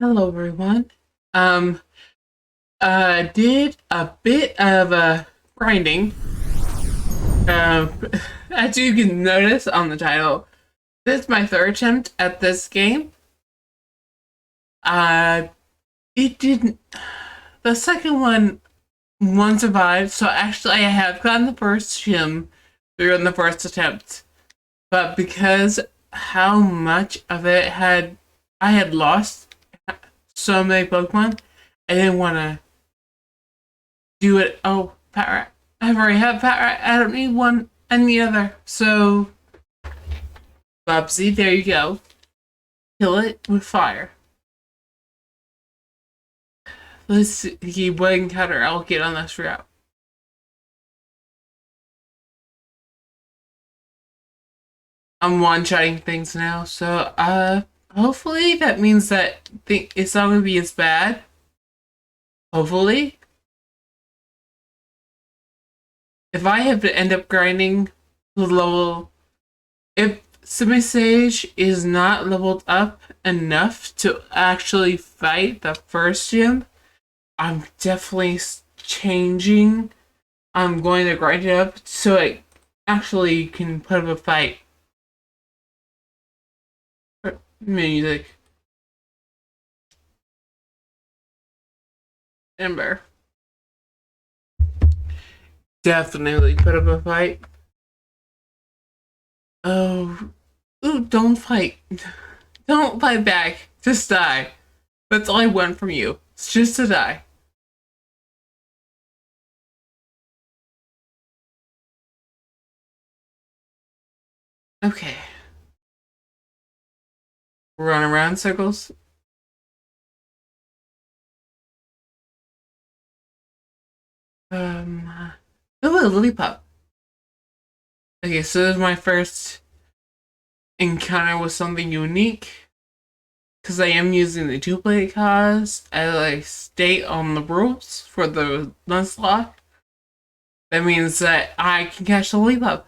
Hello, everyone. Um, did a bit of grinding. Um, as you can notice on the title, this is my third attempt at this game. Uh, it didn't. The second one survived, so actually I have gotten the first gym through in the first attempt. But because how much of it I had lost so many Pokemon, I didn't want to do it. Oh, Pat Rat. I've already had Pat Rat. I don't need one any other. So, Bubsy, there you go. Kill it with fire. Let's see what encounter I'll get on this route. I'm one-shotting things now, so hopefully that means that it's not gonna be as bad. Hopefully, if I have to end up grinding the level, if Simisage is not leveled up enough to actually fight the first gym, I'm definitely changing. I'm going to grind it up so I actually can put up a fight. Music. Ember. Definitely put up a fight. Oh. Ooh, don't fight. Don't fight back. Just die. That's all I want from you. It's just to die. Okay. Run around in circles. Oh, a Lillipup. Okay, so this is my first encounter with something unique. Because I am using the two-play cards, as I state on the rules for the Nuzlocke. That means that I can catch the Lillipup.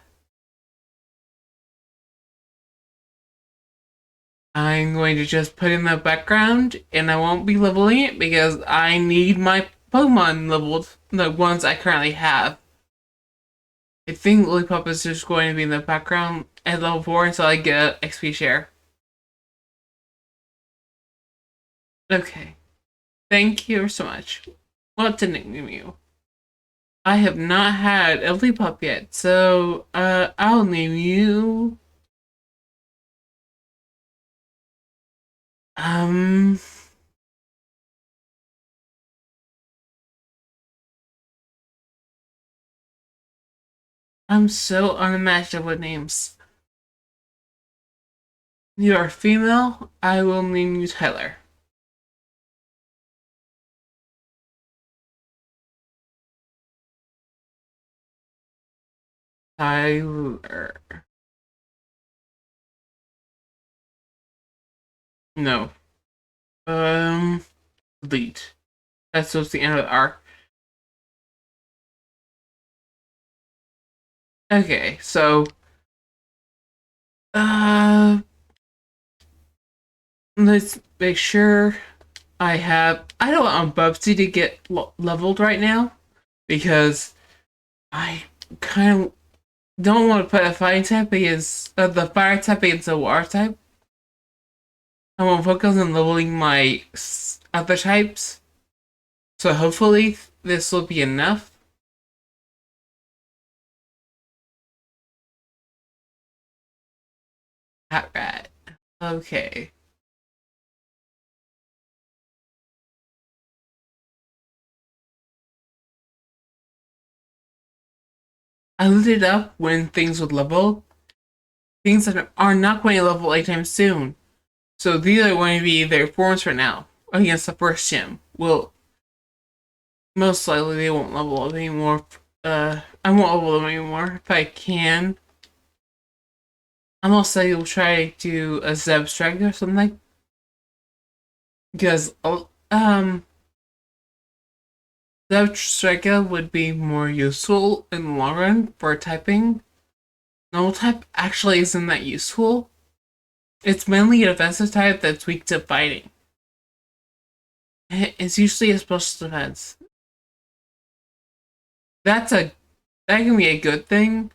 I'm going to just put in the background, and I won't be leveling it because I need my Pokemon leveled, the ones I currently have. I think Lillipup is just going to be in the background at level 4 until I get an XP share. Okay. Thank you so much. What to name you? I have not had a Lillipup yet, so I'll name you. Um, I'm so unimaginative with names. You are female. I will name you Tyler. Tyler. No. Um, delete. That's supposed to the end of the arc. Okay, so uh, let's make sure I don't want Bubsy to get leveled right now because I kind of don't want to put a fighting type because the fire type against the water type. I want to focus on leveling my other types. So hopefully this will be enough. Alright. Okay. I looked it up when things would level. Things that are not going to level anytime soon. So these are going to be their forms for now against the first gym. Well, most likely they won't level up anymore. I won't level them anymore if I can. I'm also will try to do a Zebstrike or something because Zebstrika would be more useful in the long run for typing. Normal type actually isn't that useful. It's mainly a defensive type that's weak to fighting. It's usually a special defense. That can be a good thing,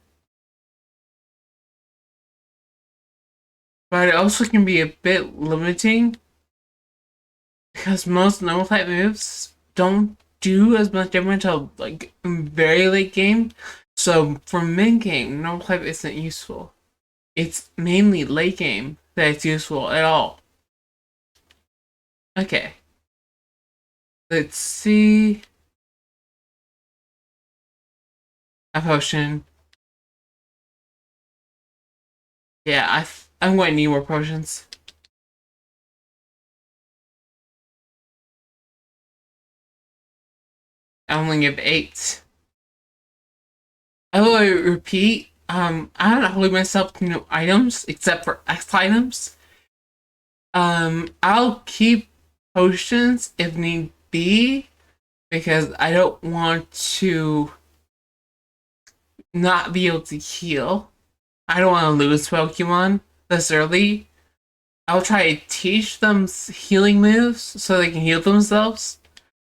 but it also can be a bit limiting because most normal type moves don't do as much damage until like very late game. So for mid game, normal type isn't useful. It's mainly late game that it's useful at all. Okay, let's see. A potion. Yeah, I'm going to need more potions. I only have 8. I will repeat. I'm not holding myself to no items except for X items. I'll keep potions if need be because I don't want to not be able to heal. I don't want to lose Pokemon this early. I'll try to teach them healing moves so they can heal themselves,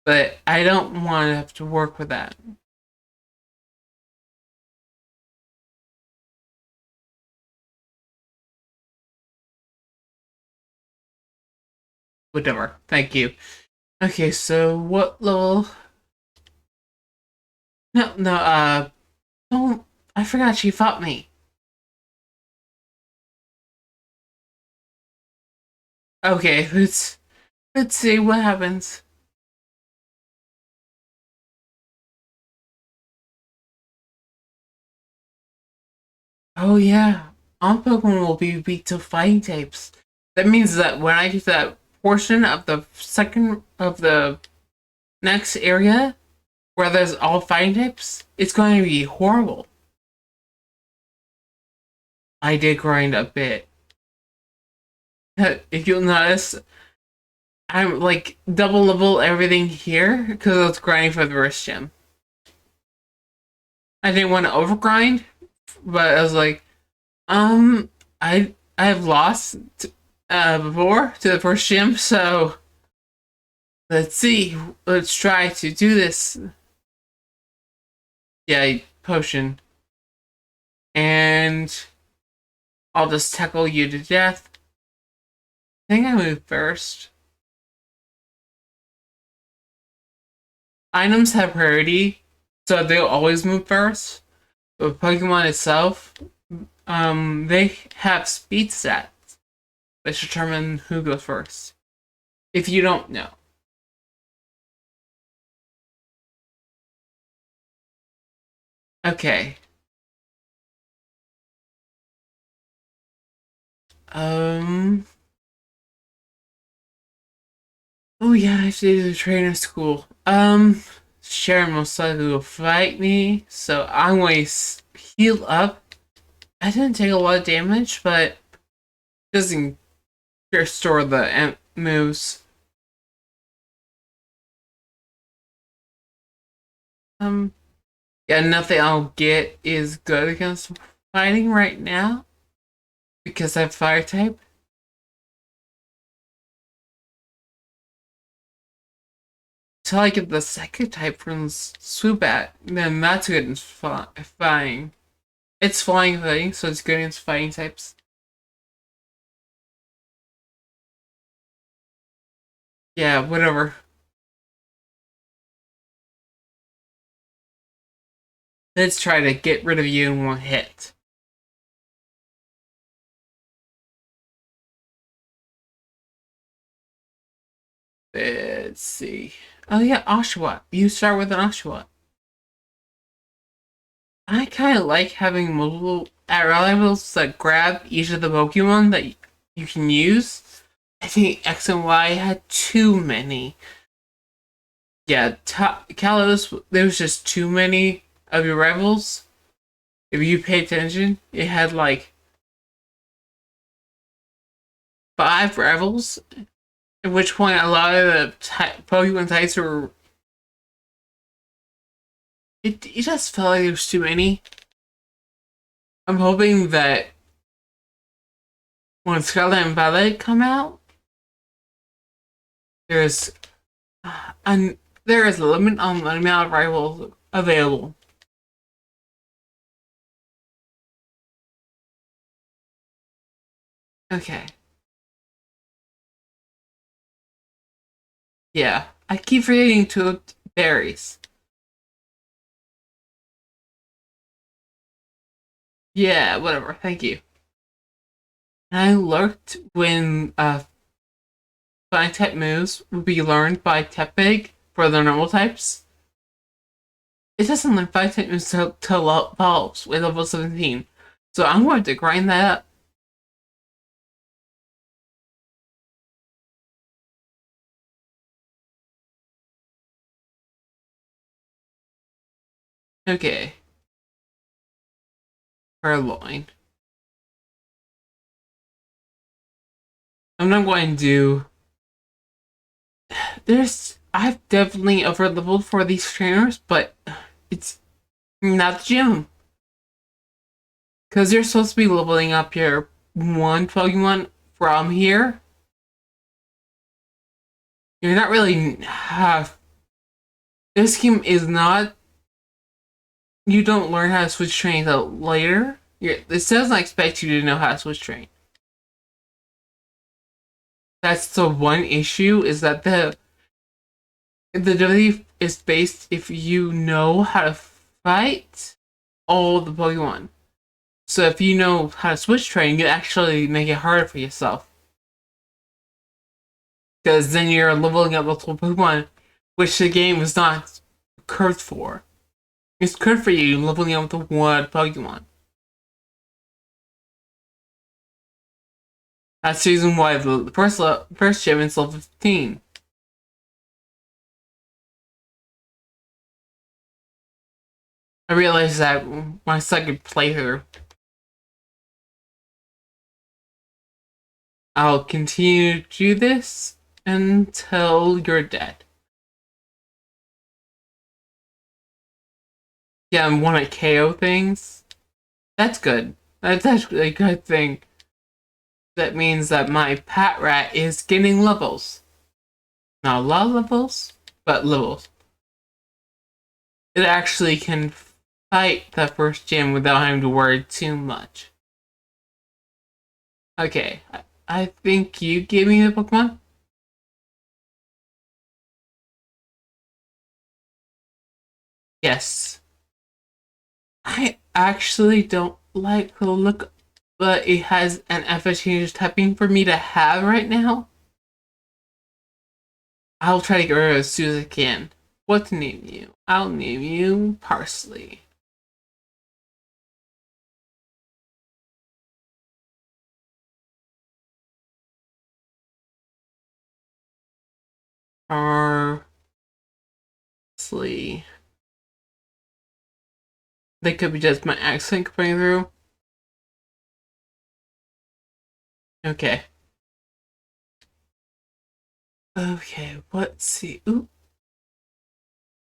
but I don't want to have to work with that. Whatever. Thank you. Okay, so what level? No, no, don't. I forgot she fought me. Okay, let's see what happens. Oh yeah, all Pokemon will be weak to fighting types. That means that when I get to that portion of the second of the next area where there's all fighting types, it's going to be horrible. I did grind a bit. If you'll notice, I'm like double level everything here because I was grinding for the first gym. I didn't want to overgrind, but I was like, um, I have lost before to the first gym, so let's see. Let's try to do this. Yeah, potion, and I'll just tackle you to death. I think I move first. Items have priority, so they'll always move first. But Pokemon itself, they have speed stats that determine who goes first. If you don't know. Okay. Um. Oh yeah, I have to do the trainer school. Sharon most likely will fight me, so I'm going to heal up. I didn't take a lot of damage, but it doesn't restore the moves. Um, yeah, nothing I'll get is good against fighting right now because I have fire type. Till I get the second type from Swoobat, then that's good and flying. It's flying thing, so it's good against fighting types. Yeah, whatever. Let's try to get rid of you in one hit. Let's see. Oh yeah, Oshawott. You start with an Oshawott. I kind of like having multiple rivals that grab each of the Pokemon that you can use. I think X and Y had too many. Yeah, Kalos, there was just too many of your rivals. If you pay attention, it had like 5 rivals. At which point, a lot of the Pokemon types were. It just felt like there was too many. I'm hoping that when Scarlet and Violet come out, there's And there is a limit on the amount of rivals available. Okay. Yeah. I keep forgetting to berries. Yeah, whatever. Thank you. I lurked when flying type moves would be learned by Tepig for the normal types. It doesn't learn flying type moves till Valves with level 17. So I'm going to grind that up. Okay. Purloin. I'm not going to do. I've definitely over leveled for these trainers, but it's not the gym. Because you're supposed to be leveling up your one Pokemon from here. You're not really have. This game is not. You don't learn how to switch trains out later. This doesn't expect you to know how to switch train. That's the one issue is that the ability is based if you know how to fight all the Pokemon. So if you know how to switch train, you actually make it harder for yourself. Because then you're leveling up multiple Pokemon, which the game is not curved for. It's curved for you leveling up with one Pokemon. That's the reason why the first gym is level 15. I realized that my second playthrough. I'll continue to do this until you're dead. Yeah, I want to KO things. That's good. That's actually a good thing. That means that my Patrat is getting levels. Not a lot of levels, but levels. It actually can fight the first gym without having to worry too much. Okay, I think you gave me the Pokemon? Yes. I actually don't like the look, but it has an FH typing for me to have right now. I'll try to get rid of it as soon as I can. What to name you? I'll name you Parsley. Parsley. They could be just my accent coming through. Okay. Okay, let's see. Ooh.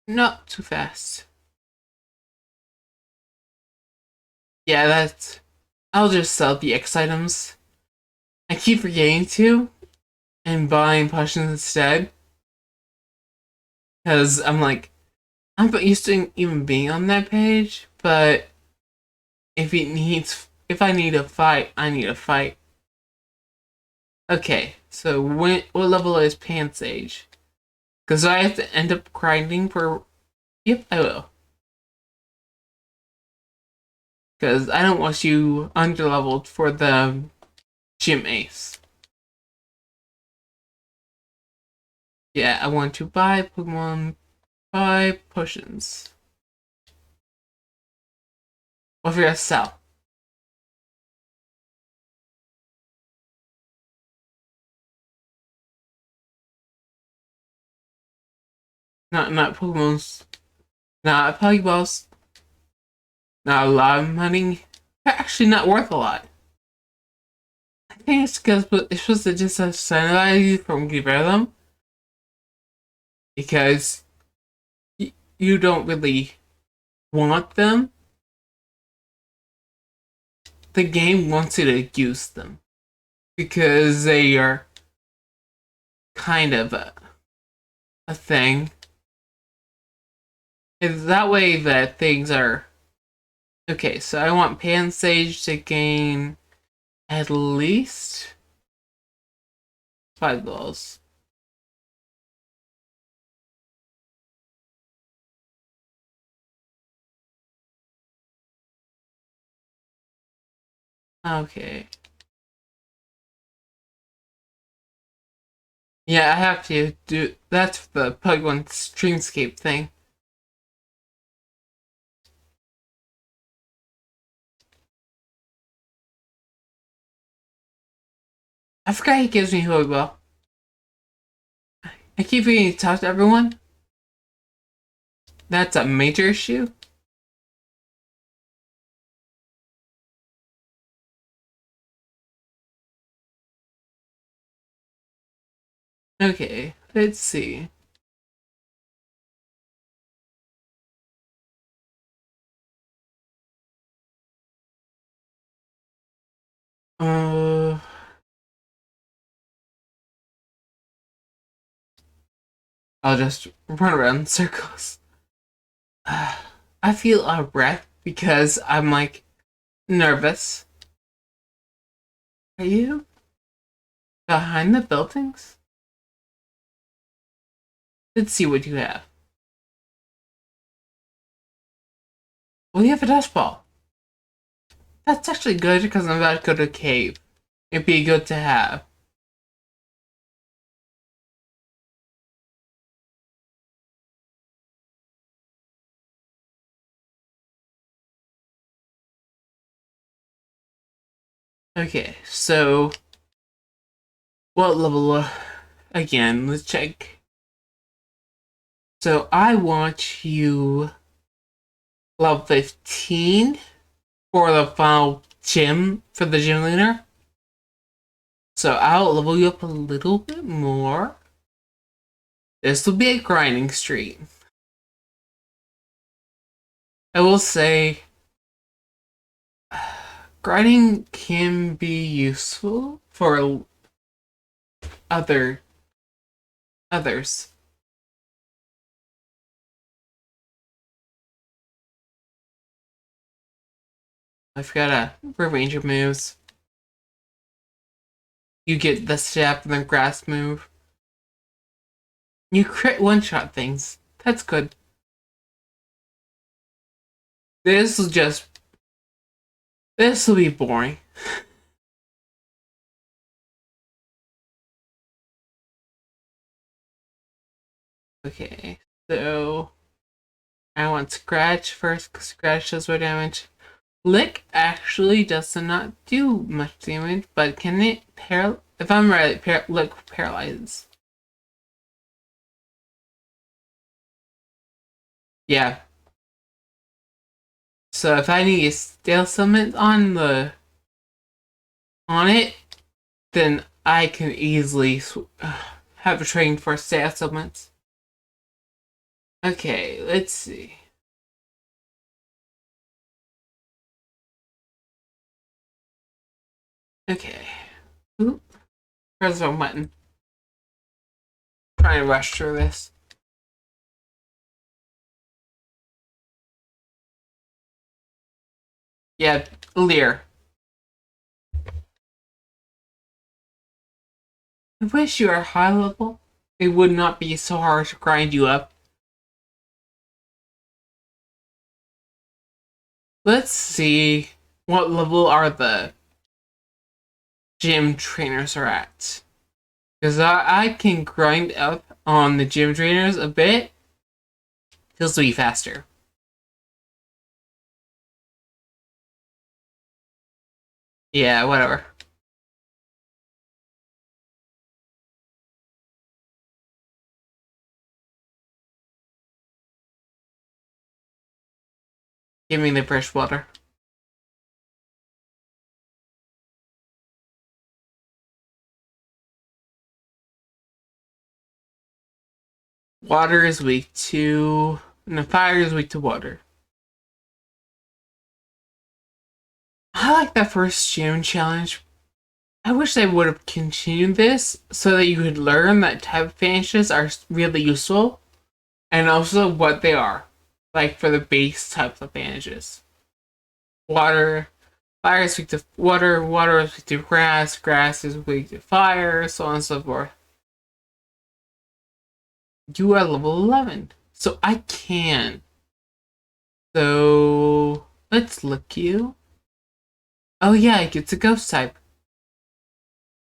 Not too fast. Yeah, that's. I'll just sell the X items. I keep forgetting to and buying potions instead. Because I'm like, I'm not used to even being on that page, but if I need a fight, I need a fight. Okay, so what level is Pansage? Because I have to end up grinding for. Yep, I will. Because I don't want you underleveled for the Gym Ace. Yeah, I want to buy Pokemon 5 potions. What if you're gonna sell? Not Pokemon's. Not Pokeballs. Not a lot of money. Actually, not worth a lot. I think it's because it's supposed to just incentivize you from getting rid of them. Because you don't really want them. The game wants you to use them. Because they are kind of a thing. It's that way that things are okay. So I want Pansage to gain at least 5 balls. Okay. Yeah, I have to do that's the Pokemon Streamscape thing. I forgot he gives me Pokeball. I keep forgetting to talk to everyone. That's a major issue. Okay, let's see. Uh, I'll just run around in circles. I feel out of breath because I'm like nervous. Are you behind the buildings? Let's see what you have. Well, you have a dust ball. That's actually good because I'm about to go to a cave. It'd be good to have. Okay, so what level? Again, let's check. So I want you level 15 for the final gym for the gym leader. So I'll level you up a little bit more. This will be a grinding streak. I will say grinding can be useful for others. I forgot a ranger moves. You get the step and the grass move. You crit one-shot things. That's good. This will just this will be boring. Okay, so I want Scratch first because Scratch does more damage. Lick actually does not do much damage, but can it if I'm right, Lick paralyzes. Yeah. So if I need a stale summon on it, then I can easily have a train for stale summons. Okay, let's see. Okay. Oop. Press the wrong button. Trying to rush through this. Yeah, Leer. I wish you were high level. It would not be so hard to grind you up. Let's see what level are the gym trainers are at. Because I can grind up on the gym trainers a bit. Feels to be faster. Yeah, whatever. Give me the fresh water. Water is weak to... No, fire is weak to water. I like that first gym challenge. I wish they would have continued this so that you could learn that type of bandages are really useful and also what they are. Like for the base types of bandages. Water, fire is weak to water, water is weak to grass, grass is weak to fire, so on and so forth. You are level 11, so I can. So let's look you. Oh yeah, it's a ghost type.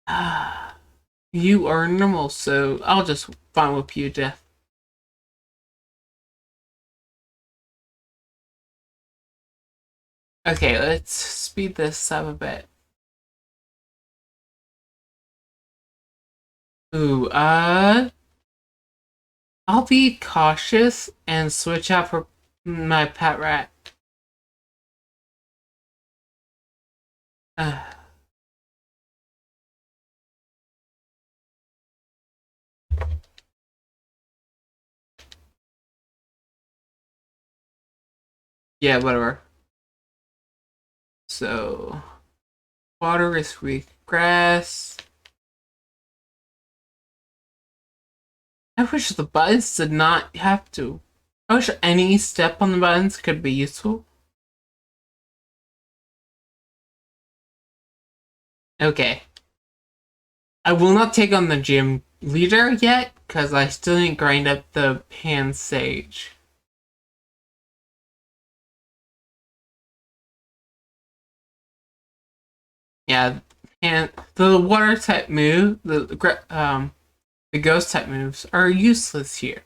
Ah, you are normal, so I'll just fine whip you to death. Okay, let's speed this up a bit. Ooh, I'll be cautious and switch out for my pet rat. Uh, yeah, whatever. So, water is weak. Grass. I wish the buttons did not have to. I wish any step on the buttons could be useful. Okay. I will not take on the gym leader yet, because I still need to grind up the pan sage. Yeah, and the water type move, the ghost type moves are useless here.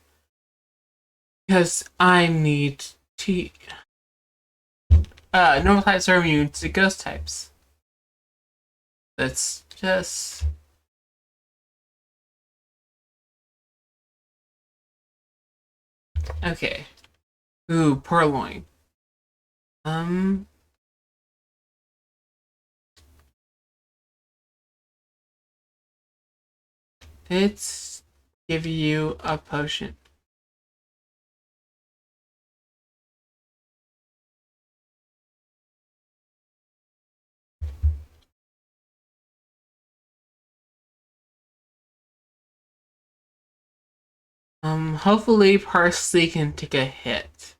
Because I need to normal types are immune to ghost types. That's just okay. Ooh, purloin. Um let's give you a potion. Hopefully Parsley can take a hit.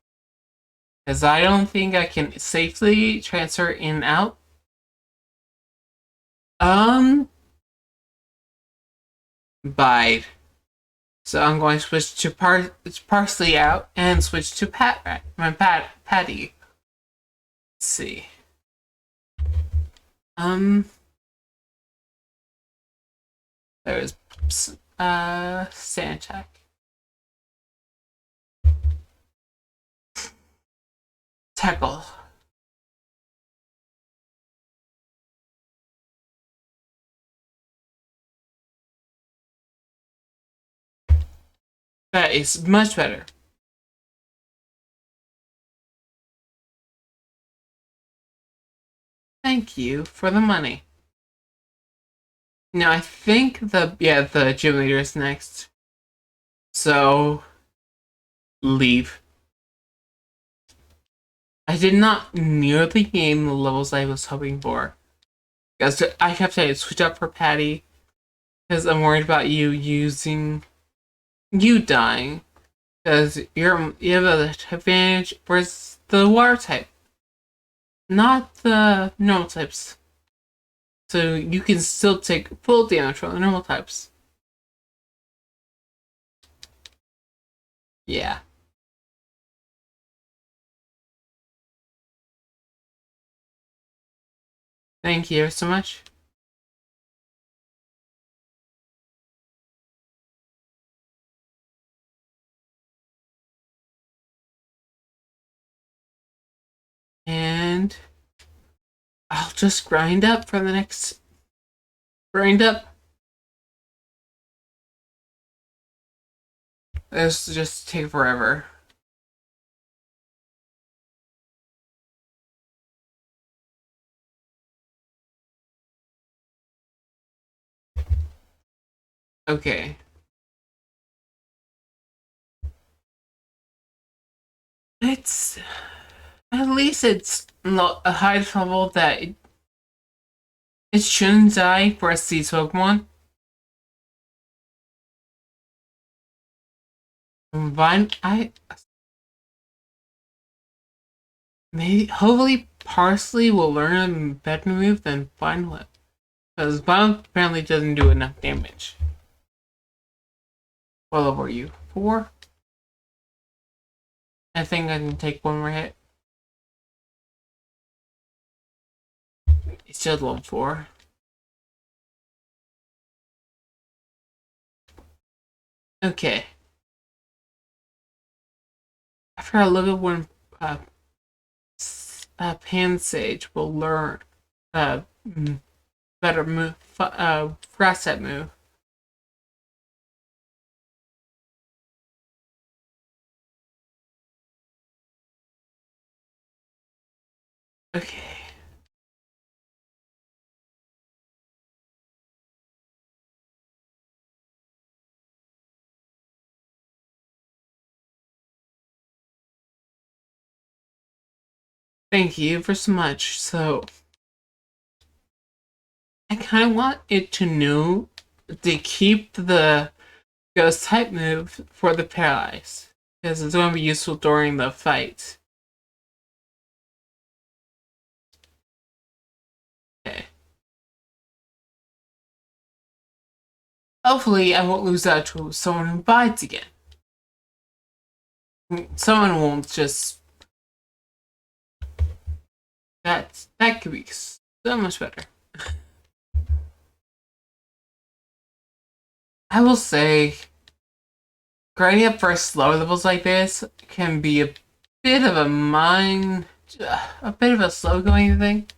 Because I don't think I can safely transfer in and out. Um, Bide. So I'm going to switch to Parsley out and switch to Patty. Let's see. Um, there's Sand Tackle. That is much better. Thank you for the money. Now I think the gym leader is next. So leave. I did not nearly gain the levels I was hoping for. Because I kept saying switch up for Patty. Because I'm worried about you dying. Because you have an advantage versus the water type. Not the normal types. So you can still take full damage from the normal types. Yeah. Thank you so much. And I'll just grind up for the next grind up. This just take forever. Okay. It's at least it's not a high level that It's Chunzai for a Seas Pokemon. Maybe, hopefully, Parsley will learn a better move than Vine Whip. Because Vine apparently doesn't do enough damage. What level are you? 4? I think I can take one more hit. It's still level 4. Okay. After a little bit when Pansage will learn better move, grass type move. Okay. Thank you for so much. So, I kind of want it to know to keep the ghost type move for the paralyze. Because it's going to be useful during the fight. Okay. Hopefully, I won't lose out to someone who bites again. Someone won't just. That could be so much better. I will say, grinding up for slower levels like this can be a bit of a bit of a slow going thing.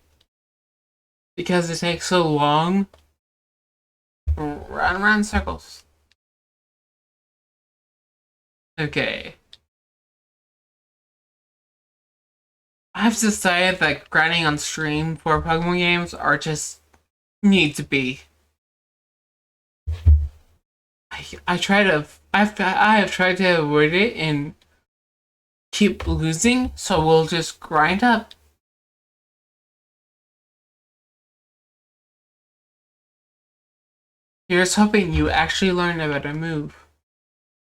Because it takes so long. Run around in circles. Okay. I've decided that grinding on stream for Pokemon games are just need to be. I have tried to avoid it and keep losing, so we'll just grind up. Here's hoping you actually learn a better move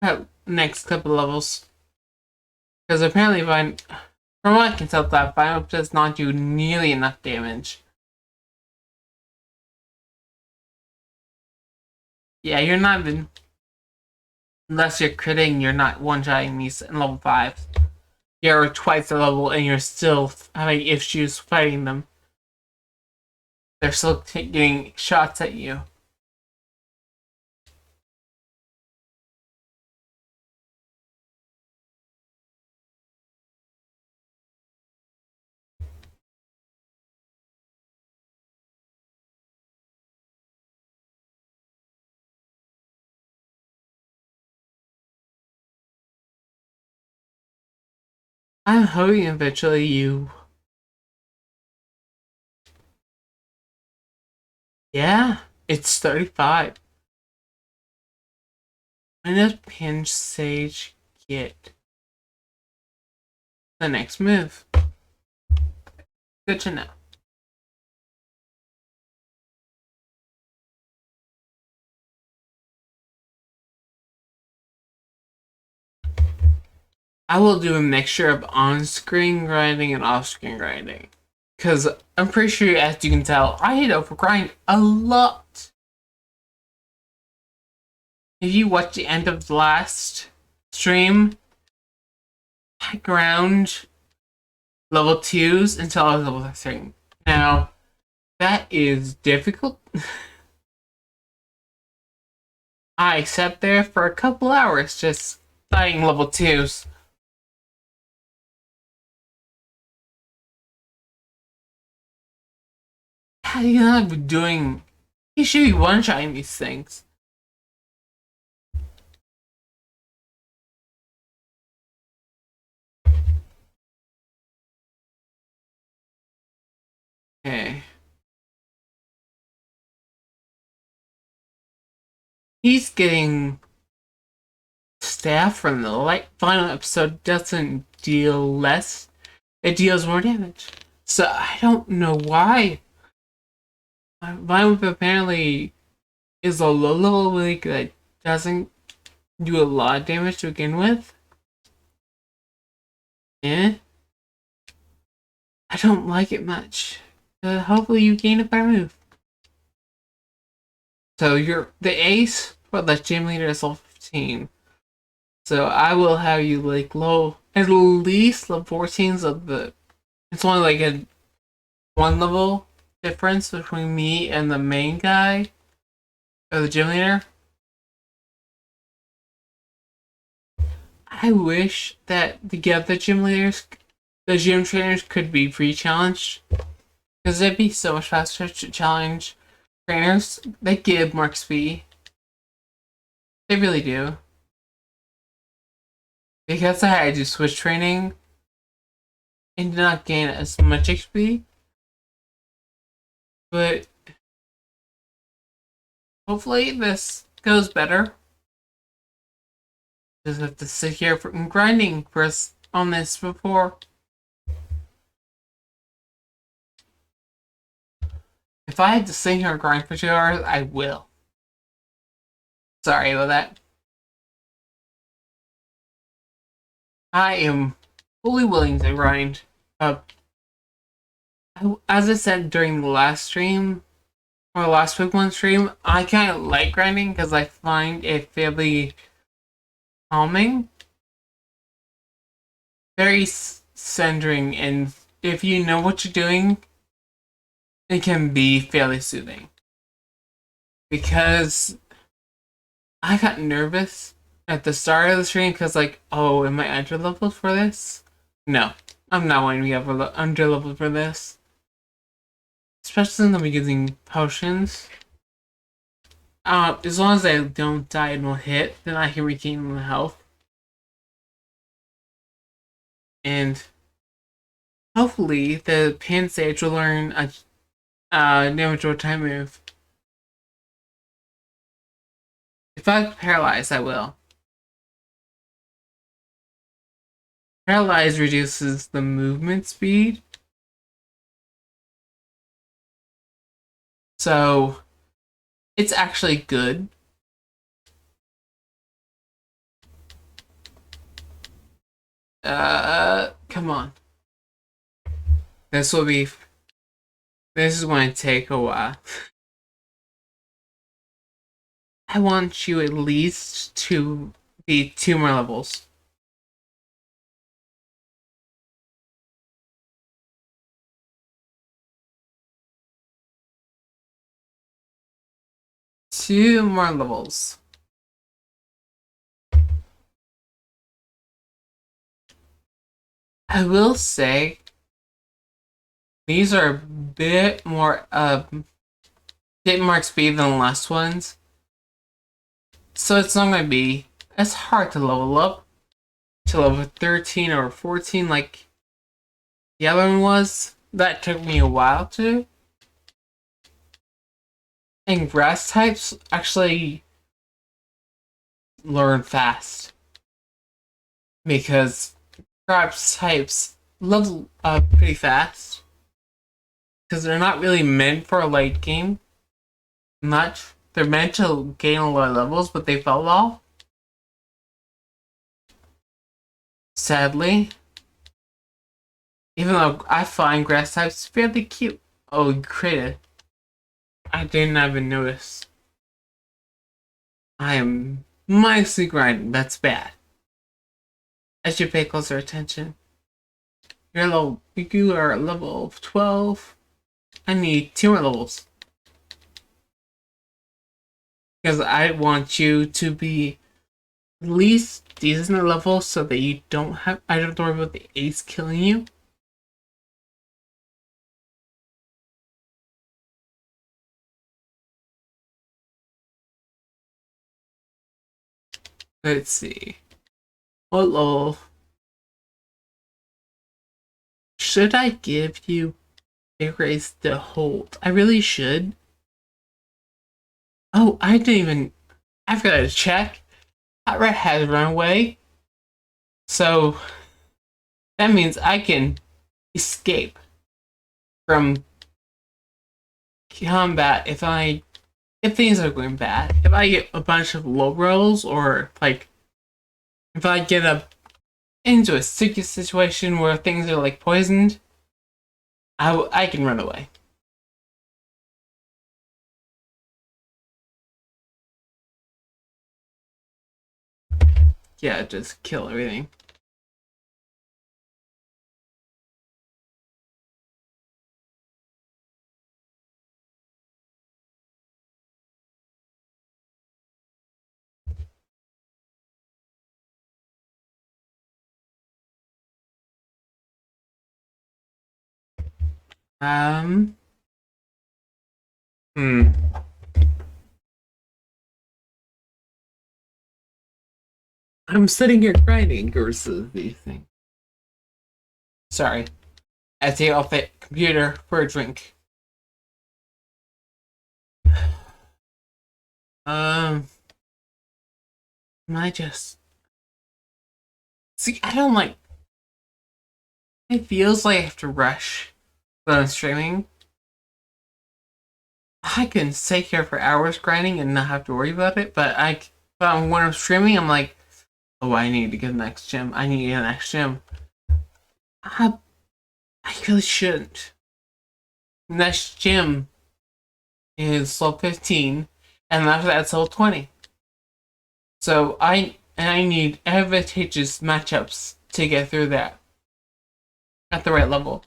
at next couple levels. Because apparently from what I can tell, that Vine does not do nearly enough damage. Yeah, you're not even. Unless you're critting, you're not one-shotting these in level 5. You're twice the level and you're still having issues fighting them. They're still getting shots at you. I'm hoping eventually you. Yeah, it's 35. When does Pansage get the next move? Good to know. I will do a mixture of on-screen grinding and off-screen grinding. Because I'm pretty sure, as you can tell, I hit overgrind a lot. If you watch the end of the last stream, I ground level 2s until I was level 3. Now, that is difficult. I sat there for a couple hours just fighting level 2s. How do you not be doing? You should be one-shotting these things. Okay. He's getting staff from the final episode doesn't deal less. It deals more damage. So I don't know why Vine apparently is a low level league that doesn't do a lot of damage to begin with. Eh? I don't like it much. Hopefully you gain a better move. So you're the ace for the gym leader is level 15. So I will have you like low at least level 14s of the it's only like a one level difference between me and the main guy or the gym leader. I wish that the other gym leaders the gym trainers could be pre-challenged. Because it'd be so much faster to challenge trainers. They give more XP. They really do. Because I had to switch training and did not gain as much XP. But hopefully this goes better. Just have to sit here and grinding for us on this before. If I had to sit here and grind for 2 hours, I will. Sorry about that. I am fully willing to grind. As I said during the last stream, or last week one stream, I kind of like grinding because I find it fairly calming, very centering, and if you know what you're doing, it can be fairly soothing. Because I got nervous at the start of the stream because, like, oh, am I under leveled for this? No, I'm not going to be under leveled for this. Especially since I'm using potions. As long as I don't die in one hit, then I can regain my health. And hopefully the Pansage will learn a damage over time move. If I'm paralyzed, I will. Paralyzed reduces the movement speed. So it's actually good. Come on. This will be. This is going to take a while. I want you at least to be 2 more levels. Two more levels. I will say these are a bit more XP than the last ones. So it's not gonna be as hard to level up to level 13 or 14 like the other one was. That took me a while to. And grass types actually learn fast. Because grass types level up pretty fast. Because they're not really meant for a late game. Much. They're meant to gain a lot of levels, but they fell off. Sadly. Even though I find grass types fairly cute. Oh, created. I didn't even notice. I am mindlessly grinding. That's bad. I should pay closer attention. You are level 12. I need 2 more levels. Because I want you to be at least decent level so that you don't have. I don't have to worry about the ace killing you. Let's see. What level should I give you a race to hold? I really should. Oh, I didn't even. I've got to check. That rat has run away. So that means I can escape from combat if things are going bad. If I get a bunch of low rolls, or like if I get into a sticky situation where things are like poisoned, I can run away. Yeah, just kill everything. Um. Hmm. I'm sitting here grinding versus these things. Sorry. I take off the computer for a drink. Um. I just see. I don't like. It feels like I have to rush when I'm streaming. I can sit here for hours grinding and not have to worry about it, but when I'm streaming, I'm like, oh, I need to get the next gym. I need to get the next gym. I, I really shouldn't. Next gym is level 15, and after that, it's level 20. So I need advantageous matchups to get through that at the right level.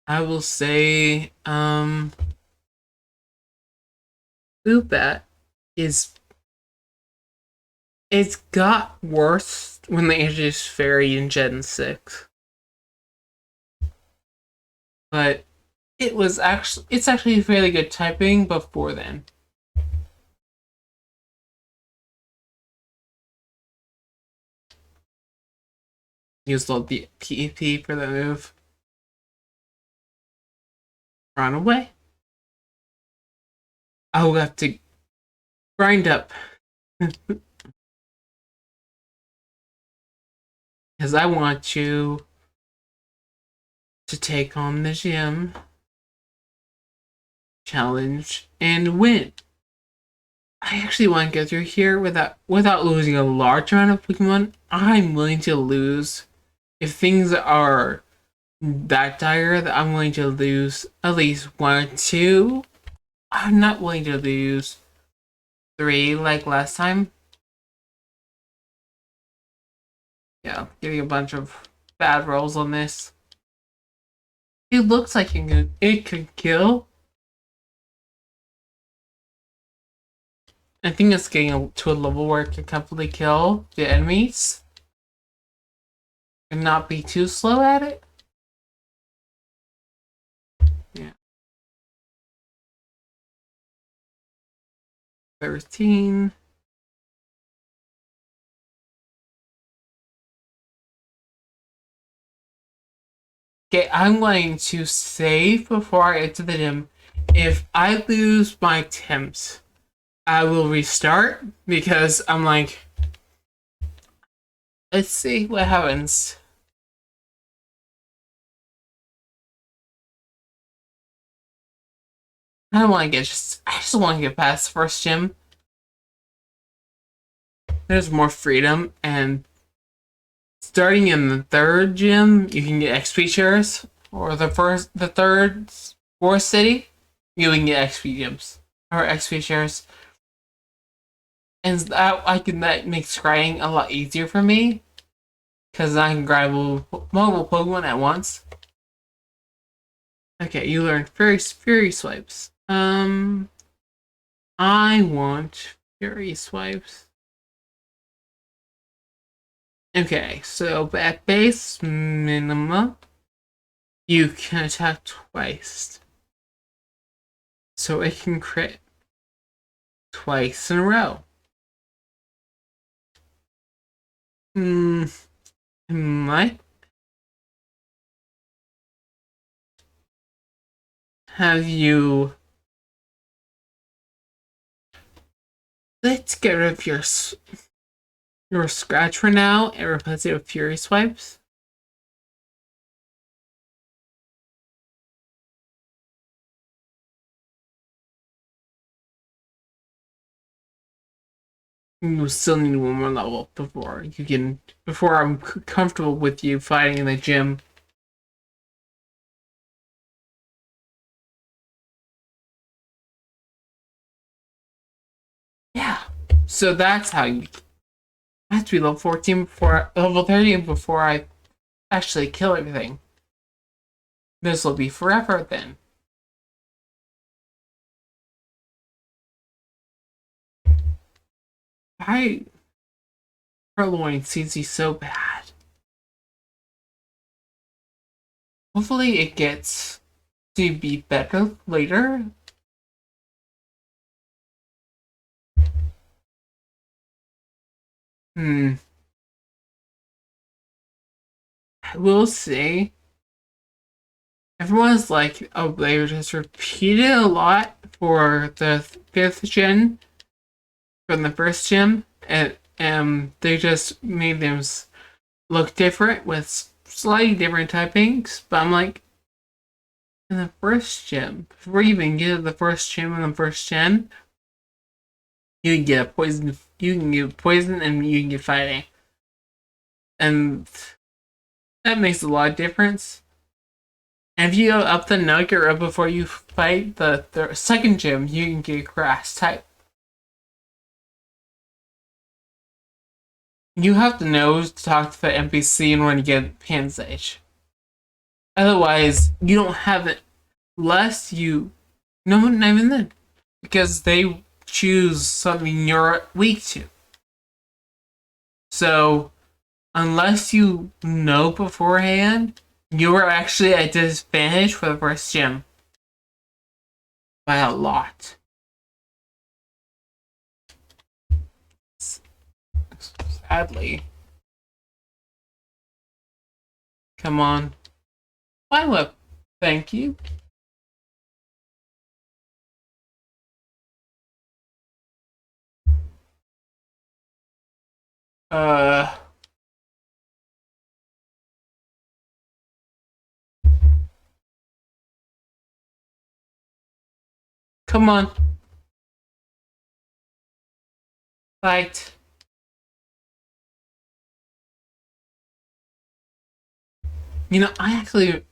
I will say, Bootbat is it's got worse when they introduced Fairy in Gen 6. But it's actually fairly good typing before then. Use the PEP for the move. Run away. I'll have to grind up. Because I want you to take on the gym challenge and win. I actually want to go through here without losing a large amount of Pokemon. I'm willing to lose if things are that dire that I'm willing to lose at least one or two. I'm not willing to lose three like last time. Yeah, getting a bunch of bad rolls on this. It looks like it could kill. I think it's getting to a level where it can comfortably kill the enemies and not be too slow at it. Yeah. 13. Okay, I'm going to save before I enter the gym. If I lose my attempts, I will restart because I'm like, let's see what happens. I don't want to I just want to get past the first gym. There's more freedom, and starting in the third gym, you can get XP shares, or the third, fourth city, you can get XP gyms or XP shares, and that makes grinding a lot easier for me because I can grab multiple Pokemon at once. Okay, you learned Fury Swipes. I want Fury Swipes. Okay, so at base minimum, you can attack twice. So it can crit twice in a row. Hmm, might have you. Let's get rid of your scratch for now and replace it with Fury Swipes. You still need one more level before I'm comfortable with you fighting in the gym. Yeah. So that's how you I have to be level 14 before level 13 before I actually kill everything. This will be forever then. I Purloin seems to be so bad. Hopefully it gets to be better later. I will say everyone's like, oh, they just repeated a lot for the fifth gen from the first gym, and they just made them look different with slightly different typings. But I'm like, in the first gym, before you even get to the first gym in the first gen, you can get poison. You can get poison, and you can get fighting, and that makes a lot of difference. And if you go up the nugget right before you fight the second gym, you can get grass type. You have to know to talk to the NPC in order to get Pansage. Otherwise, you don't have it. Less you, no, not even then, because they choose something you're weak to. So, unless you know beforehand, you are actually at disadvantage for the first gym by a lot. Sadly. Come on. Fine whip. Thank you. Uh. Come on. Fight. You know, I actually.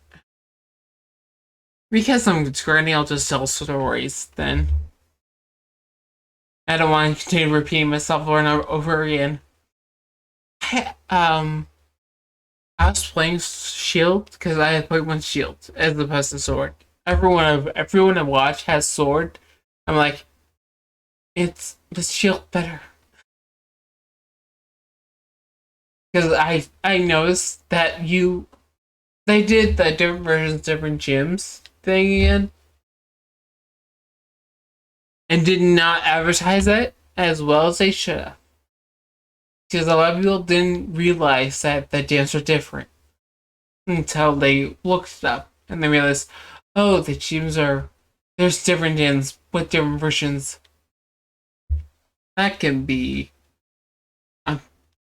Because I'm grinding, I'll just tell stories then. I don't want to continue repeating myself over and over again. I was playing Shield because I had Pokemon Shield as opposed to Sword. Everyone I watch has Sword. I'm like, it's the Shield better because I noticed that they did the different versions, different gyms thing again, and did not advertise it as well as they should have. Because a lot of people didn't realize that the gyms are different until they looked it up and they realized, oh, the gyms are there's different gyms with different versions. That can be a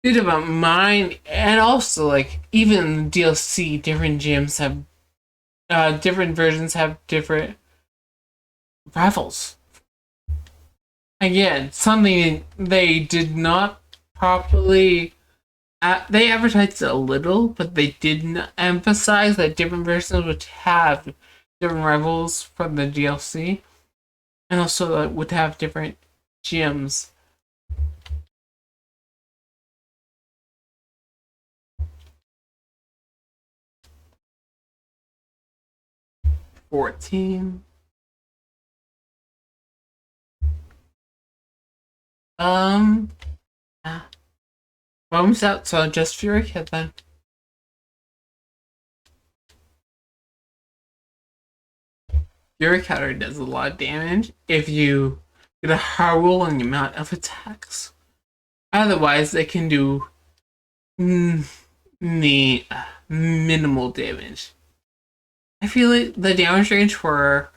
bit of a mind, and also like even DLC, different gyms have different versions have different rivals. Again, something they did not properly. They advertised it a little, but they didn't emphasize that different versions would have different rivals from the DLC, and also would have different gyms. $14. Yeah. Bombs out, so just Fury Kid then. Fury Cutter does a lot of damage if you get a high rolling amount of attacks. Otherwise, it can do the minimal damage. I feel like the damage range for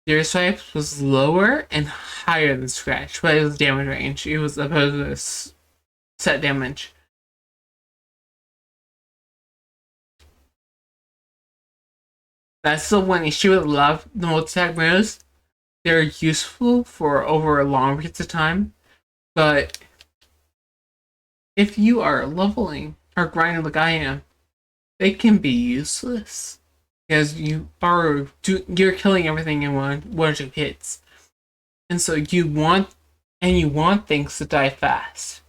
Deer Stripes was lower and higher than Scratch, but it was damage range. It was opposed to set damage. That's the one issue with a lot of the multi-attack moves. They're useful for over long periods of time, but if you are leveling or grinding like I am, they can be useless because you're killing everything in one or two hits, and so you want things to die fast.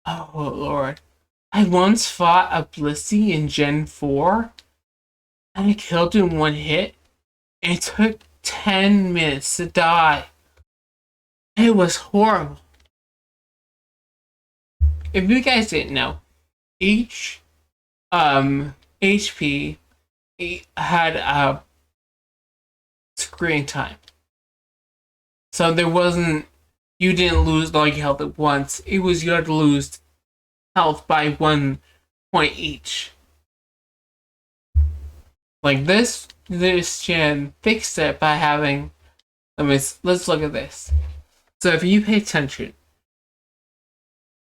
Oh lord! I once fought a Blissey in Gen 4 and I killed him in one hit. And it took 10 minutes to die. It was horrible. If you guys didn't know, each HP had a screen time. So there wasn't, you didn't lose all your health at once. It was you had to lose health by 1 point each. Like this gen fixed it by having, let's look at this. So if you pay attention,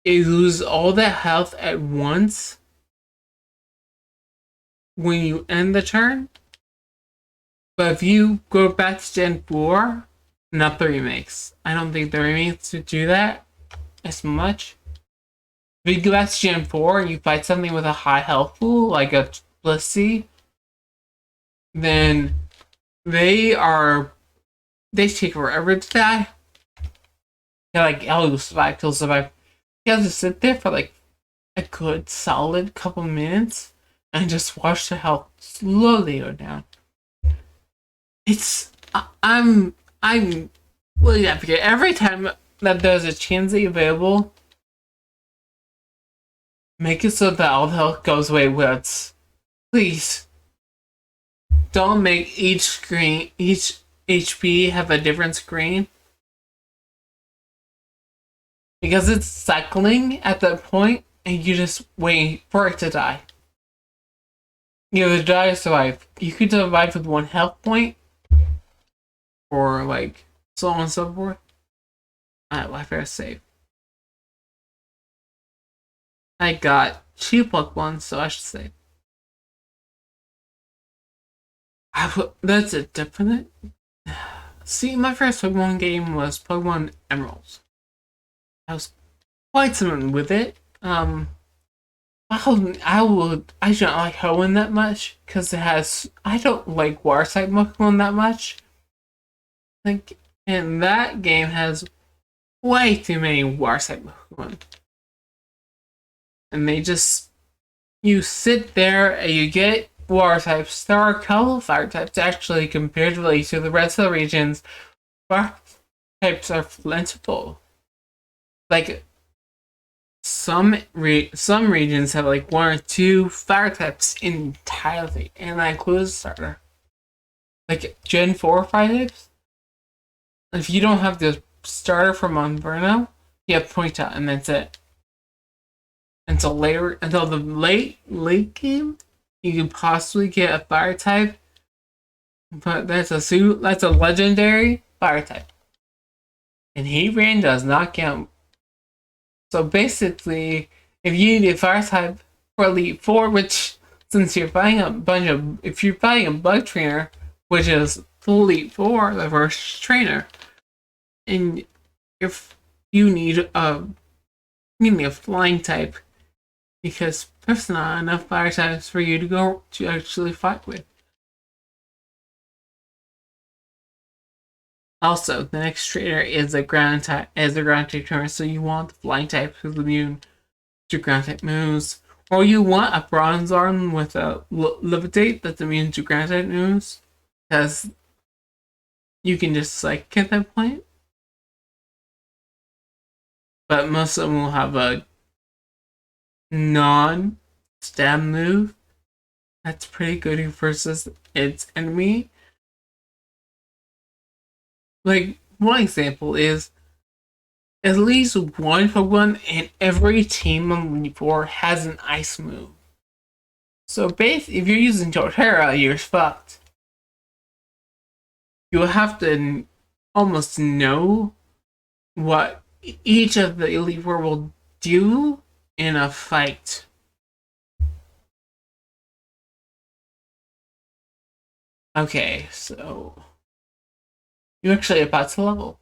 it loses all that health at once when you end the turn. But if you go back to Gen 4, not the remakes. I don't think the remakes would do that as much. If you go back to Gen 4 and you fight something with a high health pool, like a Blissey, then they take forever to die. They're like, oh, you'll survive, you'll survive. You have to sit there for like a good solid couple minutes and just watch the health slowly go down. I'm really happy. Every time that there's a Chansey available, make it so that all the health goes away once. Please. Don't make each HP have a different screen. Because it's cycling at that point, and you just wait for it to die. You either die or survive. You could survive with 1 health point, or like so on and so forth. I better save. I got cheap luck ones, so I should save. That's a definite. See, my first Pokemon game was Pokemon Emeralds. I was quite similar with it. I don't like Hoenn that much because it has. I don't like Water type Pokemon that much. Like, and that game has way too many Water type Pokemon, and you sit there and you get Water types. There are a couple of Fire types actually, comparatively to the rest of the regions. Fire types are plentiful. Like some regions have like 1 or 2 Fire types entirely, and that includes starter. Like Gen 4 Fire types. If you don't have the starter from Monferno, you have Ponyta, and that's it. Until the late game, you can possibly get a Fire type, but that's a legendary Fire type, and Heatran does not count. So basically, if you need a Fire type for Elite Four, which since you're buying if you're buying a Bug Trainer, which is the Elite Four, the first trainer, and if you need a Flying type, because there's not enough Fire types for you to actually fight with. Also, the next trainer is a ground type trainer, so you want the Flying type who's immune to ground type moves, or you want a Bronzong with a Levitate that's immune to ground type moves, because you can just like get that point. But most of them will have a non-stab move that's pretty good versus its enemy. Like, one example is at least one Pokemon in every team on Elite Four has an ice move. So basically, if you're using Torterra, you're fucked. you have to almost know what each of the Elite Four will do in a fight. Okay, so you actually about to level.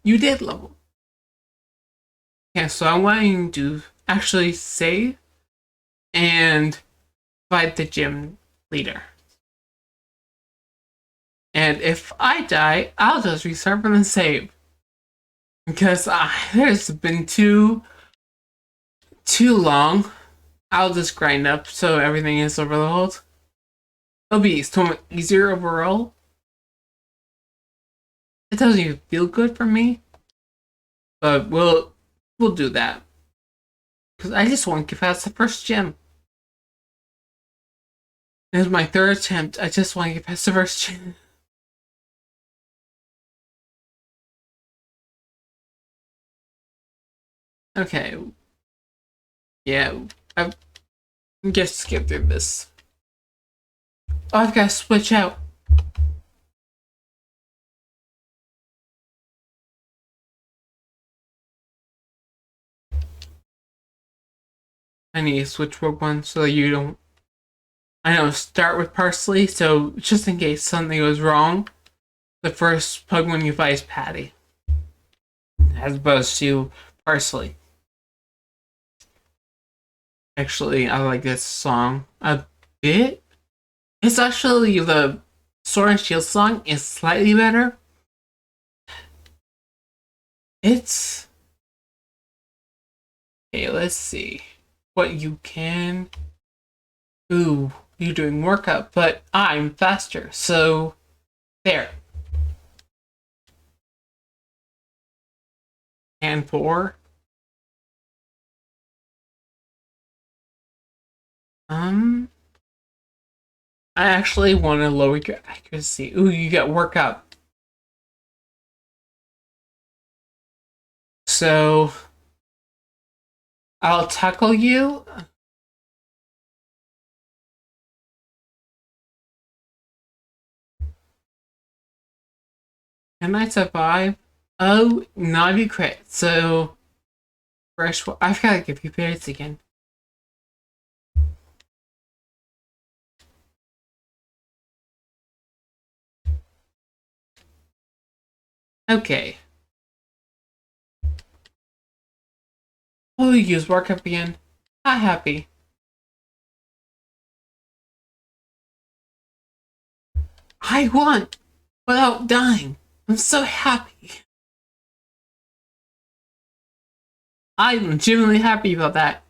You did level. Okay, so I'm going to actually save and fight the gym leader. And if I die, I'll just restart from the save. Because there's been too long. I'll just grind up so everything is overloaded. It'll be so much easier overall. It doesn't even feel good for me. But we'll do that. Because I just want to get past the first gym. This is my third attempt. I just want to get past the first gym. Okay. Yeah, I just skip through this. Oh, I've got to switch out. I need to switch Pokemon so you don't. I know, start with Parsley, so just in case something goes wrong, the first Pokemon you fight is Patty, as opposed to Parsley. Actually, I like this song a bit. It's actually the Sword and Shield song is slightly better. It's okay. Let's see what you can. Ooh, you're doing workup, but I'm faster, so there. And four. I actually want to lower your accuracy. Ooh, you get workup. So I'll tackle you. Can I survive? Oh, not a crit. So fresh. I've got to give you parrots again. Okay. Oh, you use workup again. Not happy. I won without dying. I'm so happy. I'm genuinely happy about that.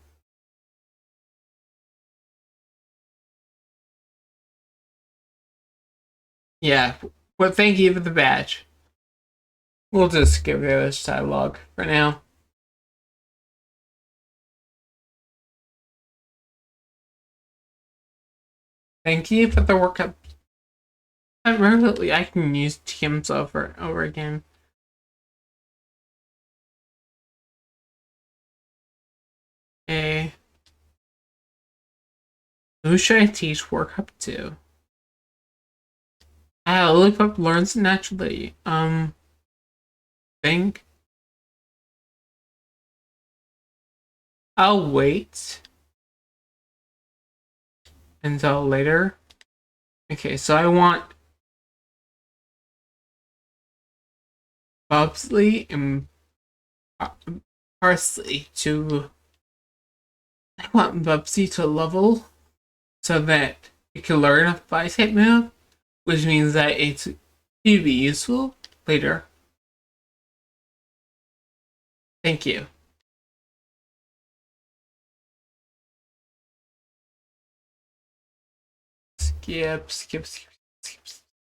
Yeah. Well, thank you for the badge. We'll just get rid of this dialogue for now. Thank you for the workup. Rarely I can use TMs over and over again. Okay. Who should I teach workup to? Lilliput learns naturally. Think. I'll wait until later. Okay, so I want Bubsley and Parsley to. I want Bubsy to level so that it can learn a 5-type move, which means that it's to be useful later. Thank you. Skip, skip, skip, skip,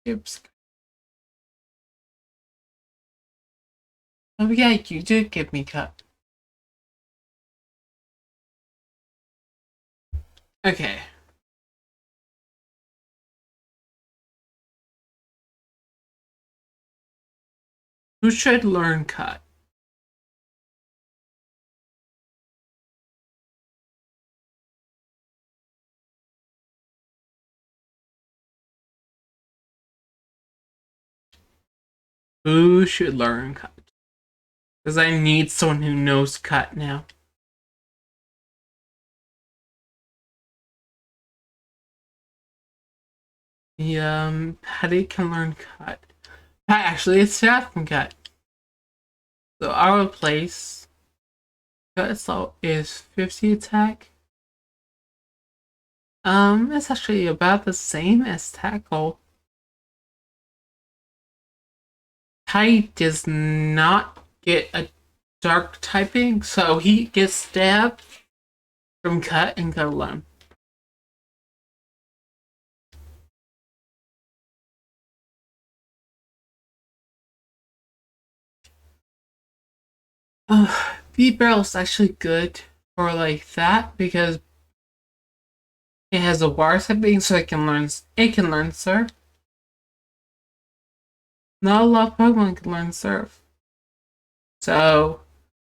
skip, skip. Oh yeah, you did give me cut. Okay. Who should learn cut? Who should learn cut? Because I need someone who knows cut now. Patty can learn cut. Actually, it's staff can cut. So our place cut itself is 50 attack. It's actually about the same as tackle. Patty does not get a dark typing, so he gets stabbed from cut and cut alone. Beat barrel is actually good for like that because it has a water typing, so it can learn surf. Not a lot of Pokemon can learn surf. So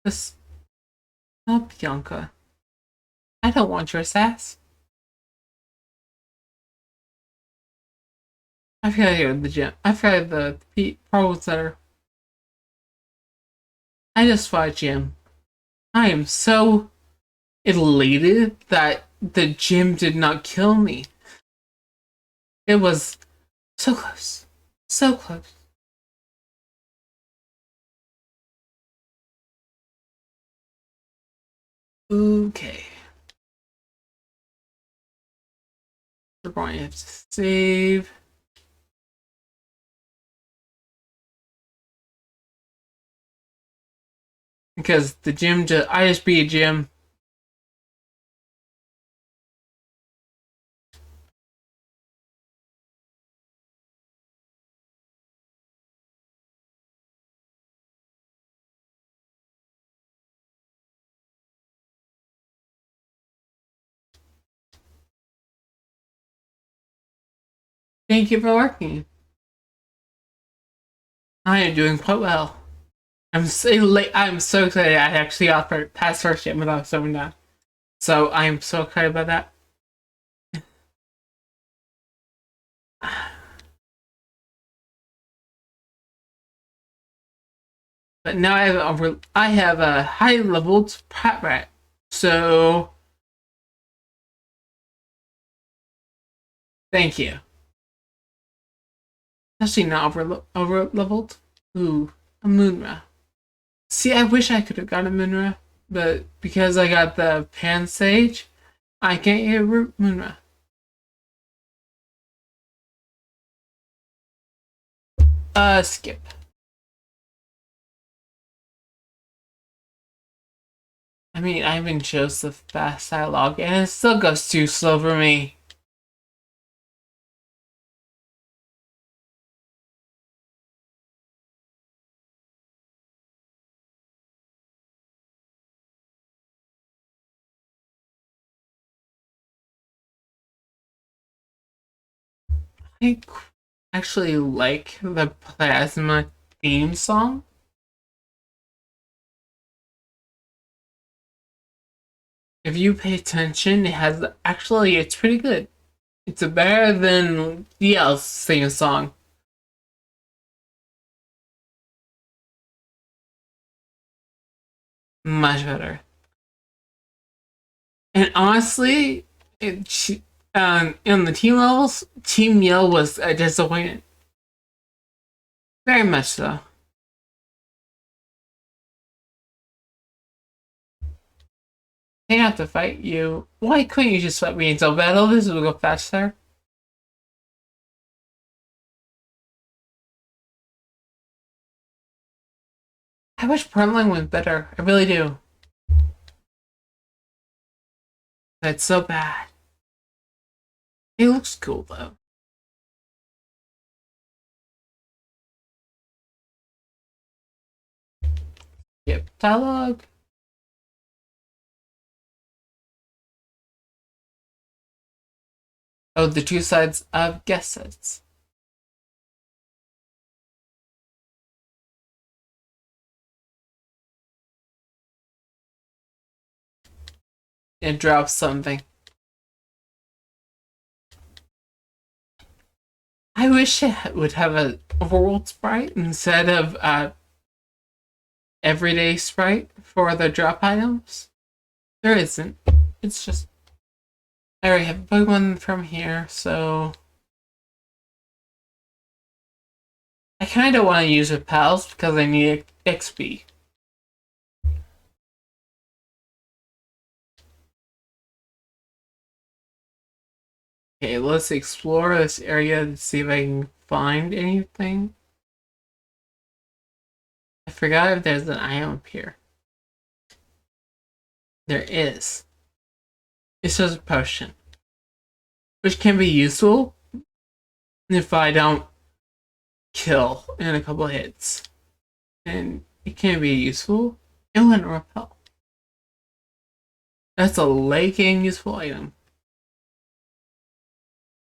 this Bianca. I don't want your sass. I forgot to go to the gym. I forgot the Pro Center. I just fought gym. I am so elated that the gym did not kill me. It was so close. So close. Okay. We're going to have to save. Because the gym I just beat a gym. Thank you for working. I am doing quite well. I'm so excited I actually got past first gym without someone down. So I am so excited about that. But now I have a high leveled Patrat. So thank you. Actually not over leveled. Ooh, a Moonra. See, I wish I could have got a Moonra, but because I got the Pansage, I can't get a Moonra. Skip. I mean, I even chose the fast dialogue, and it still goes too slow for me. I actually like the Plasma theme song. If you pay attention, it's pretty good. It's better than DL's theme song. Much better. And honestly, in the team levels, Team Yell was a disappointment. Very much so. They have to fight you. Why couldn't you just fight me until battle? This will go faster. I wish Frontline went better. I really do. That's so bad. It looks cool though. Yep. Dialogue. Oh, the two sides of guesses. It drops something. I wish it would have a overworld sprite instead of everyday sprite for the drop items. There isn't. It's just I already have a Pokemon from here, so I kind of want to use with pals because I need XP. Okay, let's explore this area to see if I can find anything. I forgot if there's an item up here. There is. It's just a potion, which can be useful if I don't kill in a couple hits. And it can be useful. It wouldn't repel. That's a late game useful item.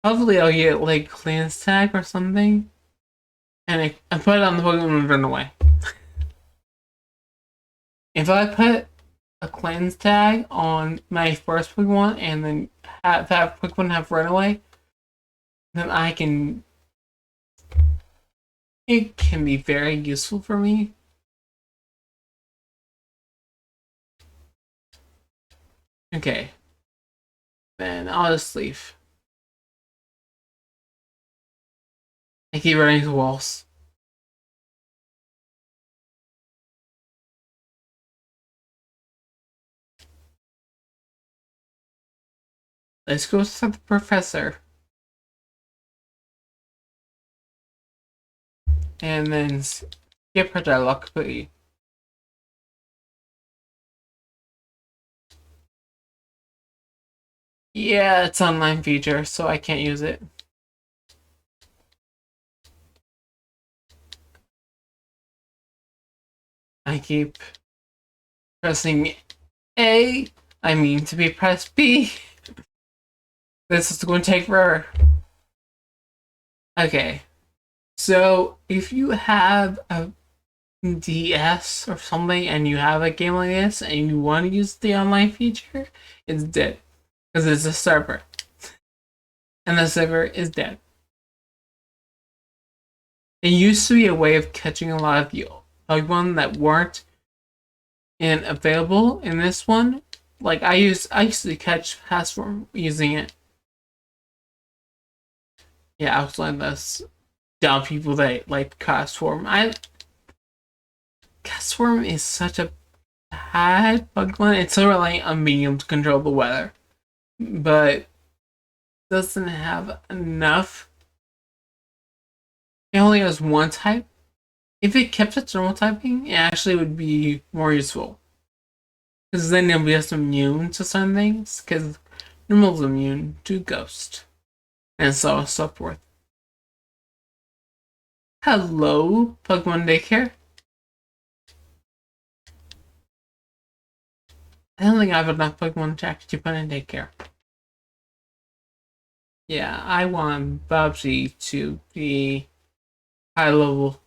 Hopefully I'll get like cleanse tag or something. And I put it on the Pokemon and run away. If I put a cleanse tag on my first Pokemon and then have that Pokemon have run away, then I can. It can be very useful for me. Okay. Then I'll just leave. I keep running into walls. Let's go to the professor. And then skip her dialogue completely. Yeah, it's online feature, so I can't use it. I keep pressing A. I mean to be pressed B. This is going to take forever. Okay. So if you have a DS or something and you have a game like this and you want to use the online feature, it's dead. Because it's a server. And the server is dead. It used to be a way of catching a lot of the Pokemon that weren't available in this one. Like I used to catch Passform using it. Yeah, outside those dumb people that like Castform. Castform is such a bad Pokemon. It's so reliant on being able to control the weather, but doesn't have enough. It only has one type. If it kept its normal typing, it actually would be more useful. Because then it'll be just immune to some things. Because normal's immune to ghost, and so on and so forth. Hello, Pokemon Daycare. I don't think I have enough Pokemon to actually put in daycare. Yeah, I want Bubsy to be high level.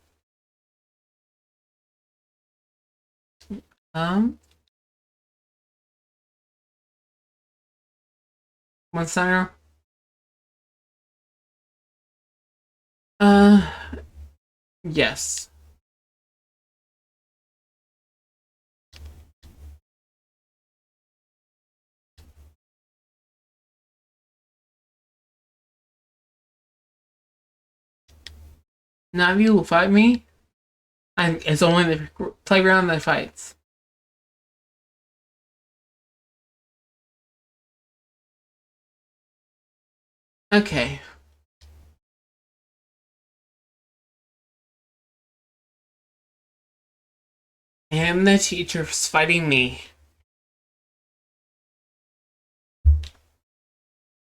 One center. Uh, yes. Navi will fight me. And it's only the playground that fights. Okay. And the teacher's fighting me.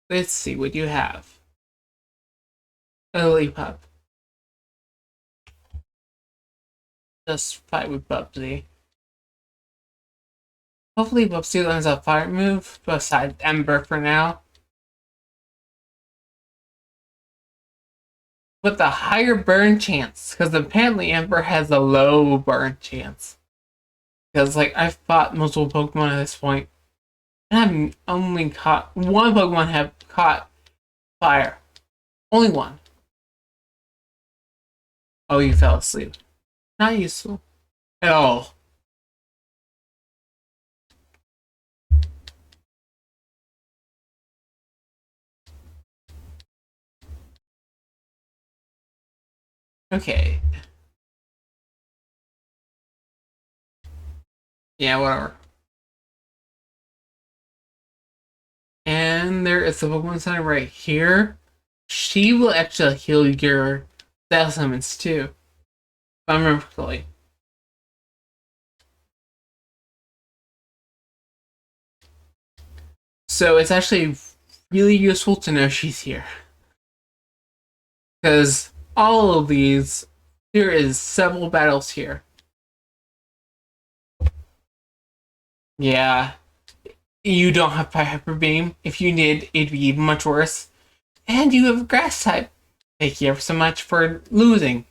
Let's see what you have. Lillipup. Just fight with Bubsy. Hopefully Bubsy learns a fire move besides Ember for now. With a higher burn chance, because apparently Ember has a low burn chance. Because like I've fought multiple Pokemon at this point, and I've only caught one Pokemon have caught fire. Only one. Oh, you fell asleep. Not useful at all. Okay. Yeah, whatever. And there is the Pokemon Center right here. She will actually heal your Battle Summons too. If I remember correctly. So it's actually really useful to know she's here. Because all of these, there is several battles here. Yeah, you don't have Hyper Beam. If you did, it'd be even much worse. And you have a Grass type. Thank you ever so much for losing.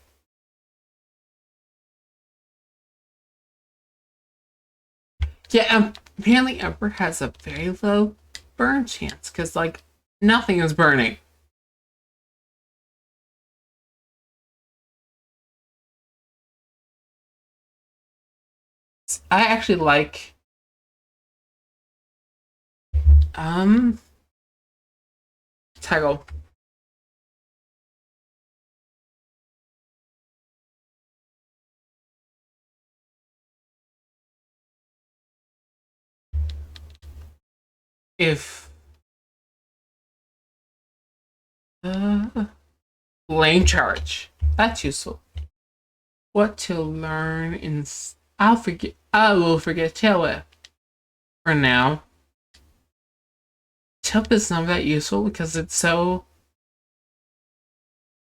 Yeah, apparently Emperor has a very low burn chance because, like, nothing is burning. I actually like um Toggle. If uh lane charge. That's useful. What to learn in I will forget Tail Whip for now. Tail Whip is not that useful because it's so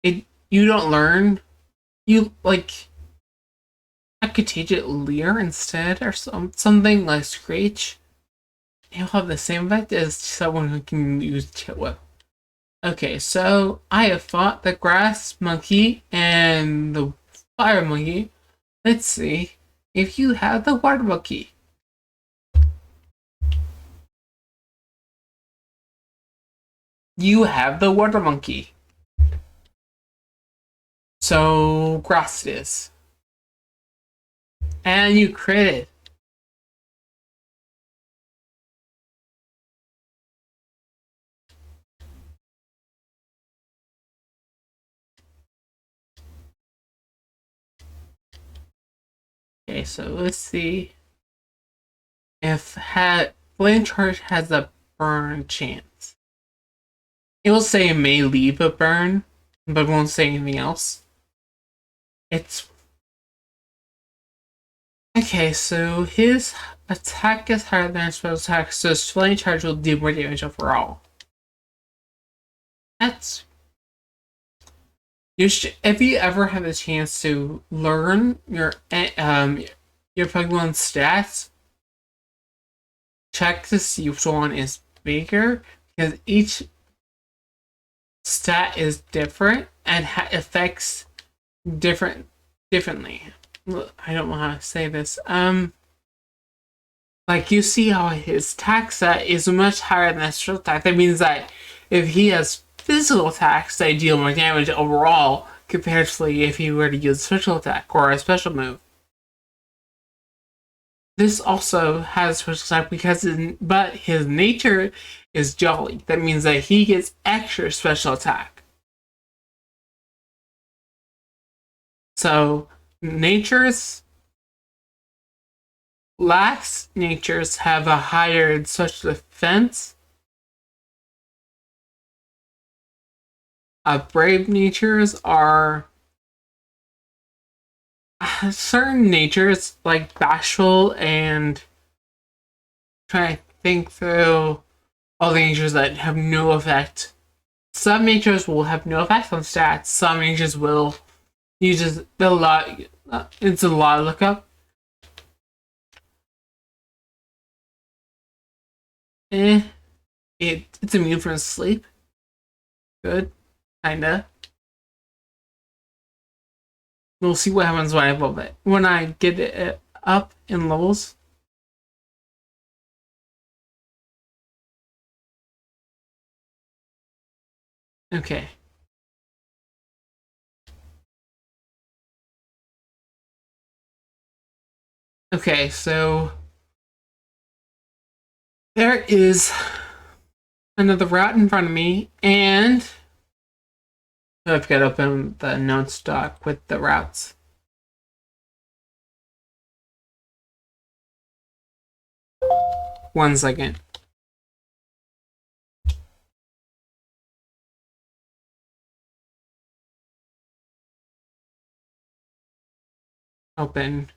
it you don't learn you like I could teach it Leer instead or something like Screech. He'll have the same effect as someone who can use Tail Whip. Okay, so I have fought the grass monkey and the fire monkey. Let's see if you have the water monkey. You have the water monkey. So grass it is. And you crit. Okay, so let's see if Flame Charge has a burn chance. It will say it may leave a burn, but won't say anything else. It's okay, so his attack is higher than his special attack, so his Flame Charge will do more damage overall. That's if you ever have a chance to learn your Pokemon stats, check to see which one is bigger because each stat is different and affects differently. I don't know how to say this. Like you see how his attack set is much higher than his special attack. That means that if he has physical attacks, they deal more damage overall comparatively if he were to use a special attack or a special move. This also has special attack but his nature is jolly. That means that he gets extra special attack. So natures lax natures have a higher special defense. Brave natures are certain natures like bashful and trying to think through all the natures that have no effect. Some natures will have no effect on stats. Some natures will. You just a lot. It's a lot of lookup. Eh, it's immune from sleep. Good, kinda. We'll see what happens when I evolve it. When I get it up in levels. Okay. Okay, so there is another route in front of me, and I've got to open the notes doc with the routes. One second. Open.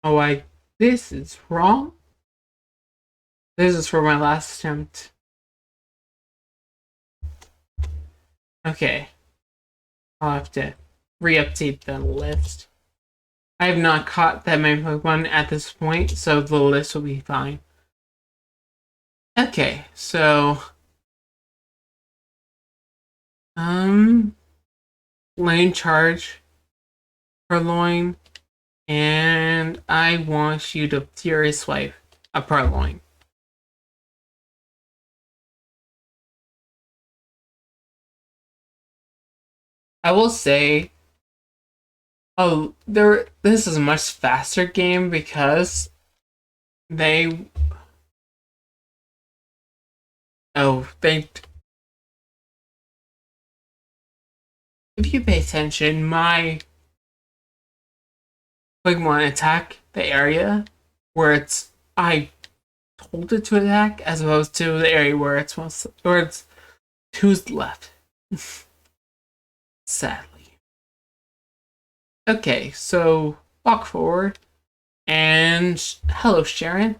Oh, this is wrong. This is for my last attempt. Okay. I'll have to re-update the list. I have not caught that many Pokemon at this point, so the list will be fine. Okay, so lane charge, Purloin, and I want you to Fury Swipe a Purloin. I will say, this is a much faster game because they, if you pay attention, my Pokemon attack the area where I told it to attack as opposed to the area where it's to the left. Sadly. Okay, so walk forward and hello Sharon.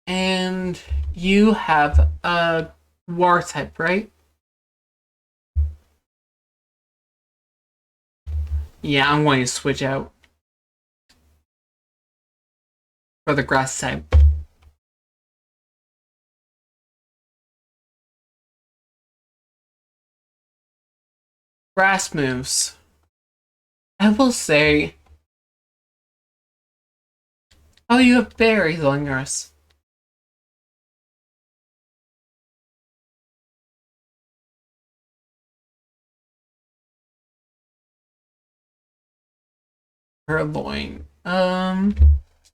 And you have a war type, right? Yeah, I'm going to switch out for the grass type. Grass moves. I will say, oh, you have berries on yours. Purloin.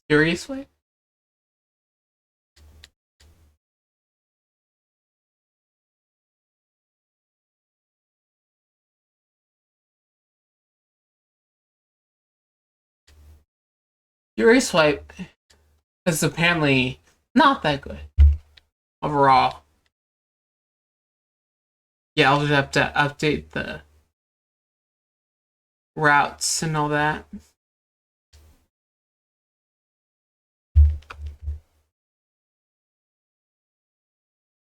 Seriously? Fury Swipe is apparently not that good overall. Yeah, I'll just have to update the routes and all that.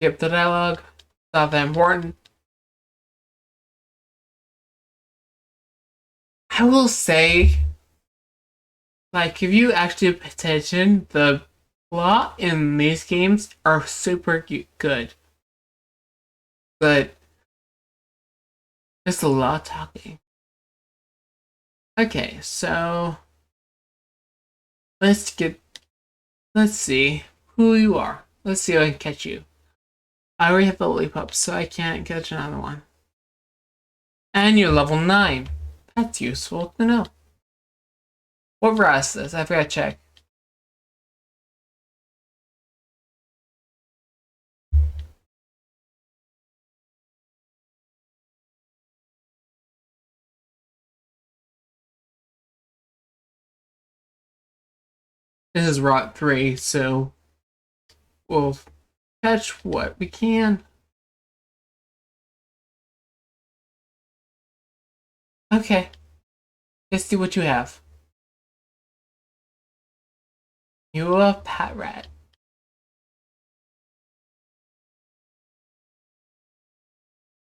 Skip the dialogue. Not that important. I will say, like, if you actually pay attention, the plot in these games are super good. But there's a lot of talking. Okay, so let's see who you are. Let's see if I can catch you. I already have the Lillipup, so I can't catch another one. And you're level 9. That's useful to know. What route is this? I forgot to check. This is Route 3, so we'll catch what we can. Okay. Let's see what you have. You have Patrat.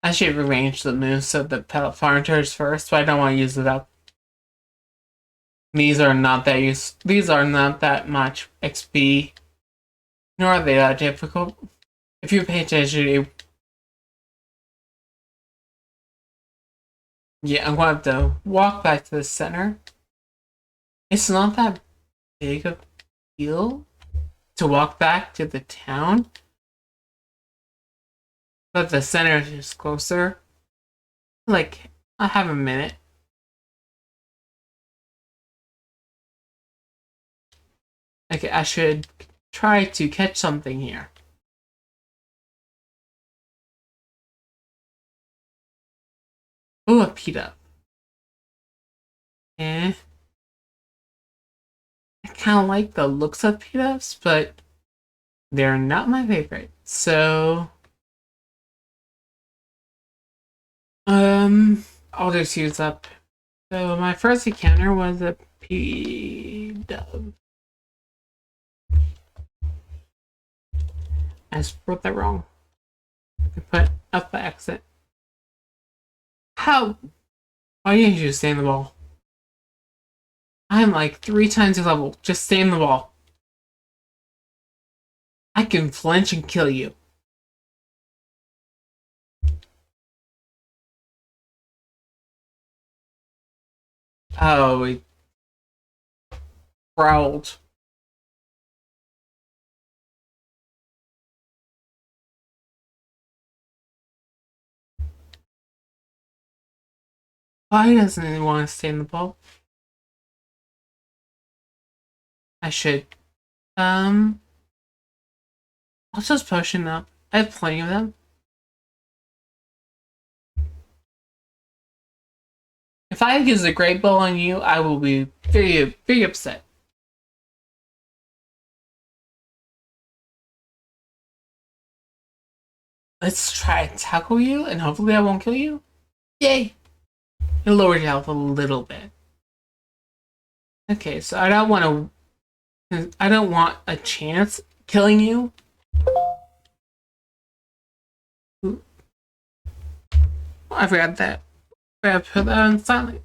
I should rearrange the moves so the Pellet Farm turns first, but I don't want to use it up. These are not that much XP, nor are they that difficult. If you pay attention, yeah, I'm going to have to walk back to the center. It's not that big of a deal to walk back to the town, but the center is just closer. Like, I have a minute. Okay, I should try to catch something here. Ooh, a pita. Eh. I kind of like the looks of pitas, but they're not my favorite. So, I'll just use up. So my first encounter was a P-dub. I wrote that wrong. I put up by accident. How? Why didn't you stay in the ball? I'm like 3 times your level. Just stay in the ball. I can flinch and kill you. Oh, he growled. Why doesn't he want to stay in the ball? I should. I'll just potion up. I have plenty of them. If I use a great bow on you, I will be very, very upset. Let's try and tackle you, and hopefully I won't kill you. Yay! It lowered your health a little bit. Okay, so I don't want to. I don't want a chance killing you. Ooh. I forgot that. I gotta put that on silent.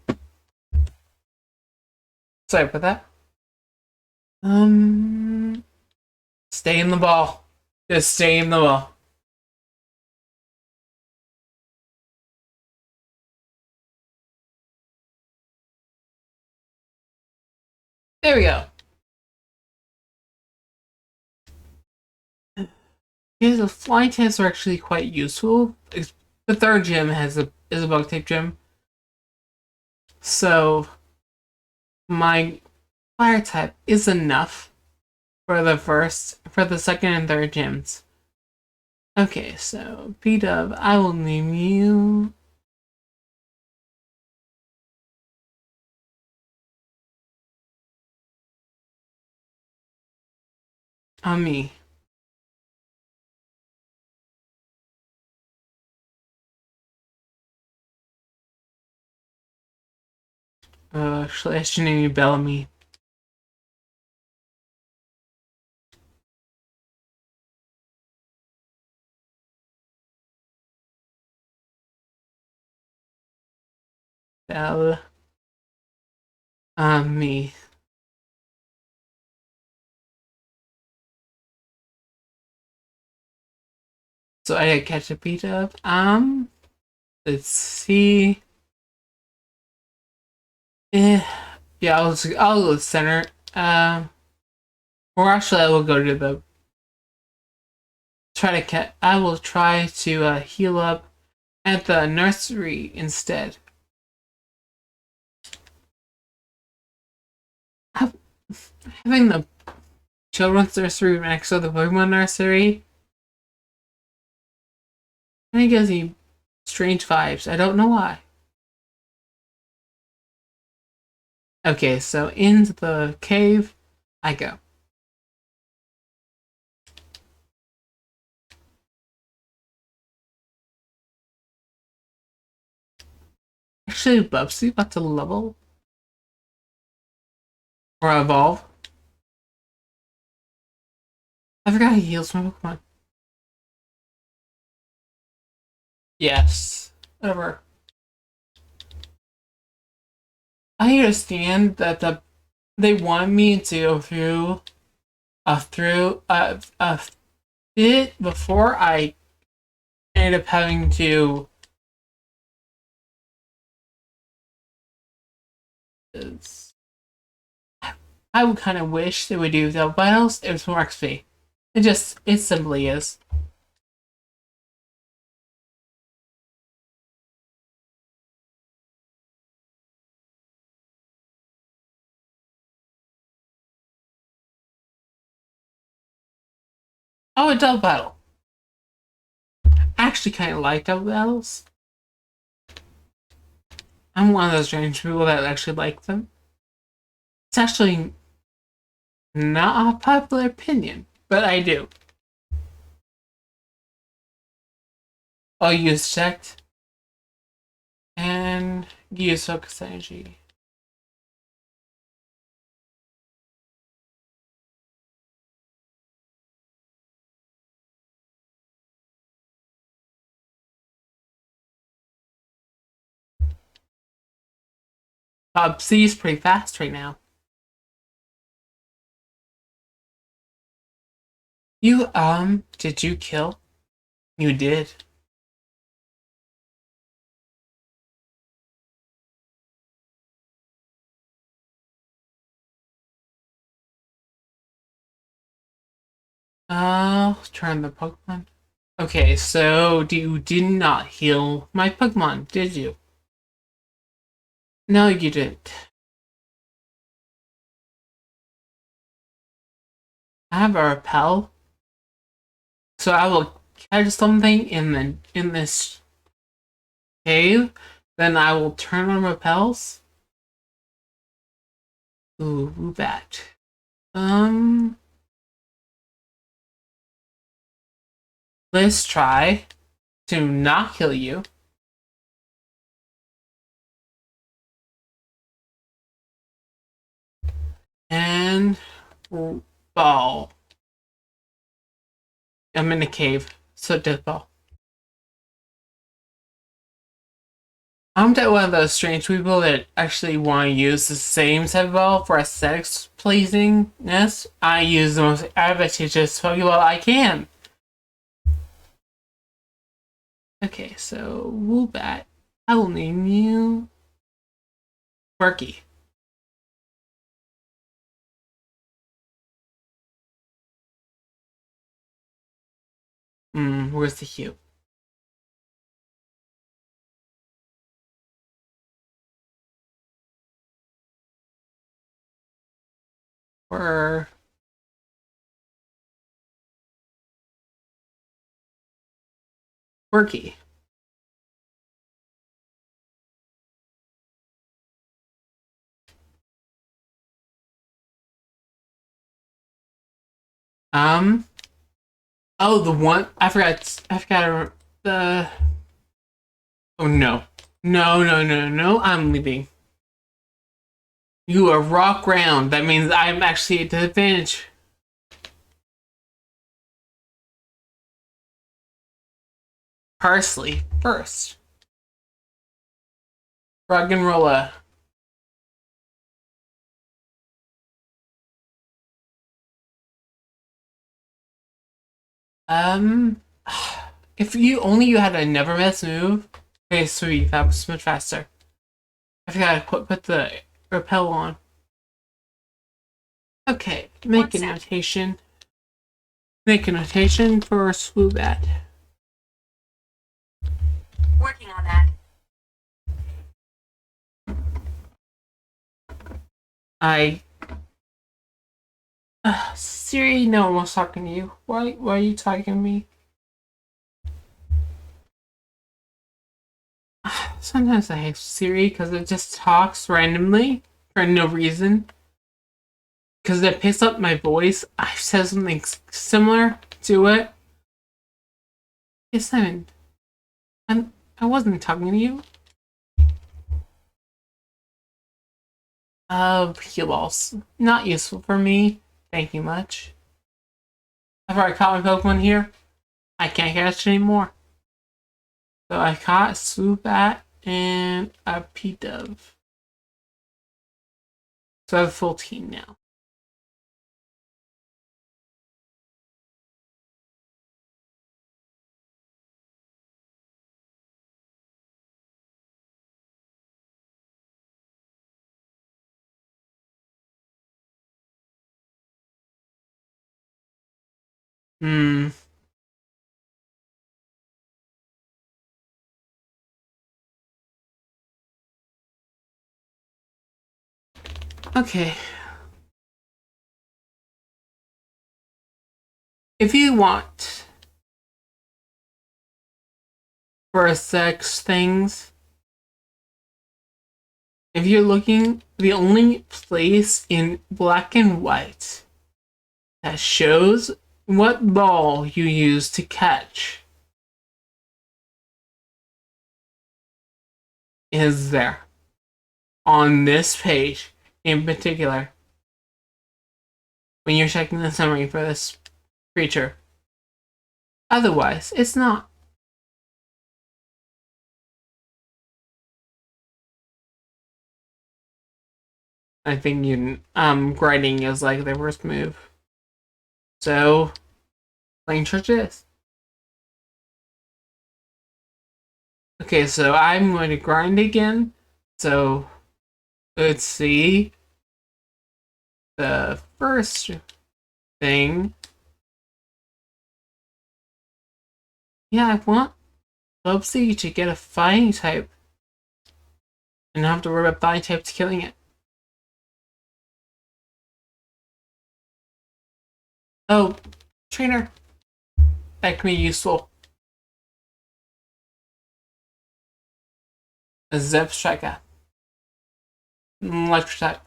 Sorry about that. Stay in the ball. Just stay in the ball. There we go. Yeah, the flying types are actually quite useful. The third gym is a bug type gym. So my fire type is enough for the second and third gyms. Okay, so P-Dub, I will name you Ami. I should name you Bellamy. Bell. Me. So I did catch a P-Dub. Let's see. Eh, yeah, I'll go center. Or actually, I will go to the try to catch. I will try to heal up at the nursery instead. Having the children's nursery next to the Pokemon nursery, I think gives me strange vibes. I don't know why. Okay, so into the cave I go. Actually, Bubsy about to level or evolve. I forgot he heals my Pokemon. Yes. Whatever. I understand that they want me to go through a bit before I ended up having to I would kind of wish they would do double battles. It was more XP. It simply is. Oh, a double battle. I actually kind of like double battles. I'm one of those strange people that actually like them. It's actually not a popular opinion, but I do. I'll use checked and use focus energy. C is pretty fast right now. Did you kill? You did. Turn the Pokemon. Okay, so you did not heal my Pokemon, did you? No, you didn't. I have a repel, so I will catch something in this cave. Then I will turn on repels. Ooh, that. Um, let's try to not kill you. And ball. I'm in a cave, so death ball. I'm that one of those strange people that actually want to use the same type of ball for aesthetics pleasingness. I use the most advantageous Pokeball I can. Okay, so Woobat. I will name you Berkey. Where's the hue? Or Berkey. Um. Oh, the one I forgot. I forgot the. Oh no! No! No! No! No! I'm leaving. You are rock ground. That means I'm actually at disadvantage. Parsley first. Ruggenrola. Um, if you had a never miss move. Okay, sweet. That was much faster. I forgot to put the repel on. Okay, make a notation. Make a notation for Swoobat. Working on that. I. Siri, no one was talking to you. Why are you talking to me? Sometimes I hate Siri because it just talks randomly for no reason. Because it picks up my voice. I've said something similar to it. Yes, Simon. I wasn't talking to you. Heal balls. Not useful for me. Thank you much. I've already caught my Pokemon here. I can't catch anymore. So I caught Swoobat and a P-Dove. So I have a full team now. Hmm. Okay. If you want for sex things, if you're looking, the only place in black and white that shows what ball you use to catch is there on this page in particular when you're checking the summary for this creature. Otherwise, it's not. I think grinding is like the worst move. So, playing church is. Okay, so I'm going to grind again. So, let's see. The first thing. Yeah, I want Bubsy to get a fighting type and not have to worry about fighting types killing it. Oh, trainer. That can be useful. A Zep Striker. Electric type.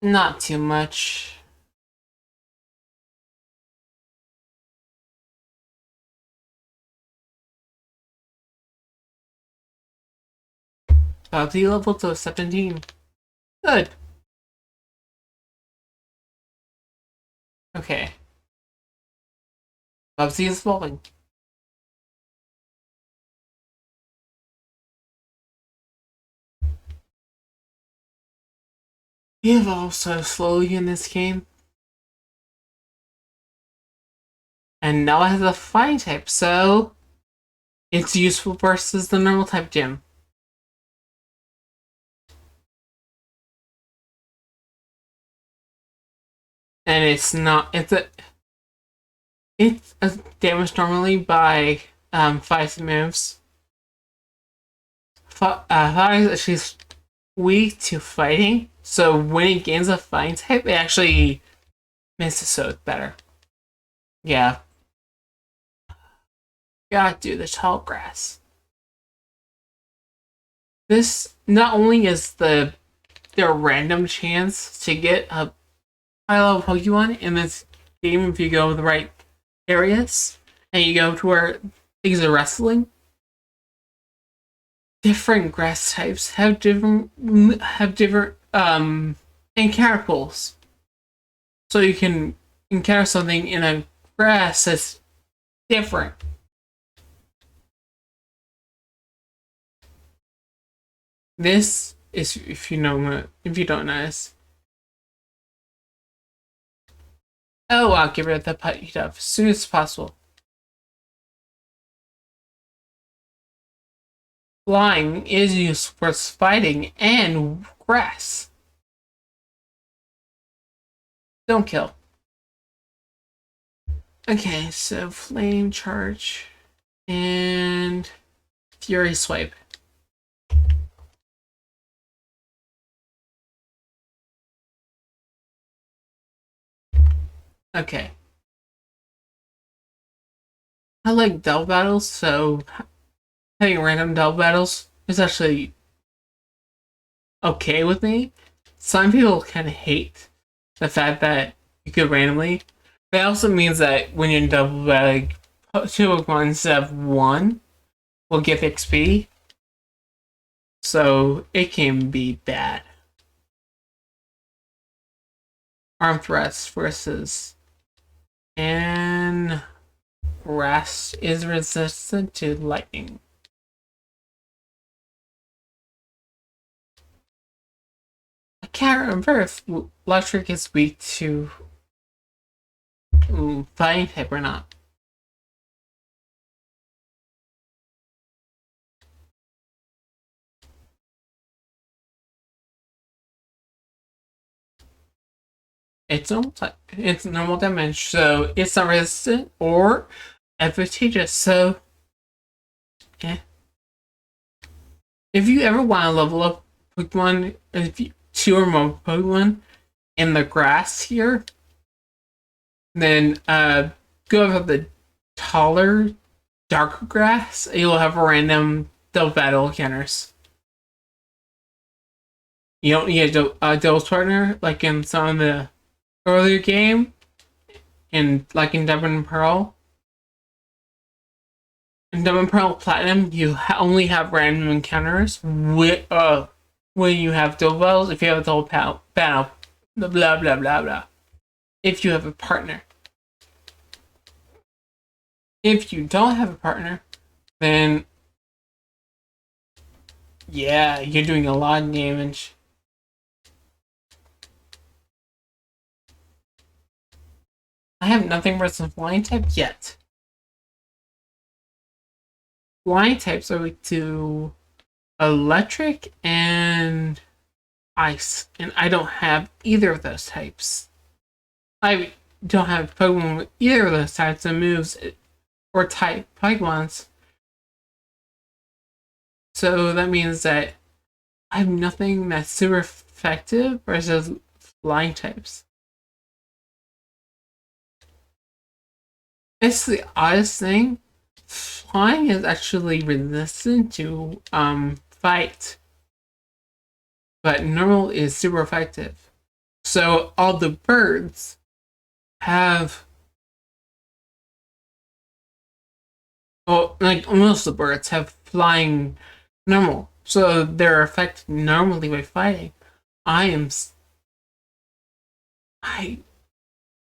Not too much. Bubsy level to 17. Good. Okay. Bubsy is falling. You evolve so slowly in this game. And now it has a fighting type, so it's useful versus the normal type gym. And it's damaged normally by 5 moves. She's weak to fighting, so when it gains a fighting type, it actually misses so it's better. Yeah, gotta do the tall grass. This not only is the random chance to get a high level Pokemon in this game if you go to the right areas and you go to where things are wrestling. Different grass types have different encounter pools. So you can encounter something in a grass that's different. This is if you don't know this. Oh, I'll get rid of the putty stuff as soon as possible. Flying is used for fighting and grass. Don't kill. Okay, so flame charge and fury swipe. Okay. I like double battles, so having random double battles is actually okay with me. Some people kind of hate the fact that you could randomly. That also means that when you're in double battle, two Pokemon instead of one will give XP. So it can be bad. Arm thrust versus and Rast is resistant to lightning. I can't remember if electric is weak to fighting type or not. it's normal damage, so it's not resistant or advantageous. So, yeah. If you ever want to level up Pokemon, if you two or more Pokemon in the grass here, then go over the taller, darker grass. You'll have random double battle encounters. You don't need a Devil's Partner like in some of the earlier game, and like in Diamond and Pearl. In Diamond and Pearl Platinum, you only have random encounters with when you have double battles. If you have a double battle, blah blah blah blah. If you have a partner. If you don't have a partner, then yeah, you're doing a lot of damage. I have nothing versus flying type yet. Flying types are weak to electric and ice, and I don't have either of those types. I don't have Pokemon with either of those types of moves or type Pokemons. So that means that I have nothing that's super effective versus flying types. It's the oddest thing. Flying is actually resistant to fight, but normal is super effective. So all the birds have, well, like most of the birds have flying normal, so they're affected normally by fighting. I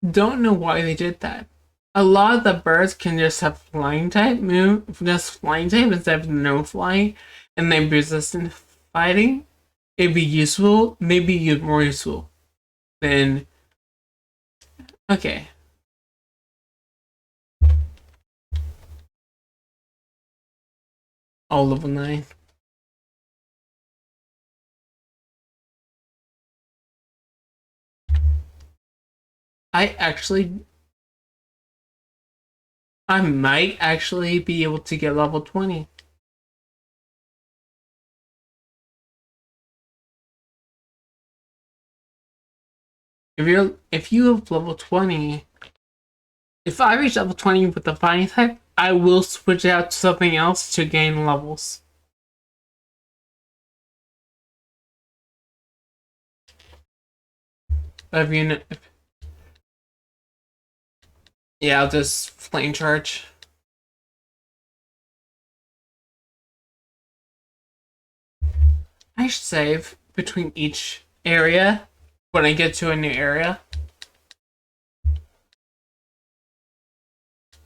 don't know why they did that. A lot of the birds can just have flying type move, just flying type instead of no flying, and they're resistant to fighting. It'd be useful, maybe more useful than. Okay. All level 9. I might actually be able to get level 20. If you have level 20, if I reach level 20 with the fighting type, I will switch out to something else to gain levels. Yeah, I'll just flame charge. I should save between each area when I get to a new area.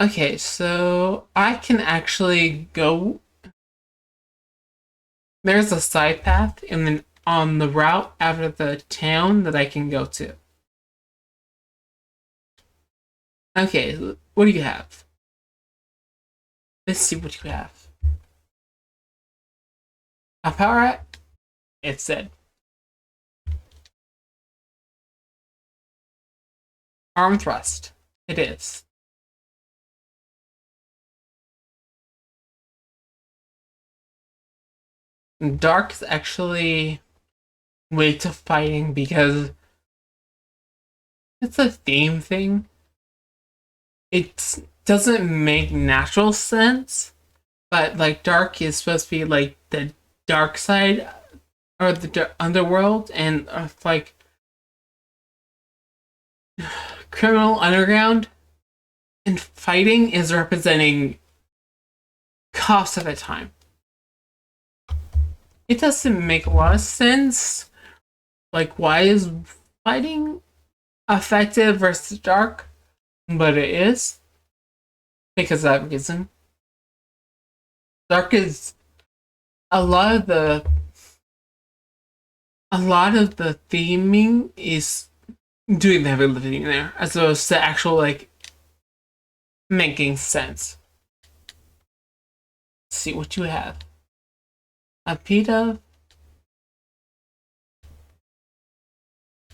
Okay, so I can actually go. There's a side path, and then on the route after the town that I can go to. Okay, what do you have? Let's see what you have. A power up? It said. Arm thrust. It is. Dark is actually way to fighting because it's a theme thing. It doesn't make natural sense, but like Dark is supposed to be like the dark side or the underworld, and like criminal underground, and fighting is representing cost of a time. It doesn't make a lot of sense. Like, why is fighting effective versus dark? But it is. Because of that reason. Dark is a lot of the theming is doing the heavy lifting there, as opposed to actual like making sense. Let's see what you have. A pita.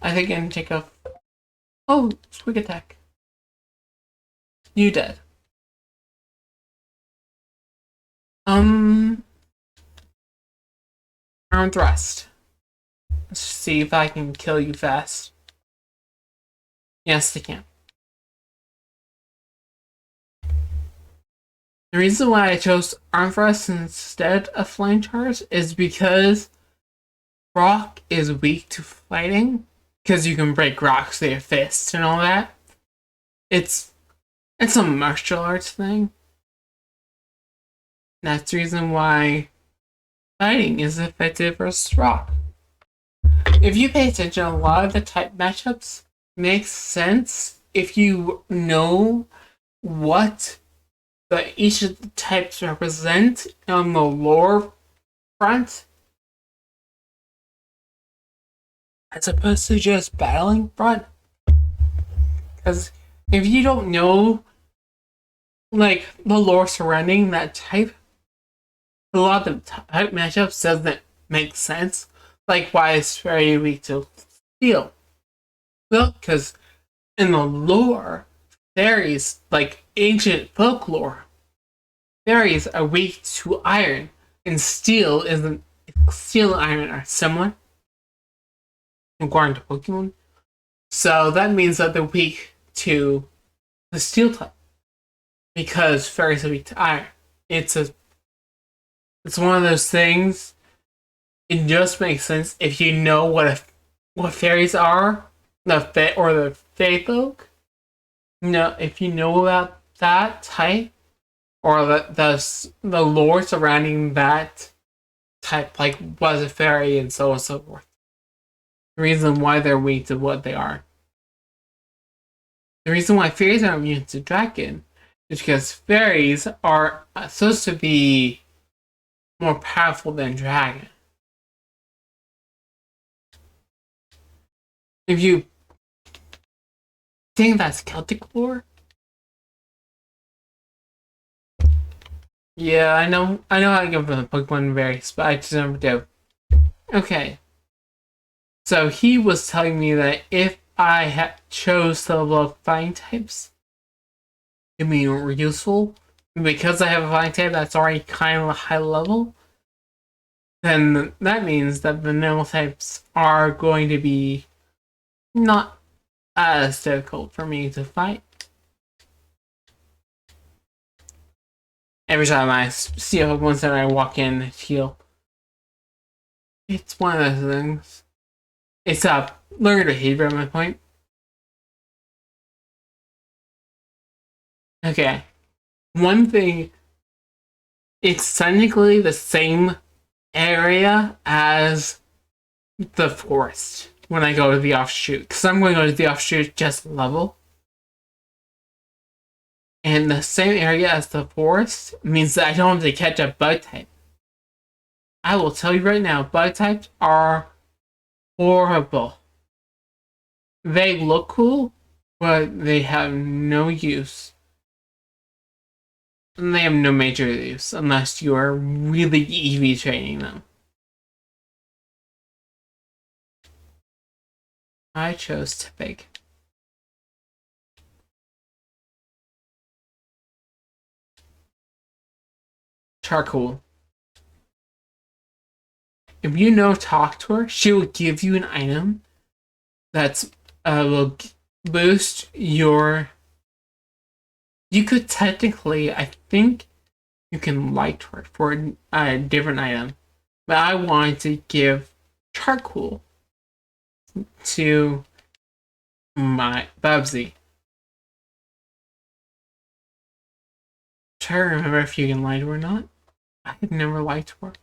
I think I can take off Oh, quick attack. You dead. Arm thrust. Let's see if I can kill you fast. Yes, I can. The reason why I chose arm thrust instead of flame charge is because rock is weak to fighting, because you can break rocks with your fists and all that. It's a martial arts thing. That's the reason why fighting is effective versus rock. If you pay attention, a lot of the type matchups makes sense if you know what each of the types represent on the lore front, as opposed to just battling front. Because if you don't know, like, the lore surrounding that type, a lot of the type matchups doesn't make sense. Like, why it's very weak to steel. Well, because in the lore, fairies, like ancient folklore, fairies are weak to iron, and steel and iron are similar according to Pokemon. So that means that they're weak to the steel type because fairies are weak to iron. It's one of those things. It just makes sense if you know what fairies are, the Fae folk. If you know about that type, or the lore surrounding that type, like was a fairy and so on and so forth. The reason why they're weak to what they are. The reason why fairies are immune to dragon is because fairies are supposed to be more powerful than dragon. If you think that's Celtic lore, yeah, I know how to give the Pokemon varies, but I just never do. Okay. So he was telling me that if I chose to level up fighting types, it'd be more useful. Because I have a fighting type that's already kind of a high level, then that means that the normal types are going to be not as difficult for me to fight. Every time I see a Pokemon Center, I walk in and heal. It's one of those things. It's a learned behavior at my point. Okay. One thing, it's technically the same area as the forest when I go to the offshoot, because I'm going to go to the offshoot just level. And the same area as the forest means that I don't have to catch a bug type. I will tell you right now, bug types are horrible. They look cool, but they have no use. And they have no major use unless you are really EV training them. I chose Tepig. Charcoal. If you know talk to her, she will give you an item that's will boost your. You could technically, I think, you can light her for a different item, but I wanted to give charcoal to my Bubsy. Try to remember if you can light her or not. I have never liked her.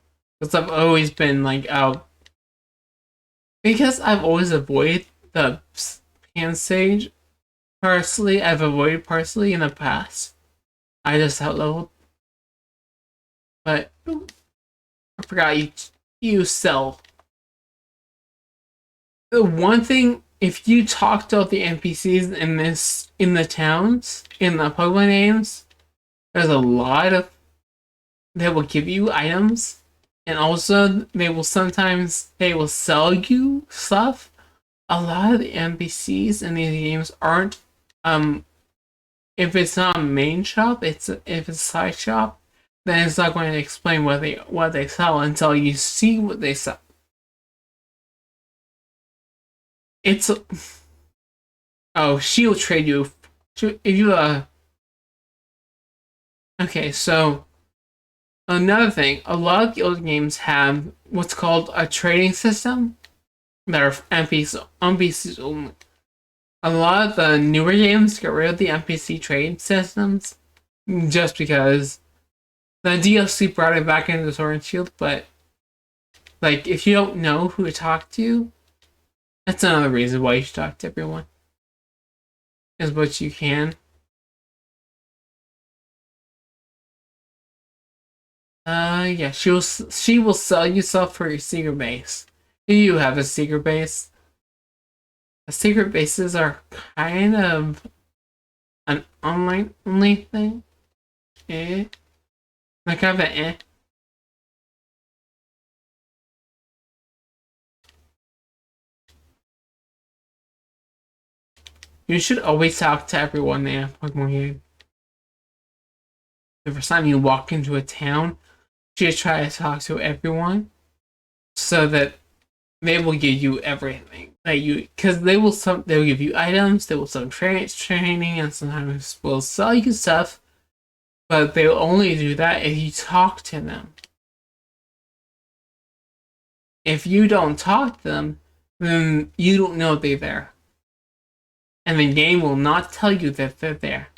Because I've always been like, oh. Because I've always avoided the pan stage. Parsley, I've avoided parsley in the past. I just outleveled. But I forgot you sell. The one thing, if you talk to all the NPCs in the towns, in the Pokemon names, there's a lot of they will give you items, and also they will sell you stuff, a lot of the NPCs in these games aren't if it's not a main shop, if it's a side shop, then it's not going to explain what they sell until you see what they sell. It's oh, she'll trade you if you okay, so another thing, a lot of guild games have what's called a trading system that are NPCs only. A lot of the newer games get rid of the NPC trade systems just because the DLC brought it back into the Sword and Shield, but like if you don't know who to talk to, that's another reason why you should talk to everyone. As much you can. Yeah, she will sell you stuff for your secret base. Do you have a secret base? Secret bases are kind of an online only thing. Like kind of an You should always talk to everyone in a Pokemon game. The first time you walk into a town, you should try to talk to everyone so that they will give you everything that because they'll give you items, they will some training, and sometimes will sell you stuff, but they'll only do that if you talk to them. If you don't talk to them, then you don't know they're there, and the game will not tell you that they're there.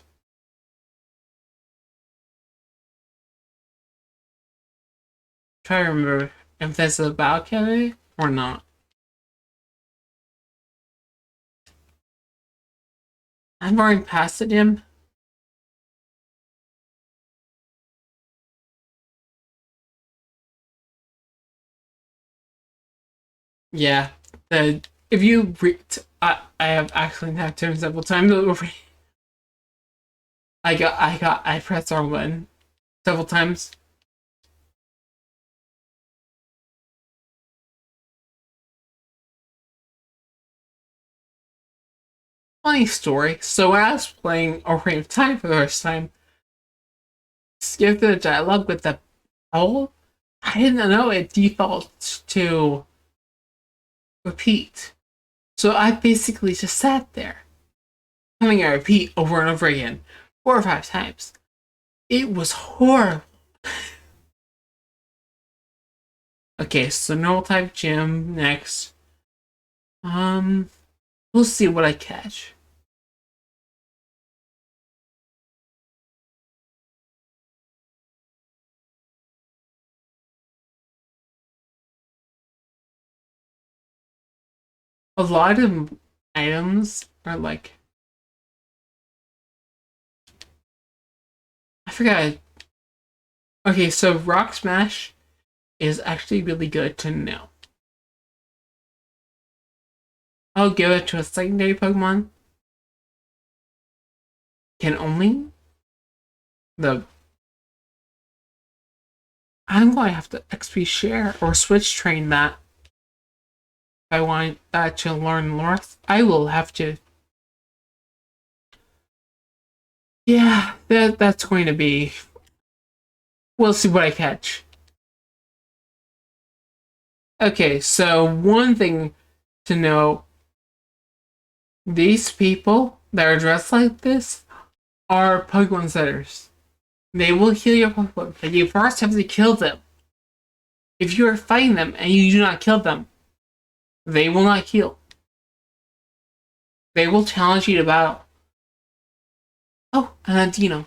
Try to remember if this is about Kevin or not. I've already passed it him. Yeah, if you I have actually had to several times over. I pressed R1 several times. Funny story. So when I was playing Ocarina of Time for the first time, skip the dialogue with the owl. I didn't know it defaults to repeat. So I basically just sat there, having a repeat over and over again, 4 or 5 times. It was horrible. Okay, so normal type gym next. We'll see what I catch. A lot of items are like I forgot. Okay, so Rock Smash is actually really good to know. I'll give it to a secondary Pokemon. Can only the I'm going to have to XP share or switch train that. If I want to learn North, I will have to. Yeah, that's going to be. We'll see what I catch. Okay, so one thing to know, these people that are dressed like this are Pokemon setters. They will heal your Pokemon, but you first have to kill them. If you are fighting them and you do not kill them, they will not heal. They will challenge you to battle. Oh, and a Dino.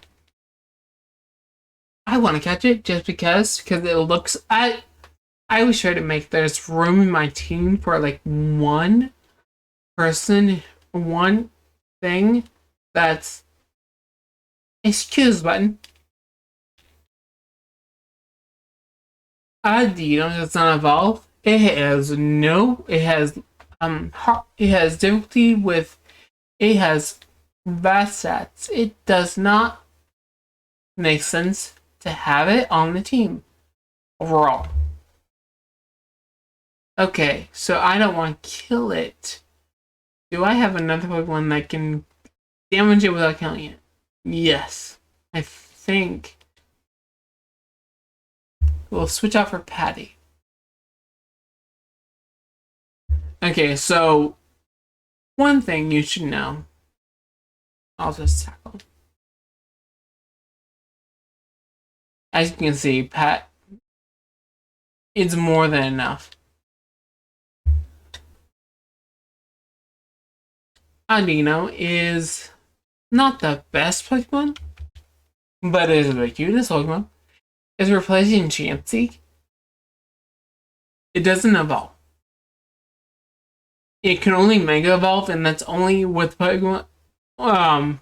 I want to catch it just because it looks. I was trying to make there's room in my team for like one person, one thing that's excuse button. Dino does not evolve. It has it has difficulty with, it has bad stats. It does not make sense to have it on the team overall. Okay, so I don't want to kill it Do I have another Pokemon that can damage it without killing it? Yes. I think we'll switch out for Patty. Okay, so one thing you should know. I'll just tackle. As you can see, Pat is more than enough. Audino is not the best Pokemon, but it is the cutest Pokemon. It's replacing Chansey. It doesn't evolve. It can only Mega Evolve, and that's only with Pokemon, the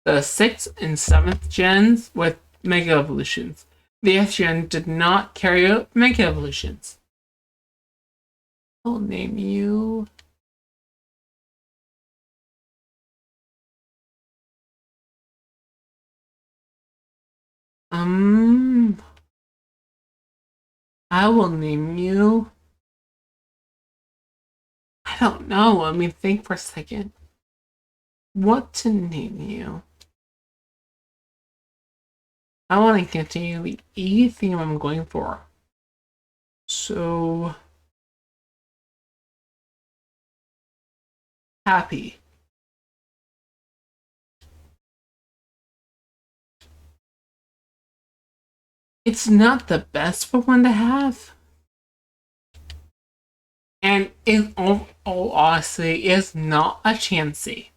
6th and 7th gens with Mega Evolutions. The 8th gen did not carry out Mega Evolutions. I'll name you... I will name you... I don't know. Let me think for a second. What to name you? I want to continue the E theme I'm going for. So... Happy. It's not the best Pokemon to have. And in all honesty, is not a Chansey.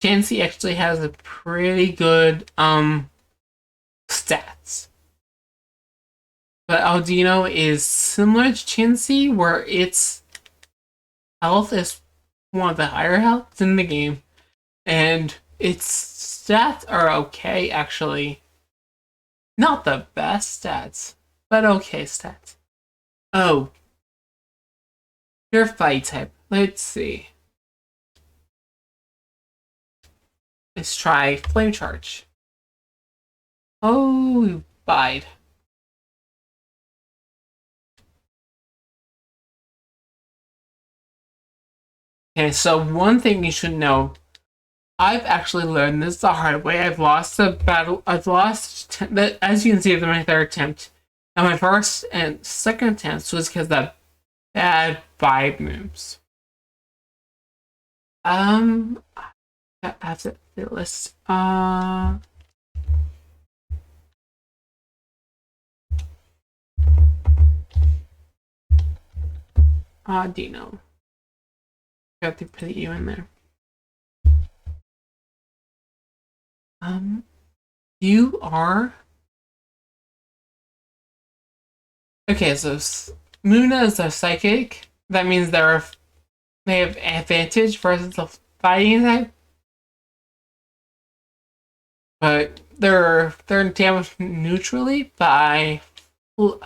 Chansey actually has a pretty good stats. But Audino is similar to Chansey, where its health is one of the higher healths in the game. And its stats are okay, actually. Not the best stats, but okay stats. Oh. Your fight type. Let's see. Let's try Flame Charge. Oh, you bide. Okay, so one thing you should know. I've actually learned this the hard way. I've lost a battle. As you can see, in my third attempt. And my first and second attempts was because of bad vibe moves. I have to list. Dino. Got to put you in there. You are... Okay, so Luna is a psychic. That means they have advantage versus the fighting type. But they're damaged neutrally by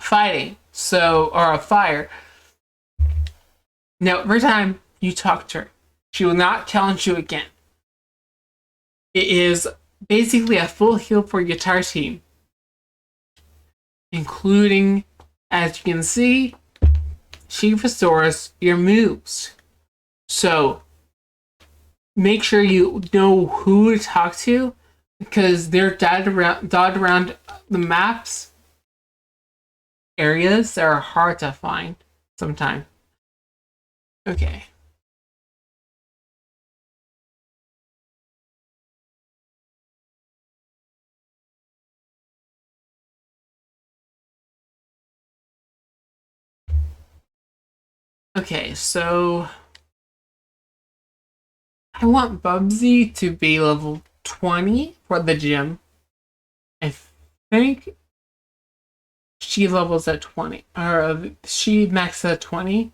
fighting. Or a fire. Now, every time you talk to her, she will not challenge you again. It is basically a full heal for your entire team. Including, as you can see, she restores your moves. So, make sure you know who to talk to, because they're dotted around the maps areas that are hard to find sometimes. Okay. Okay, so I want Bubsy to be level 20 for the gym. I think she levels at 20, or she maxes at 20.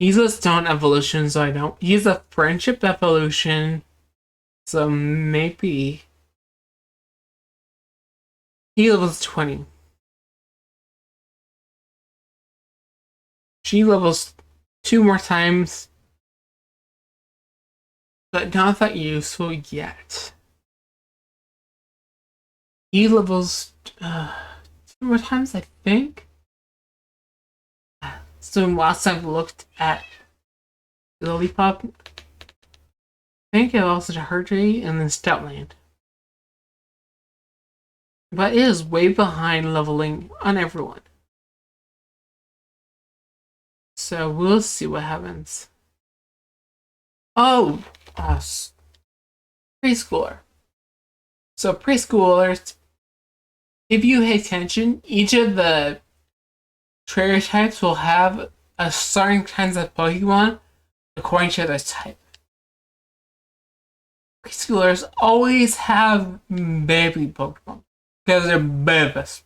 He's a stone evolution, so I don't. He's a friendship evolution, so maybe he levels 20. She levels 2 more times, but not that useful yet. E levels 2 more times, I think. So last I've looked at Lollipop, I think it also Herjay and then Stoutland. But it is way behind leveling on everyone. So we'll see what happens. Oh, preschooler. So preschoolers, if you pay attention, each of the trainer types will have a certain kinds of Pokemon according to their type. Preschoolers always have baby Pokemon because they're babies.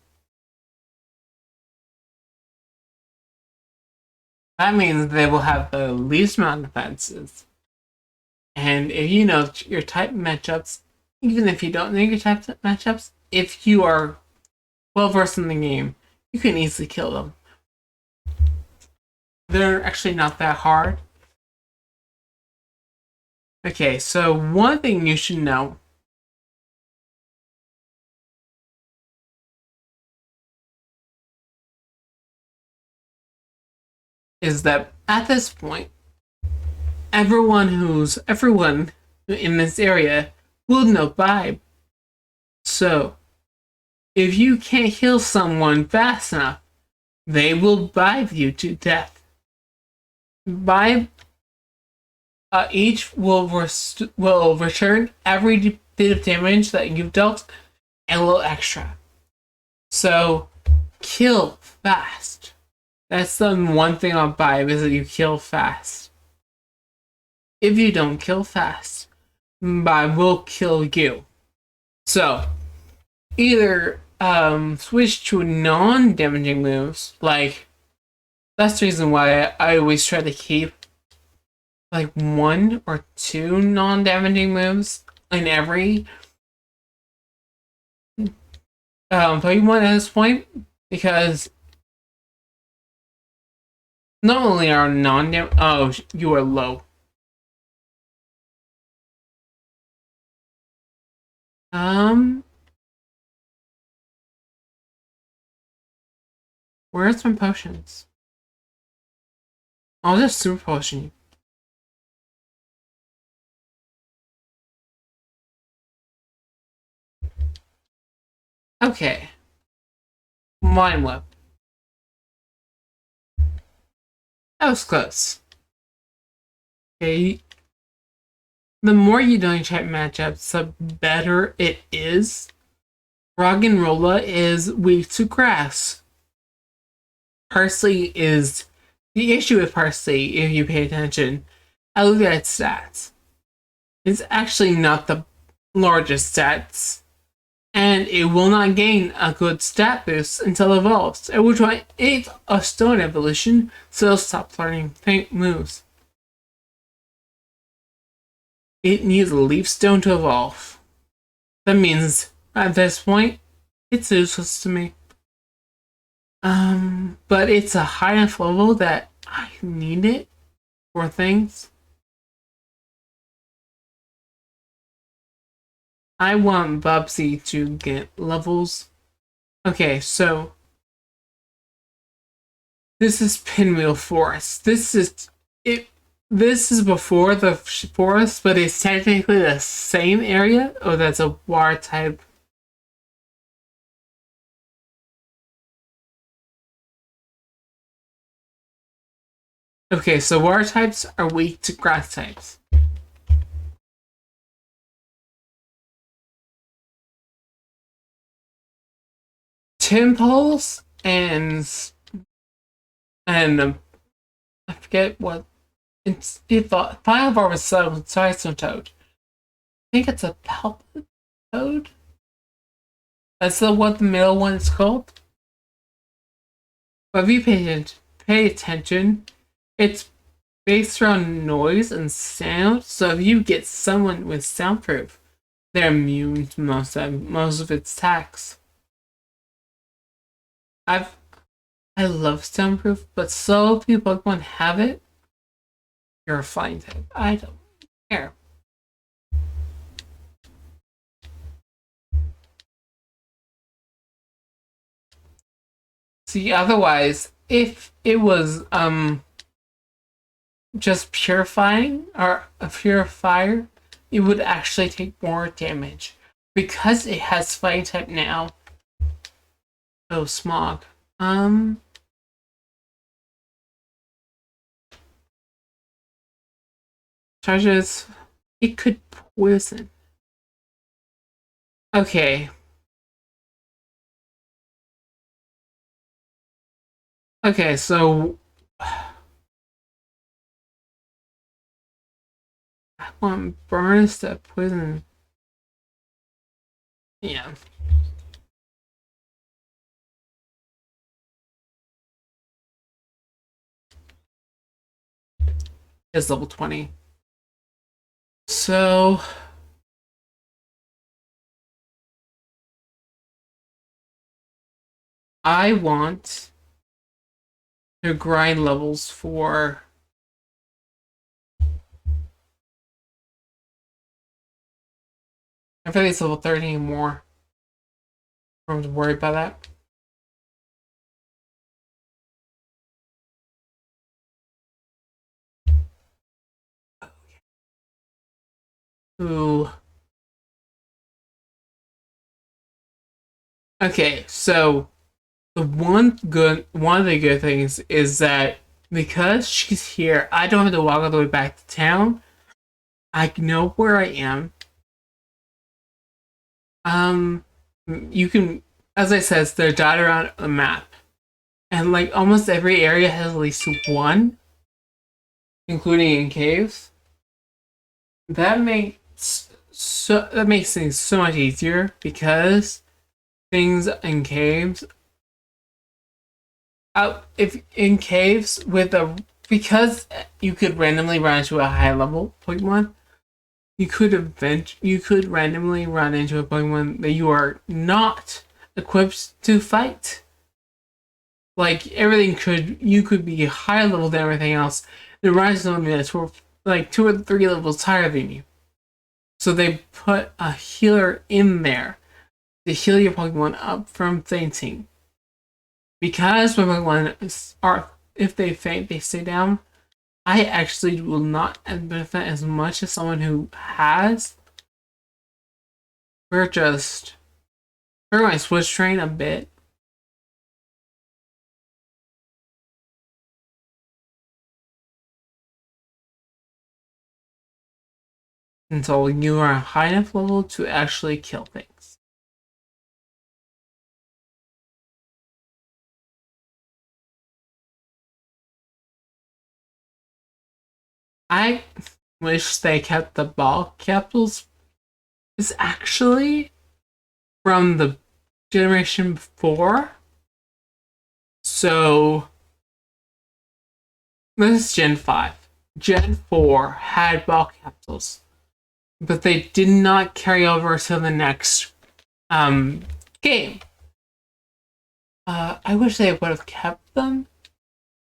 That means they will have the least amount of defenses. And if you know your type matchups, even if you don't know your type matchups, if you are well versed in the game, you can easily kill them. They're actually not that hard. Okay, so one thing you should know is that at this point, everyone in this area will know Vibe. So, if you can't heal someone fast enough, they will vibe you to death. Vibe each will return every bit of damage that you've dealt and a little extra. So, kill fast. That's the one thing on Vibe is that you kill fast. If you don't kill fast, Vibe will kill you. So, either switch to non-damaging moves, like that's the reason why I always try to keep like 1 or 2 non-damaging moves in every Pokemon at this point, because not only are you are low. Where's my potions? I'll just super potion you. Okay. Mind Whip. That was close. Okay. The more you know type matchups, the better it is. Roggenrola is weak to grass. Parsley is the issue with Parsley, if you pay attention. I look at its stats. It's actually not the largest stats, and it will not gain a good stat boost until it evolves. At which point, it's a stone evolution, so it'll stop learning moves. It needs a leaf stone to evolve. That means at this point, it's useless to me. But it's a high enough level that I need it for things. I want Bubsy to get levels. Okay, so this is Pinwheel Forest. This is before the forest, but it's technically the same area. Oh, that's a water type. Okay, so water types are weak to grass types. Timples and I forget what it's. Five are Seismitoad. Toad. I think it's a Palpitoad. That's what the middle one is called. But if you pay attention, it's based around noise and sound. So if you get someone with soundproof, they're immune to most of its attacks. I love soundproof, but so few Pokemon have it. You're a flying type. I don't care. See, otherwise, if it was just purifying or a purifier, it would actually take more damage. Because it has fighting type now. Oh, smog. Charges. It could poison. Okay. Okay, so I want burn instead of poison. Yeah. It's level 20. So I want to grind levels for I think it's level 30 and more. I'm worried about that. Ooh. Okay, so one of the good things is that because she's here, I don't have to walk all the way back to town. I know where I am. You can, as I said, they're dotted around a map, and like almost every area has at least one, including in caves. That makes things so much easier because things in caves if in caves with a because you could randomly run into a high level Pokemon, you could randomly run into a Pokemon that you are not equipped to fight. Like you could be higher level than everything else. The rise zone that's were like 2 or 3 levels higher than you. So they put a healer in there to heal your Pokemon up from fainting. Because when Pokemon are, if they faint, they stay down. I actually will not benefit as much as someone who has. We're going to switch train a bit. Until you are a high enough level to actually kill things. I wish they kept the ball capsules. It's actually from the generation before. So this is Gen 5. Gen 4 had ball capsules, but they did not carry over to the next game. I wish they would have kept them,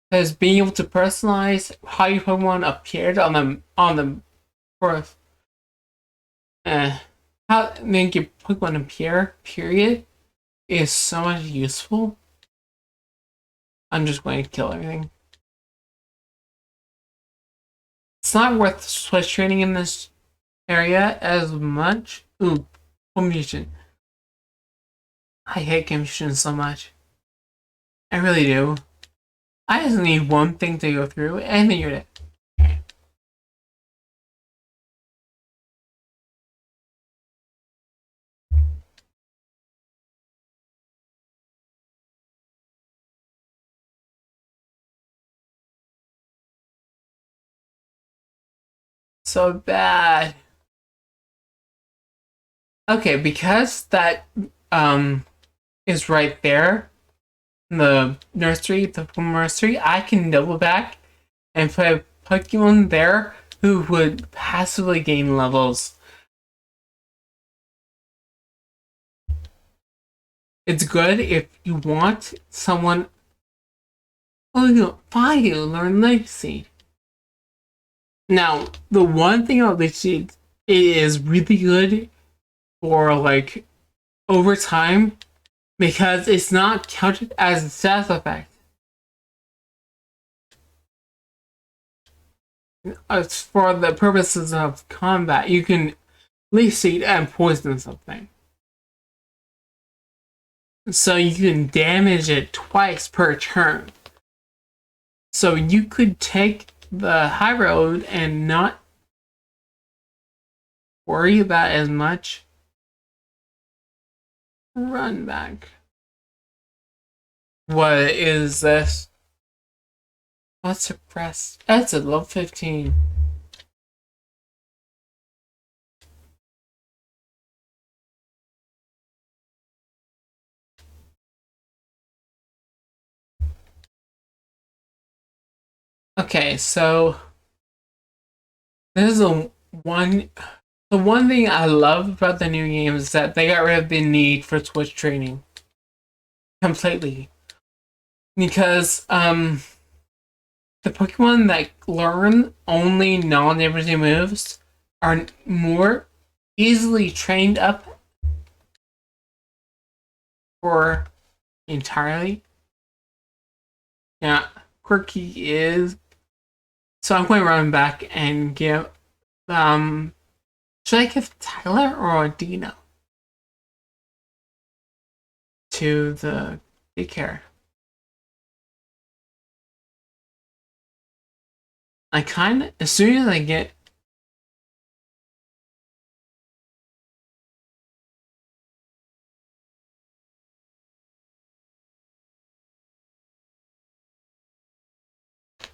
because being able to personalize how your Pokemon appeared on the first, how make your Pokemon appear, period, is so much useful. I'm just going to kill everything. It's not worth switch training in this area as much. Ooh, Comfusion. I hate Comfusion so much. I really do. I just need one thing to go through, and then you're dead. So bad. Okay, because that is right there, the Pokemon nursery, I can double back and put a Pokemon there who would passively gain levels. It's good if you want someone. Oh, fine, you learn Legacy. Now, the one thing about Legacy, it is really good for like over time. because it's not counted as a status effect. It's for the purposes of combat. You can at least eat and poison something. So you can damage it twice per turn. So you could take the high road and not worry about as much. Run back. What is this? Let's suppress. That's a level 15. Okay, so this is the one thing I love about the new game is that they got rid of the need for Twitch training completely. Because the Pokemon that learn only non-emergency moves are more easily trained up for entirely. Yeah, Quirky is. So I'm going to run back and give should I give Tyler or Dino to the daycare? I kind of, as soon as I get. As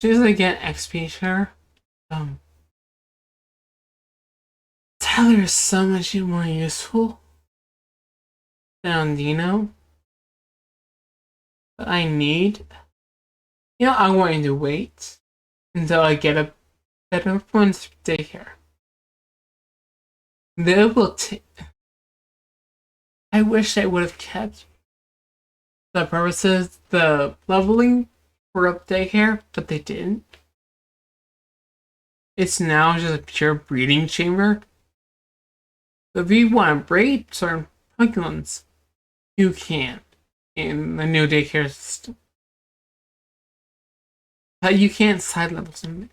soon as I get XP share, Tyler is so much more useful than Dino. But I need. I'm going to wait until I get a better one's daycare. They will. I wish I would have kept the purposes, the leveling for up daycare, but they didn't. It's now just a pure breeding chamber. If you want to breed certain Pokemons, you can in the new daycare system. But you can't side level something.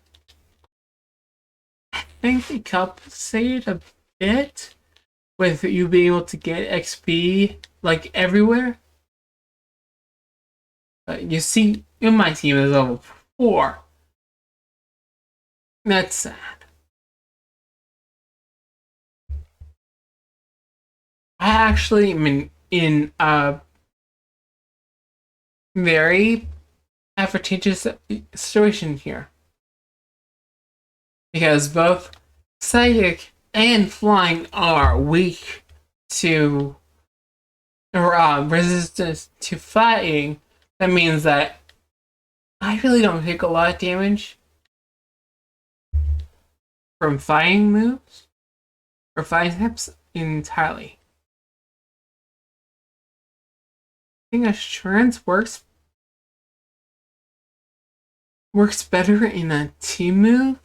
I think they compensated a bit with you being able to get XP like everywhere. But you see, in my team is level 4. That's sad. I actually am in a very advantageous situation here. Because both Psychic and Flying are weak to resistance to fighting. That means that I really don't take a lot of damage from fighting moves or fighting types entirely. I think Assurance works better in a team move.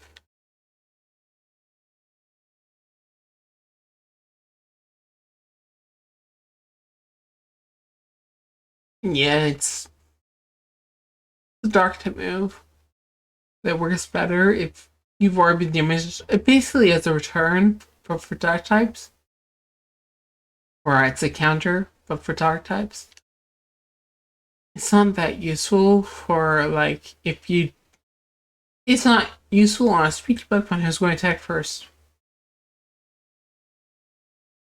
Yeah, it's the dark type move that works better if you've already been damaged. It basically as a return for dark types. Or it's a counter, but for dark types. It's not that useful for like if you. It's not useful on a speech Pokemon who's going to attack first.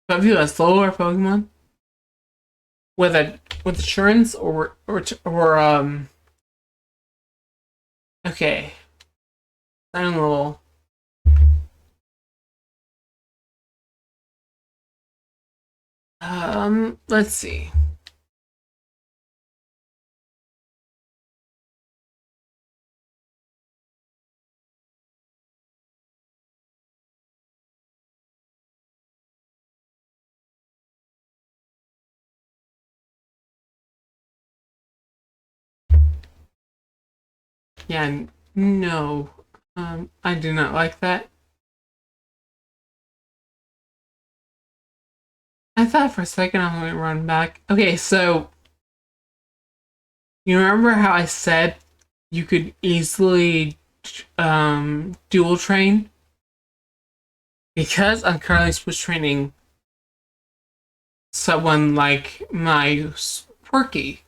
But if you have a slower Pokemon with assurance or okay. I'm a little. Let's see. Yeah, no. I do not like that. I thought for a second I'm going to run back. Okay, so you remember how I said you could easily dual train? Because I'm currently switch training someone like my Quirky,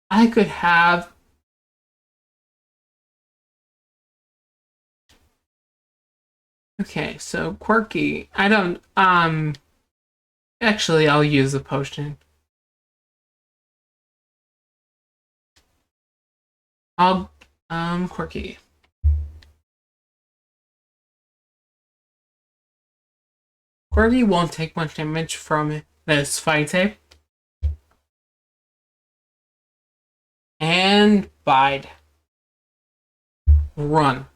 I could have. Okay, so Quirky, I don't, actually, I'll use the potion. I'll, Quirky. Quirky won't take much damage from this fight type. And bide. Run.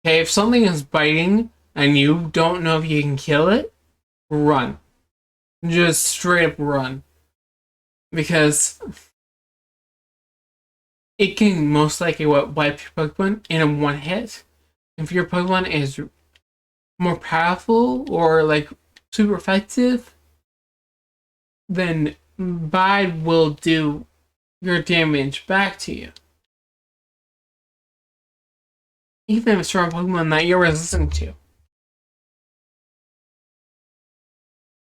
Okay, if something is biting and you don't know if you can kill it, run. Just straight up run. Because it can most likely wipe your Pokemon in a one hit. If your Pokemon is more powerful or like super effective, then Bide will do your damage back to you. Even if it's from a Pokemon that you're resistant to.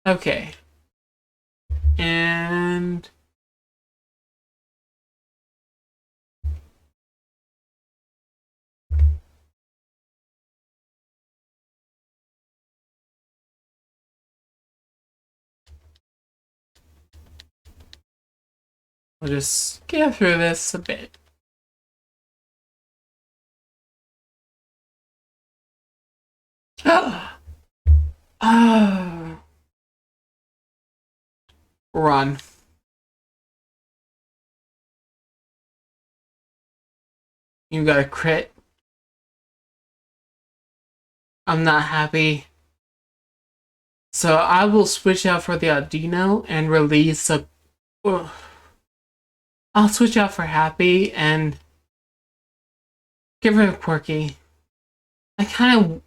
Okay. And we'll just get through this a bit. Run. You got a crit. I'm not happy. So I will switch out for the Audino and release a. I'll switch out for Happy and get rid of Quirky. I kind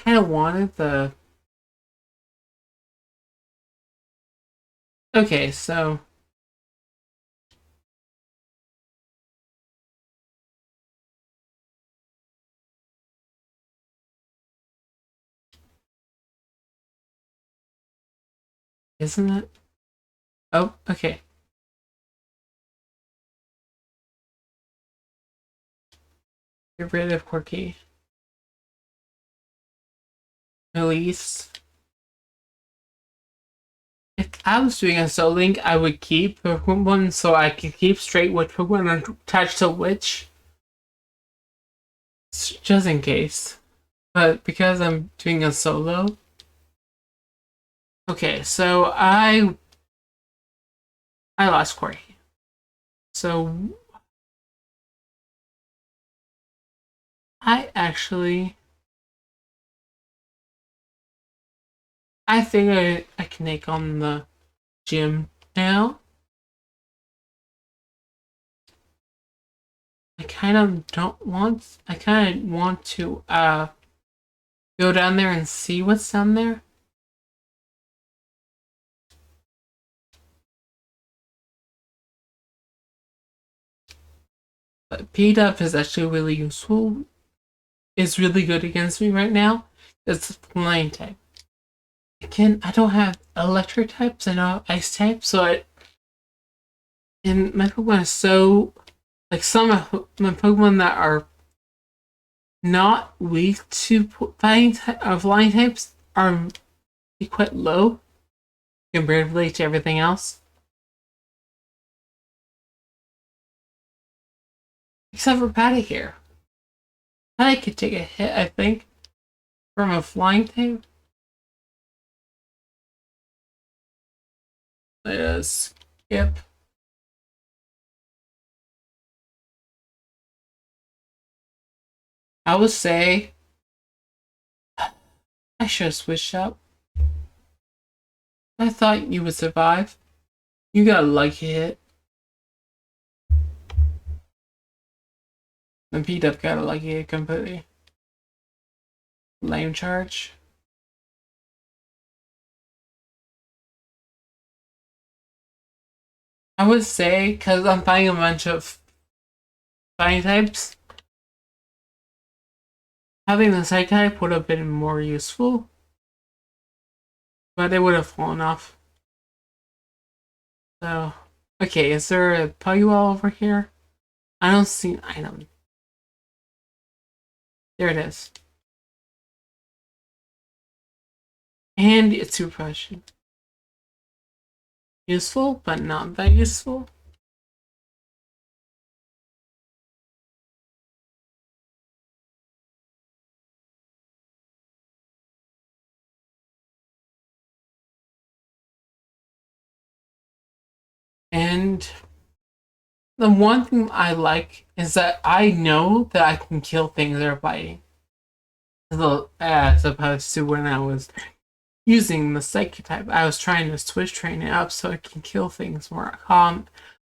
of wanted the. Okay, so isn't it? Oh, okay. Get rid of Quirky. Release. If I was doing a Soul Link, I would keep Pokemon so I could keep straight which Pokemon are attached to which. Just in case. But because I'm doing a solo. Okay, so I lost Quirky. So I think I can take on the gym now. I kind of want to go down there and see what's down there. But P-Dub is actually really useful. It's really good against me right now. It's flying type. I don't have electric types, I know ice types, so and my Pokemon is so like some of my Pokemon that are not weak to flying types are quite low comparatively to everything else. Except for Patty here. Patty could take a hit, I think, from a flying type. Let us skip. I would say I should have switched up. I thought you would survive. You got a lucky hit. And P-Dub got a lucky hit completely. Lame charge. I would say, because I'm finding a bunch of fighting types, having the psych type would have been more useful, but it would have fallen off. So, okay, is there a Pugwall over here? I don't see an item. There it is. And it's suppression. Useful, but not that useful. And the one thing I like is that I know that I can kill things that are biting. As opposed to when I was using the psychic type, I was trying to switch train it up so I can kill things more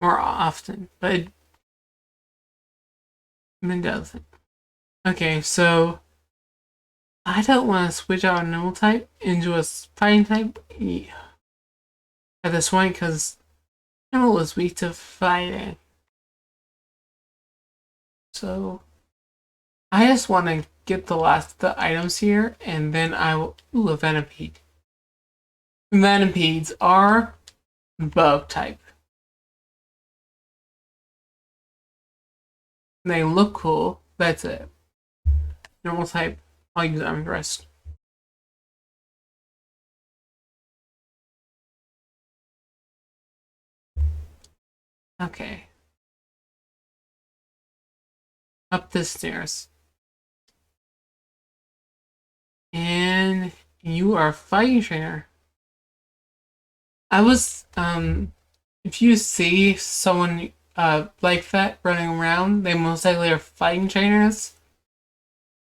often, but it doesn't. Okay, so I don't want to switch out a normal type into a fighting type at this point because normal is weak to fighting. So I just want to get the last of the items here, and then I will. Ooh, a Venipede. Venipedes are bug type. They look cool. That's it. Normal type. I'll use Arm Thrust. Okay. Up the stairs. And you are a fighting trainer. I was if you see someone like that running around, they most likely are fighting trainers.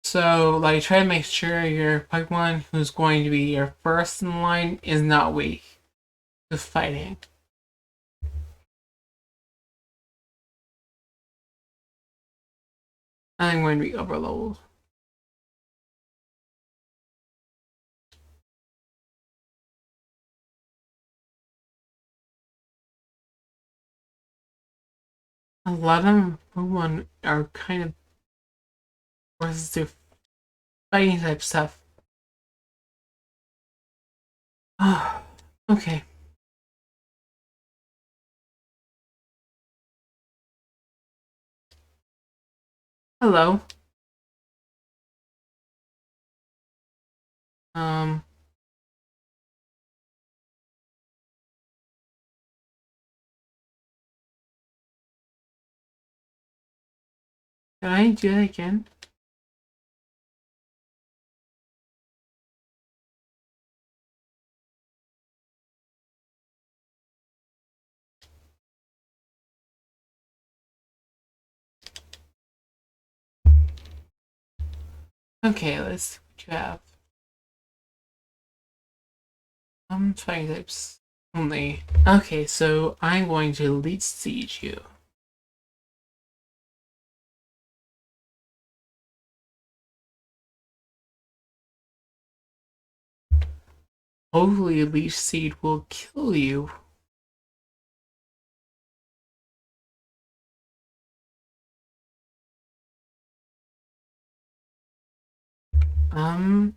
So like try to make sure your Pokemon who's going to be your first in line is not weak to fighting. I'm going to be overloaded. A lot of Pokemon are kind of forced to fighting type stuff. Okay. Hello. Um. Can I do that again? Okay, let's see what you have. Fighting types only. Okay, so I'm going to Leech Siege you. Hopefully, Leech Seed will kill you. Um.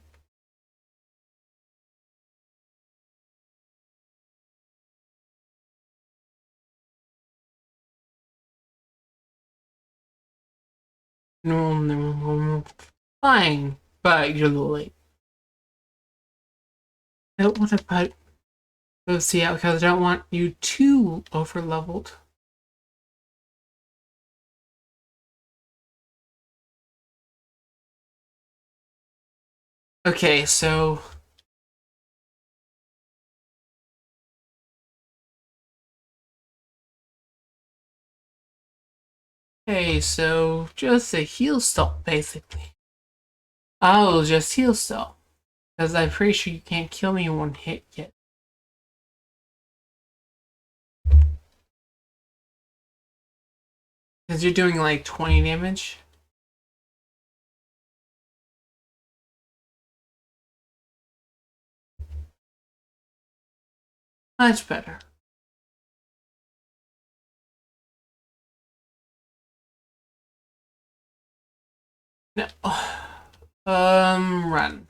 No. Fine, but you're late. I don't want to put those out because I don't want you too over leveled. Okay, so just a heal stall, basically. I'll just heal stall. Because I'm pretty sure you can't kill me in one hit yet. Because you're doing like 20 damage. Much better. No. Run.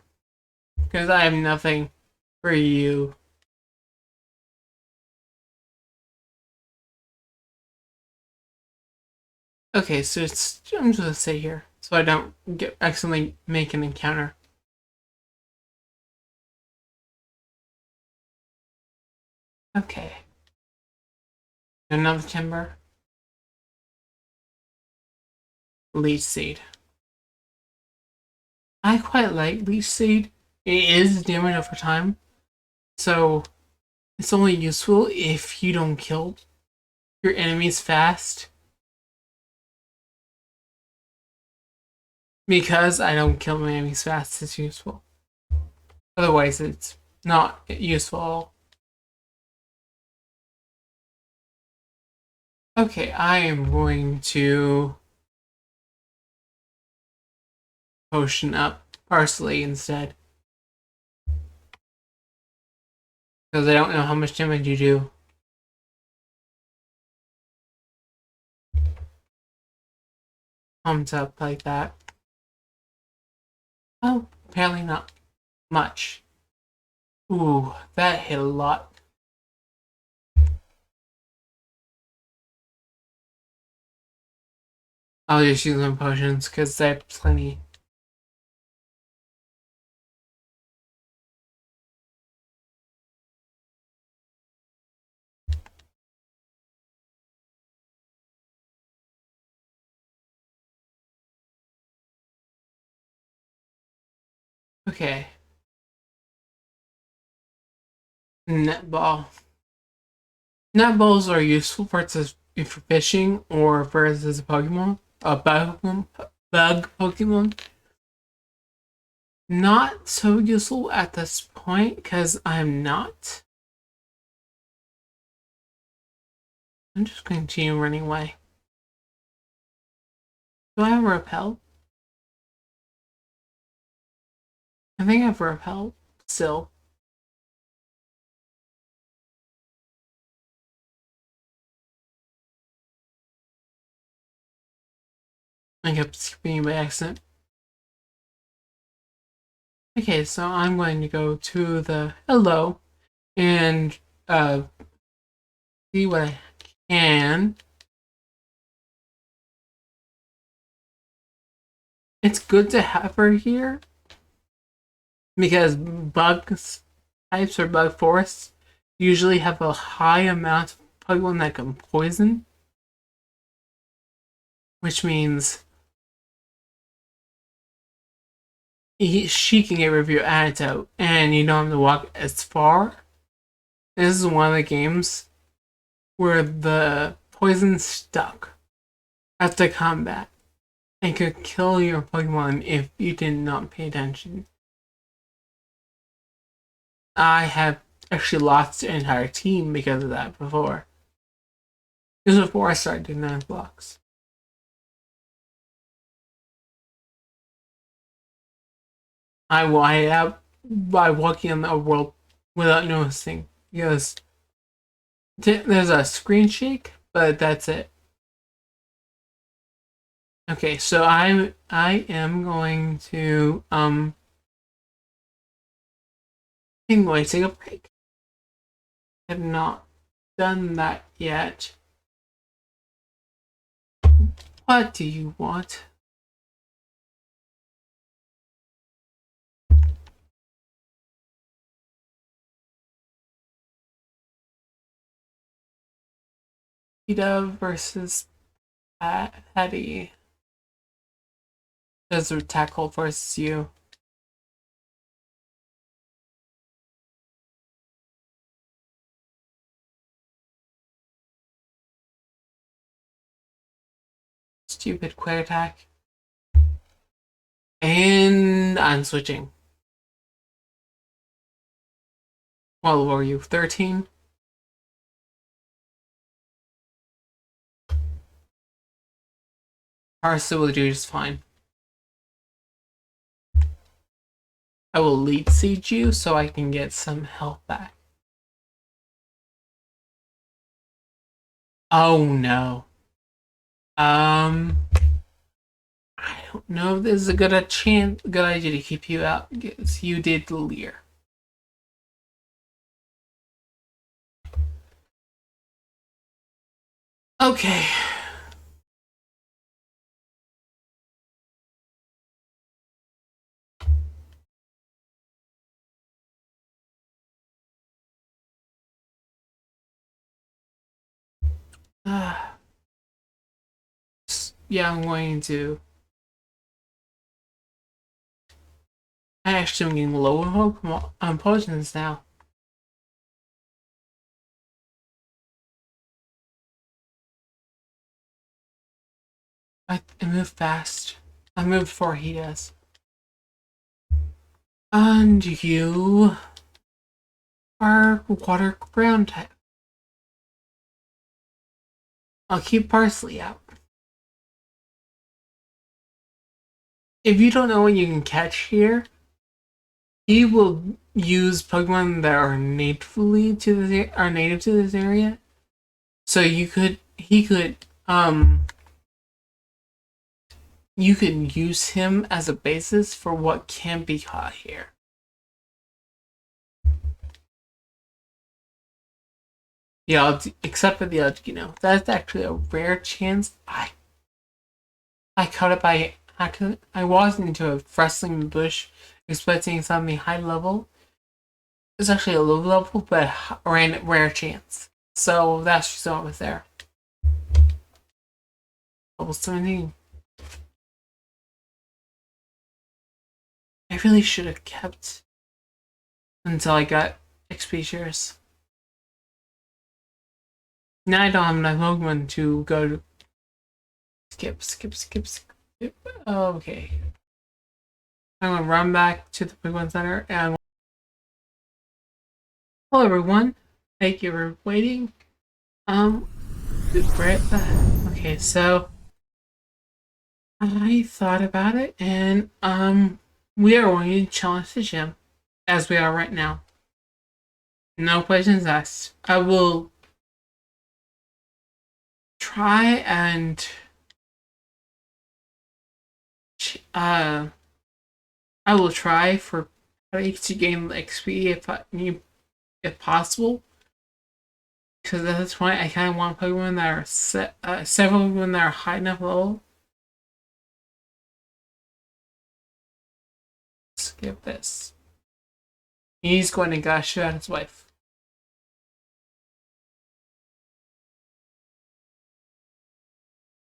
Because I have nothing for you. Okay, so I'm just gonna stay here so I don't accidentally make an encounter. Okay. Another timber. Leech seed. I quite like leech seed. It is damage over time, so it's only useful if you don't kill your enemies fast. Because I don't kill my enemies fast, it's useful. Otherwise, it's not useful at all. Okay, I am going to potion up parsley instead. Because I don't know how much damage you do. Comes up like that. Oh, apparently not much. Ooh, that hit a lot. I'll just use some potions because I have plenty. Okay. Netball. Netballs are useful for if you're fishing or for as a Pokemon. A bug Pokemon. Not so useful at this point because I'm not. I'm just going to continue running away. Do I have a repel? I think I have a repel still. I kept skipping by accident. Okay, so I'm going to go to the hello and see what I can. It's good to have her here because bugs types or bug forests usually have a high amount of Pokemon that can poison, which means she can get rid of your antidote and you don't have to walk as far. This is one of the games where the poison stuck after combat and could kill your Pokemon if you did not pay attention. I have actually lost an entire team because of that before. This was before I started doing 9 blocks. I wired out by walking in the world without noticing because there's a screen shake, but that's it. Okay, so I am going to I'm going to take a break. I have not done that yet. What do you want? Peter versus Patty. Desert Tackle versus you. Stupid quick attack. And I'm switching. What were you, 13? Parsa will do just fine. I will lead siege you so I can get some health back. Oh no. Um, I don't know if this is a good idea to keep you out because you did Lear. Okay. Yeah, I'm going to. I actually am getting low on potions now. I move fast. I move before he does. And you are water ground type. I'll keep parsley out. If you don't know what you can catch here, he will use Pokemon that are native to this area. So you could use him as a basis for what can be caught here. Yeah, except for the Articuno. That's actually a rare chance. I caught it by accident. I walked into a wrestling bush expecting something high level. It's actually a low level, but rare chance. So that's just what was there. Level 17. I really should have kept until I got XP shares. Now I don't have enough Pokemon to go to skip. Okay. I'm gonna run back to the Pokemon Center and hello everyone. Thank you for waiting. Um right okay, so I thought about it and we are going to challenge the gym as we are right now. No questions asked. I will try and uh I will try for to gain XP if possible. Because at this point, I kind of want Pokemon that are several Pokemon that are high enough level. Skip this. He's going to gush at his wife.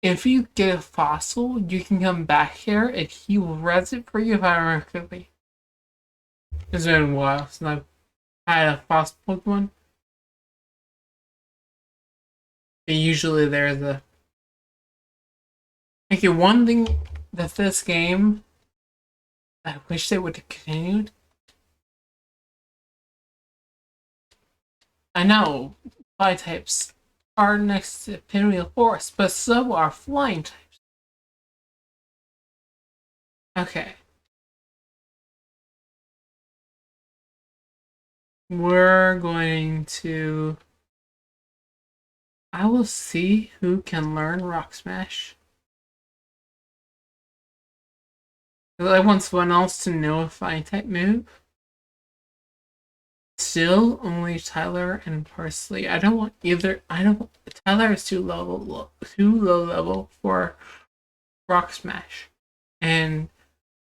If you get a fossil, you can come back here and he will res it for you if I remember correctly. It's been a while since I've had a fossil Pokemon. But usually there's a. Okay, one thing that this game I wish they would have continued. I know fly types are next to Pinwheel Forest, but so are flying types. Okay. We're going to. I will see who can learn Rock Smash. I want someone else to know a flying type move. Still, only Tyler and Parsley. I don't want either. I don't. Tyler is too low level for Rock Smash, and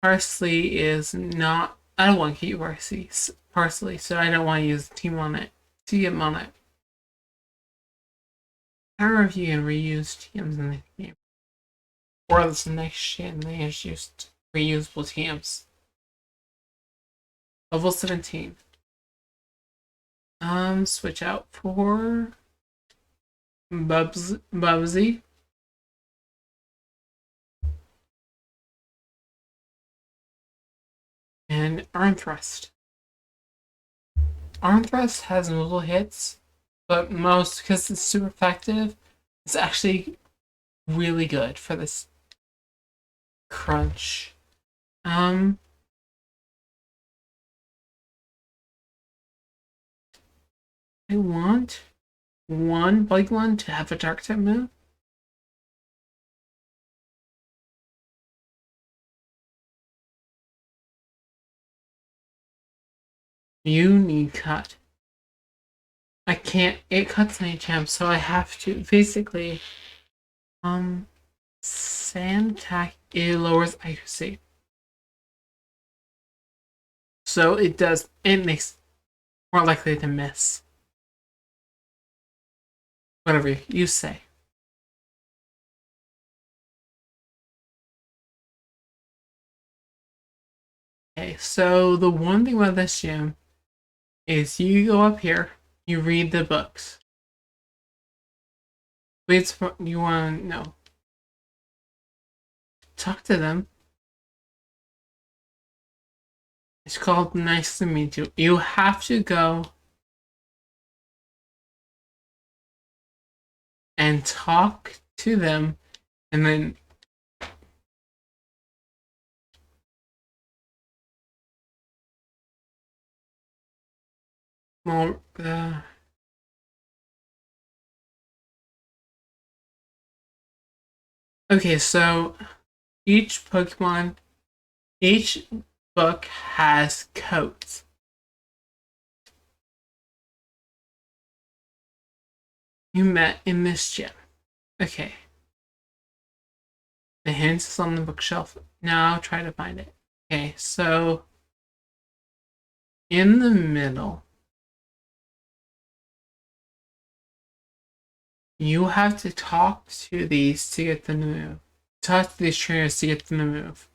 Parsley is not. I don't want to keep Parsley, so I don't want to use the team on it. TM on it. I don't know if you can reuse TMs in the game, or this next gen they introduced reusable TMs. Level 17. Switch out for Bubsy. And Arm Thrust. Arm Thrust has multiple hits, but most, because it's super effective, it's actually really good for this crunch. I want one Pokemon to have a dark type move. You need cut. I can't. It cuts my champ, so I have to basically. Sand attack. It lowers accuracy, so it does. It makes more likely to miss. Whatever you say. Okay, so the one thing about this gym is you go up here, you read the books. Wait, you want to know? Talk to them. It's called Nice to Meet You. You have to go and talk to them, and then well, okay, so each Pokemon, each book has codes. You met in this gym. Okay. The hints is on the bookshelf. Now I'll try to find it. Okay, so in the middle, you have to talk to these to get them to move. Talk to these trainers to get them to move.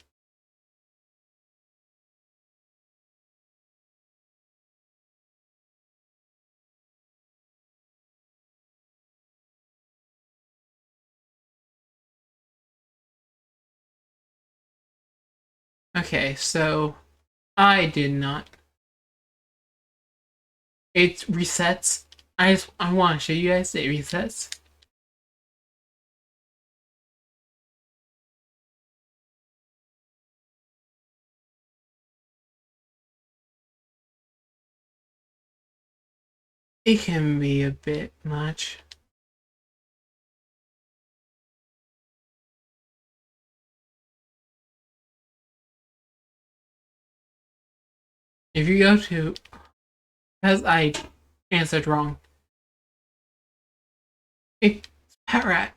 Okay, so I did not. It resets. I want to show you guys it resets. It can be a bit much. If you go to, because I answered wrong, it's Pet Rat.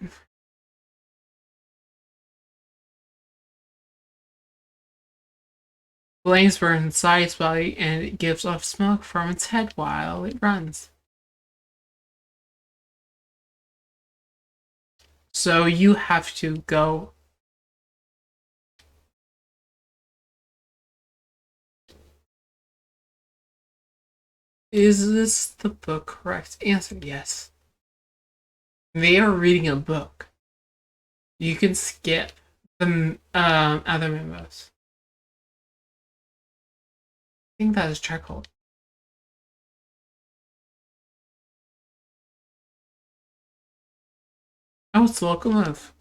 Flames burn inside its body and it gives off smoke from its head while it runs. So you have to go. Is this the book correct? Answer yes. They are reading a book. You can skip the other memos. I think that is charcoal. Oh, it's locomotive.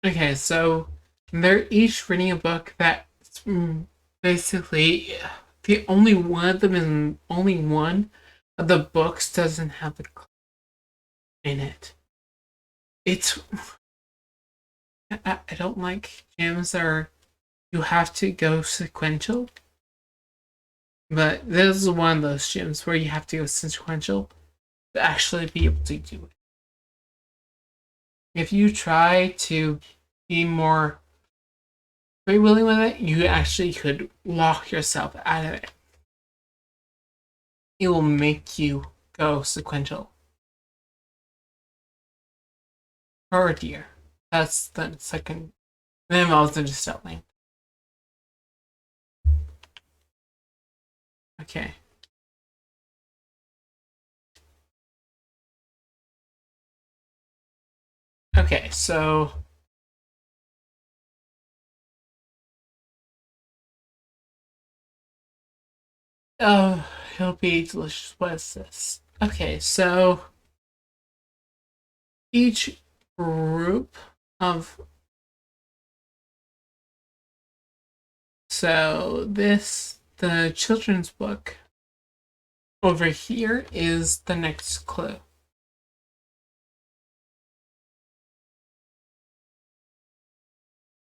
Okay, so they're each reading a book that's basically the only one of them is only one of the books doesn't have the in it. It's I don't like gyms that are you have to go sequential, but this is one of those gyms where you have to go sequential to actually be able to do it. If you try to be more free willing with it, you actually could lock yourself out of it. It will make you go sequential. Oh dear. That's the second. Then I was just settling. Okay. Okay, so oh, he'll be delicious. What is this? Okay, so each group of So the children's book over here is the next clue.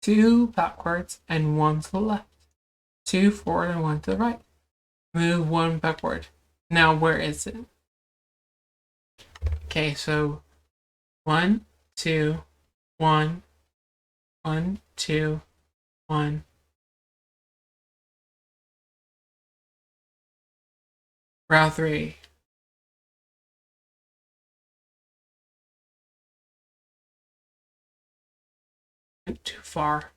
2 backwards and 1 to the left. 2 forward and 1 to the right. Move 1 backward. Now where is it? Okay, so 1, 2, 1, 1, 2, 1. Route 3. Went too far.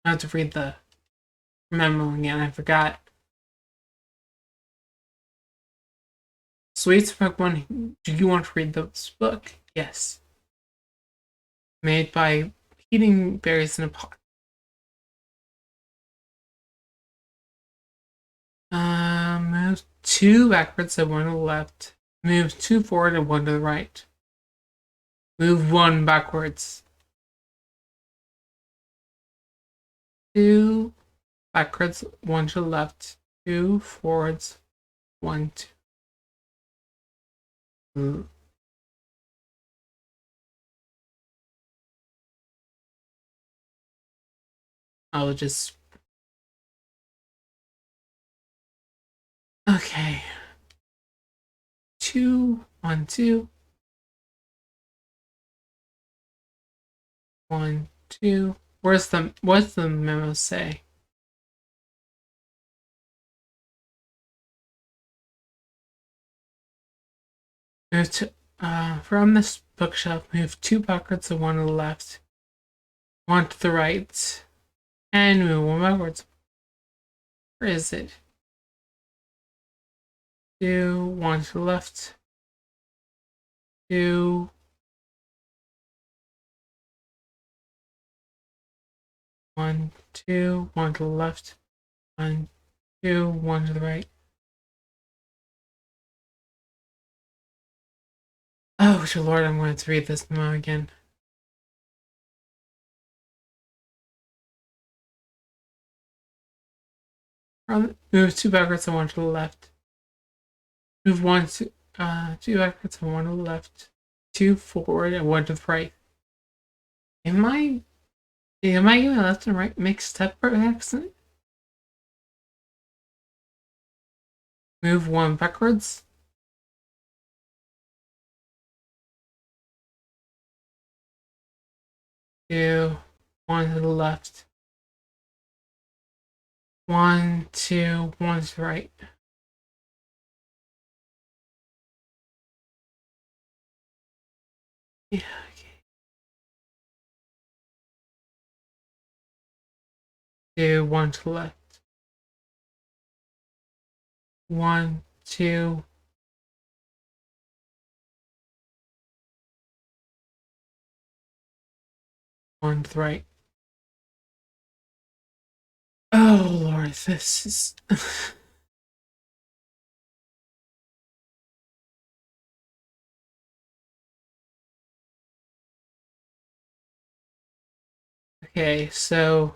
I have to read the memo again. I forgot. Sweets Pokemon, do you want to read this book? Yes. Made by heating berries in a pot. Move 2 backwards and 1 to the left. Move 2 forward and 1 to the right. Move 1 backwards. 2 backwards, 1 to the left. 2 forwards, 1 to. I'll just. Okay. 2, 1, 2. 1, 2. What's the memo say? Move to, from this bookshelf, move 2 backwards and 1 to the left. 1 to the right. And move 1 backwards. Where is it? 2, 1 to the left. 2. 1, 2, 1 to the left. 1, 2, 1 to the right. Oh, dear Lord, I'm going to read this memo again. Move 2 backwards and 1 to the left. Move 2 backwards and 1 to the left. 2 forward and 1 to the right. Am I getting left and right mixed up by accident? Move 1 backwards. 2, 1 to the left. 1, 2, 1 to the right. Yeah, okay. 2, 1 to the left. 1, 2. One to the right. Oh Lord, this is. Okay, so.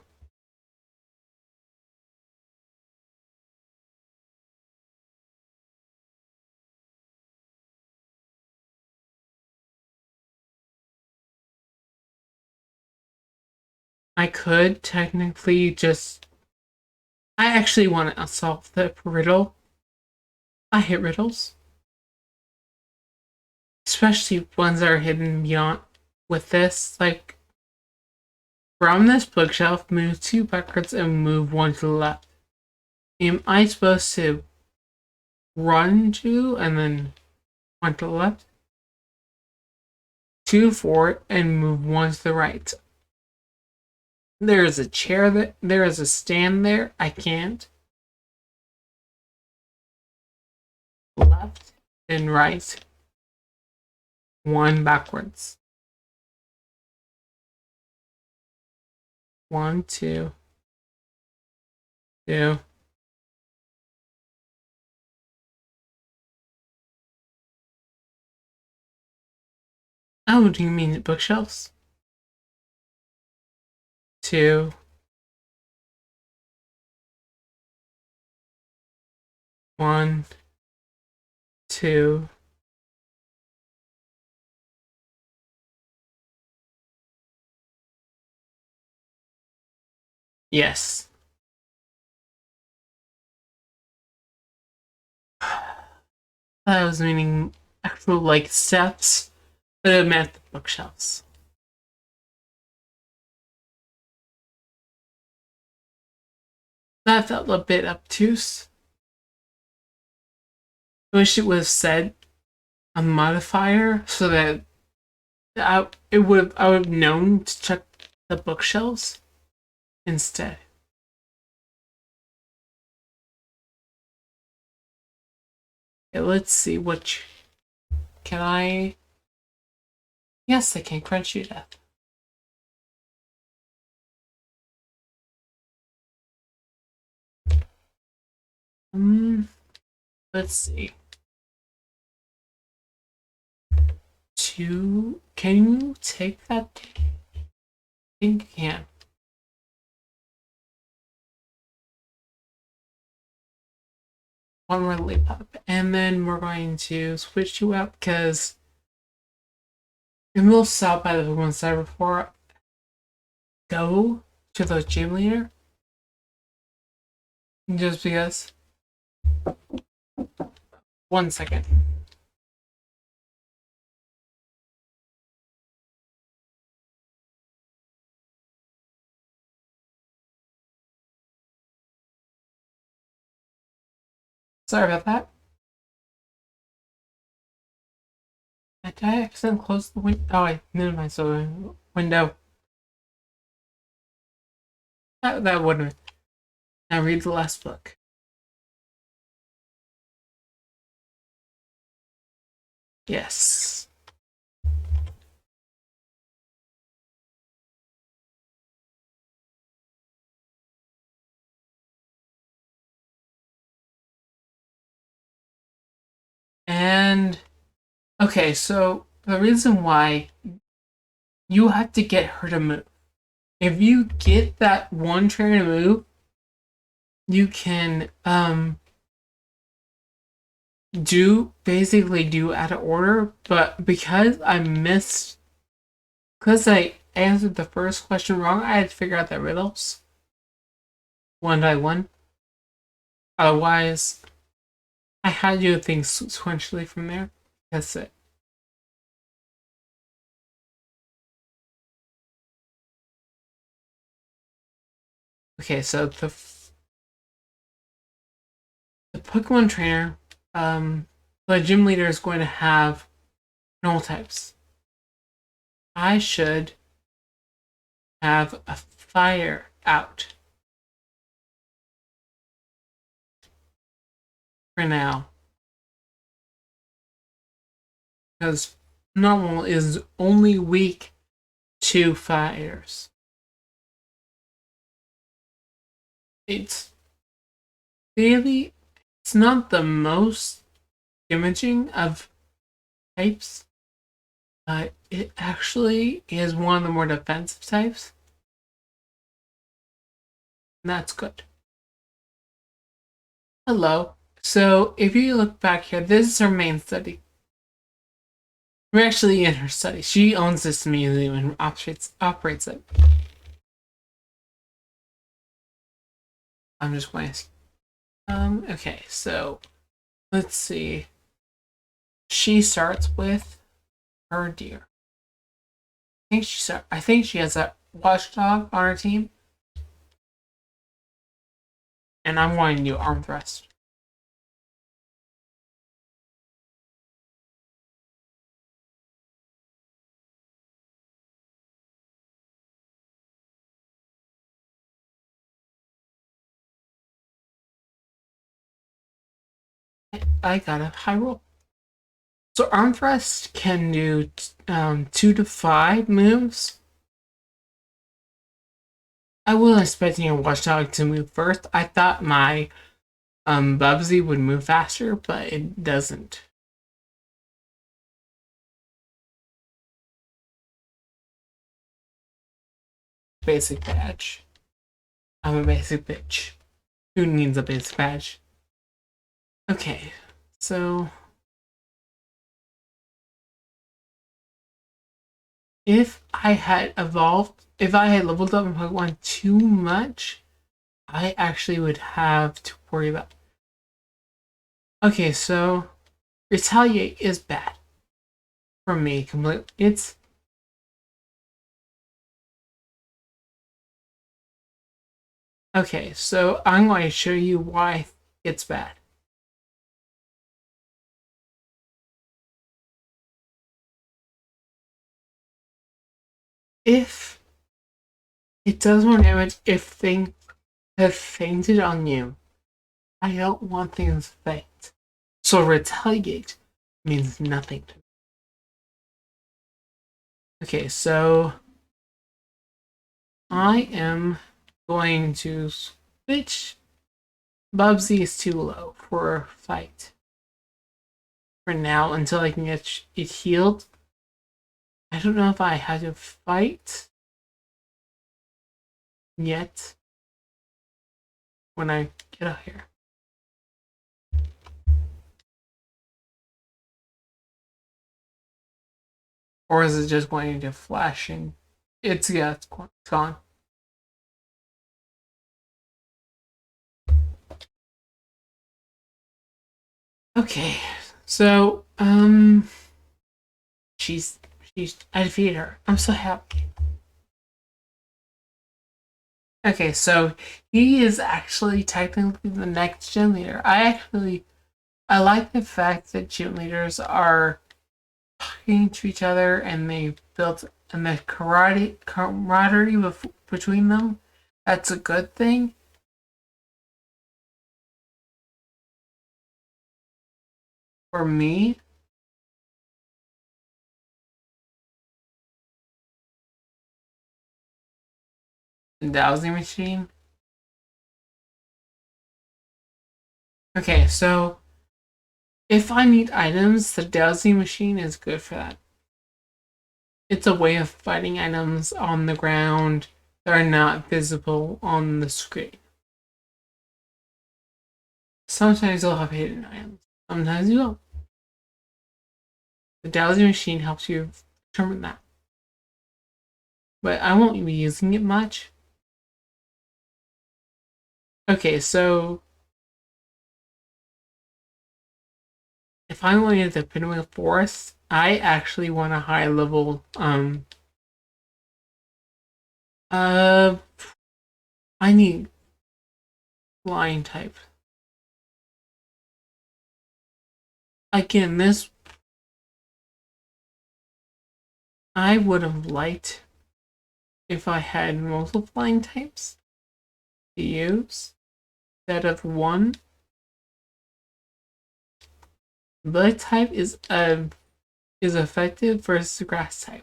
I could technically just. I actually want to solve the riddle. I hate riddles. Especially ones that are hidden beyond. With this, like. From this bookshelf, move 2 backwards and move 1 to the left. Am I supposed to run 2 and then 1 to the left? 2 forward and move 1 to the right. There is a chair there is a stand there. I can't. Left and right. 1 backwards. 1, 2, 2. Oh, do you mean bookshelves? 2, 1, 2. Yes. I was meaning actual like steps, but it meant the bookshelves. That felt a bit obtuse. I wish it would have said a modifier so that I would have known to check the bookshelves instead. Okay, let's see can I. Yes, I can crunch you death. Um, let's see. Can you take that? I think you can. One more leap up, and then we're going to switch you up because it will stop by the one side before go to the gym leader. Just because. 1 second. Sorry about that. Did I accidentally close the window? Oh, I minimized the window. That wouldn't. Now read the last book. Yes. And okay, so the reason why you have to get her to move. If you get that one trainer to move, you can do out of order, but because I answered the first question wrong, I had to figure out the riddles one by one. Otherwise, I had to do things sequentially from there. That's it. Okay, so the Pokemon trainer, the gym leader is going to have normal types. I should have a fire out for now. Because normal is only weak to fires. It's really, it's not the most damaging of types. It actually is one of the more defensive types. And that's good. Hello. So if you look back here, this is her main study. We're actually in her study. She owns this museum and operates it. I'm just going to. Okay, so let's see. She starts with her deer. I think she has a watchdog on her team. And I'm going to do arm thrust. I got a high roll. So arm thrust can do 2 to 5 moves. I wasn't expecting a watchdog to move first. I thought my Bubsy would move faster, but it doesn't. Basic badge. I'm a basic bitch. Who needs a basic badge? Okay, so if I had leveled up in Pokemon too much, I actually would have to worry about. Okay, so Retaliate is bad for me completely. It's okay, so I'm going to show you why it's bad. If it does more damage if things have fainted on you, I don't want things to faint. So Retaliate means nothing to me. Okay, so I am going to switch. Bubsy is too low for a fight for now until I can get it healed. I don't know if I had to fight yet when I get out here. Or is it just going to flashing? It's gone. Okay, so she's I defeated her. I'm so happy. Okay, so he is actually technically the next gym leader. I like the fact that gym leaders are talking to each other and they built and the camaraderie between them. That's a good thing. For me, the dowsing machine. Okay, so if I need items, the dowsing machine is good for that. It's a way of finding items on the ground that are not visible on the screen. Sometimes you'll have hidden items, sometimes you won't. The dowsing machine helps you determine that. But I won't be using it much. Okay, so if I'm going into the Pinwheel Forest, I actually want a high level uh I need flying type. Again, this I would have liked if I had multiple flying types to use instead of one. Bug type is effective versus grass type.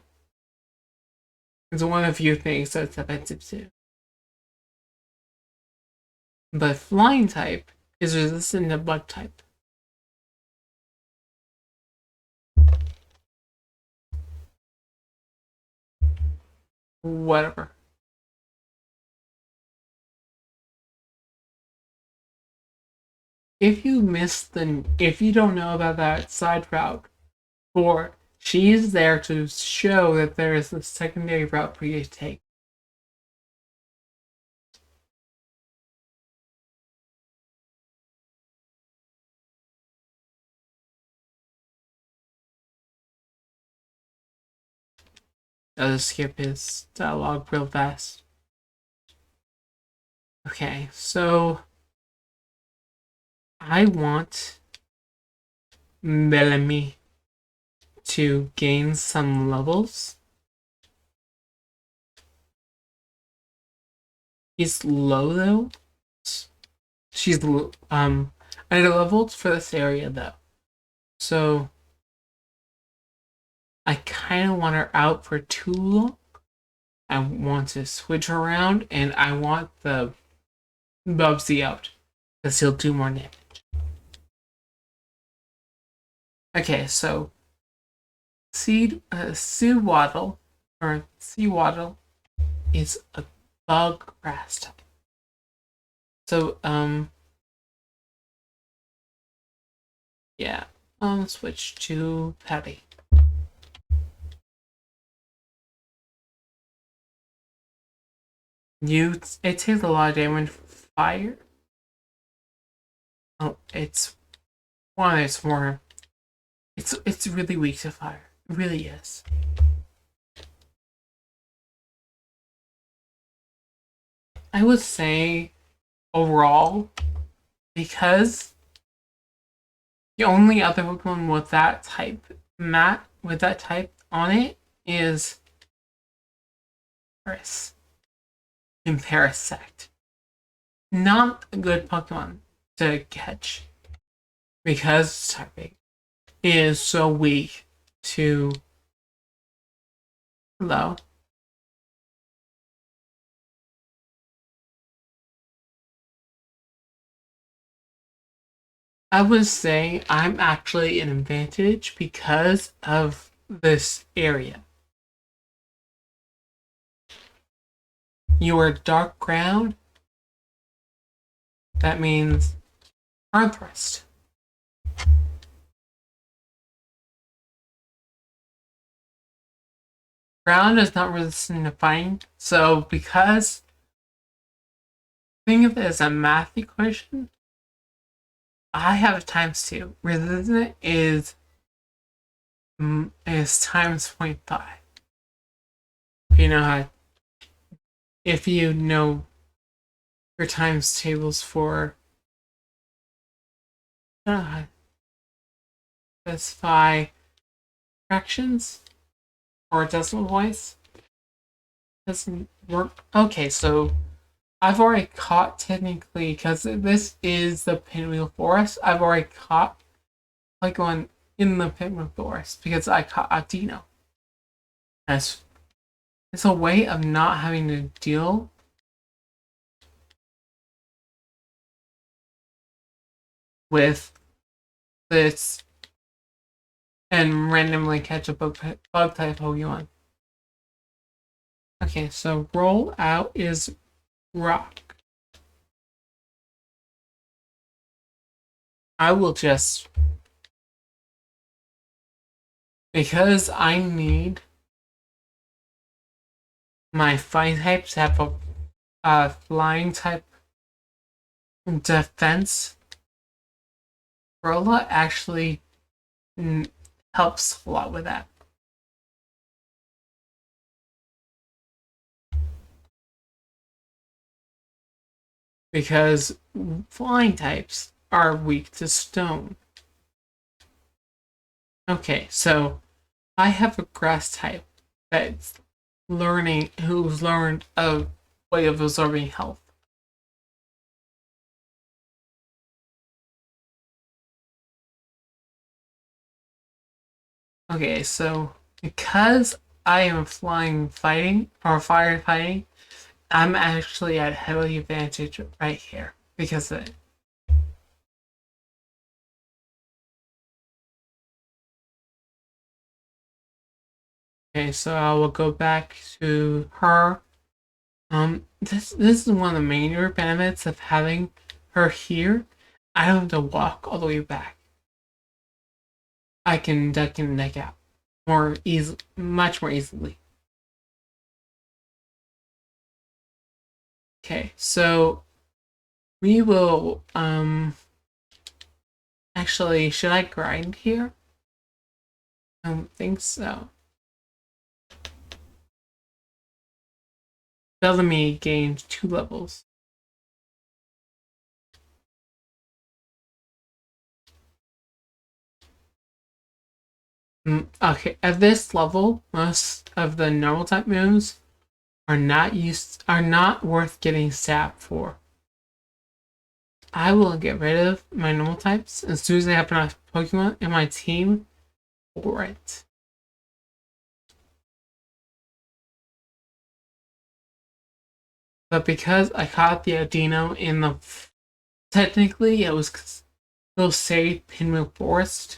It's one of the few things that's effective too. But flying type is resistant to bug type. Whatever. If you don't know about that side route, for she's there to show that there is a secondary route for you to take. I'll just skip his dialogue real fast. Okay, so I want Bellamy to gain some levels. He's low though. She's underleveled for this area though. So I kind of want her out for too long. I want to switch her around, and I want the Bubsy out because he'll do more damage. Okay, so Seawaddle or Seawaddle is a bug grass type. So Yeah, switch to Patty. It takes a lot of damage from fire. Oh, it's more. It's really weak to fire. It really is. I would say overall, because the only other Pokemon with that type on it is Paris and Parasect. Not a good Pokemon to catch because typing is so weak to low. I would say I'm actually an advantage because of this area. You are dark ground. That means arm thrust. Ground is not resistant to fighting, so because think of it as a math equation, I have times 2. Resistant is times 0.5. If you know your times tables for specify fractions or decimal points, doesn't work. Okay, so I've already caught technically because this is the Pinwheel Forest. I've already caught like one in the Pinwheel Forest because I caught Audino. It's a way of not having to deal with this and randomly catch a bug type Pokemon. Okay, so roll out is rock. I will just, because I need my flying types to have a flying type defense. Rolla actually helps a lot with that. Because flying types are weak to stone. Okay, so I have a grass type that's who's learned a way of absorbing health. Okay, so because I am flying fighting or fire fighting, I'm actually at heavy advantage right here because of it. Okay, so I will go back to her. This is one of the major benefits of having her here. I don't have to walk all the way back. I can duck in and duck out much more easily. Okay, so we will actually, should I grind here? I don't think so. Bellamy gained 2 levels. Okay, at this level, most of the normal type moves are not worth getting sap for. I will get rid of my normal types as soon as I have enough Pokemon in my team for it. But because I caught the Audino in the technically it was say Pinwheel Forest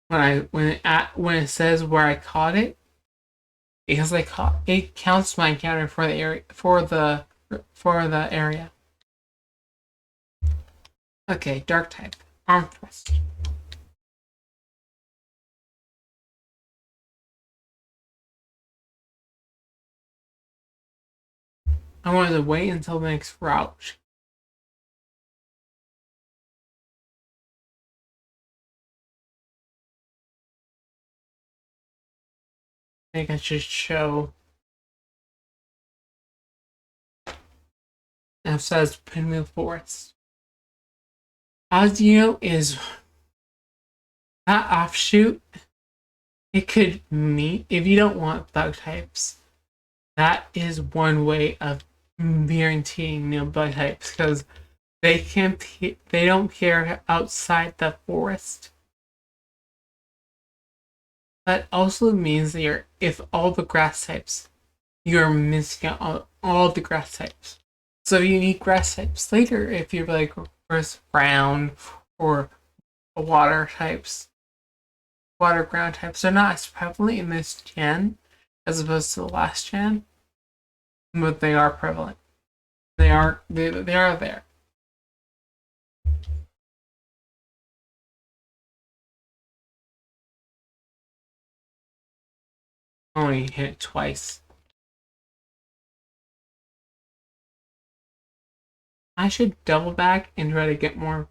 when it says where I caught it, because it counts my encounter for the area for the area. Okay, dark type. Arm thrust. I wanted to wait until the next route. I think I should show. It says Pinwheel Forest. As you know, is that offshoot. It could mean if you don't want bug types. That is one way of guaranteeing no bug types because they don't care outside the forest. That also means that if all the grass types, you're missing out on all the grass types. So you need grass types later if you're like first ground or water types. Water ground types are not as prevalent in this gen as opposed to the last gen, but they are prevalent. They are there. Only hit it twice. I should double back and try to get more.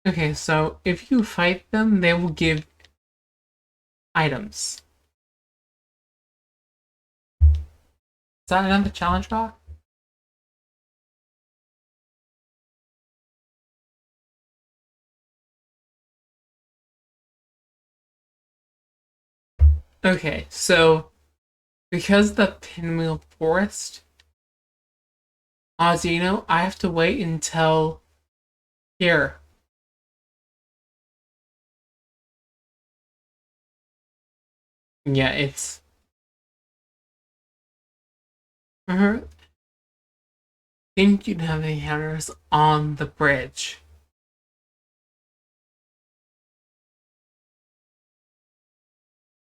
Okay, so if you fight them, they will give items. Is that another challenge rock? Okay, so because the Pinwheel Forest, Ozino, I have to wait until here. Yeah, it's. Think you'd have encounters on the bridge.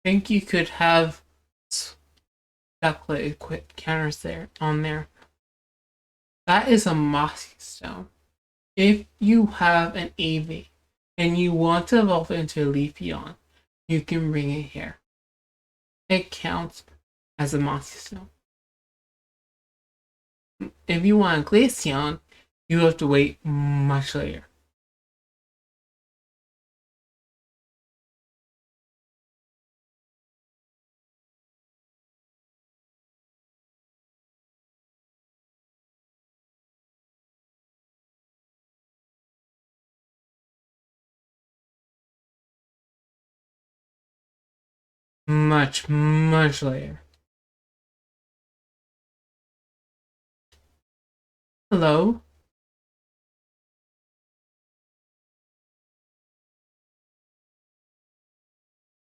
Think you could have ducklet encounters there on there. That is a mossy stone. If you have an EV and you want to evolve into a Leafeon, you can bring it here. It counts as a mossy stone. If you want a Glaceon, you have to wait much later. Much, much later. Hello?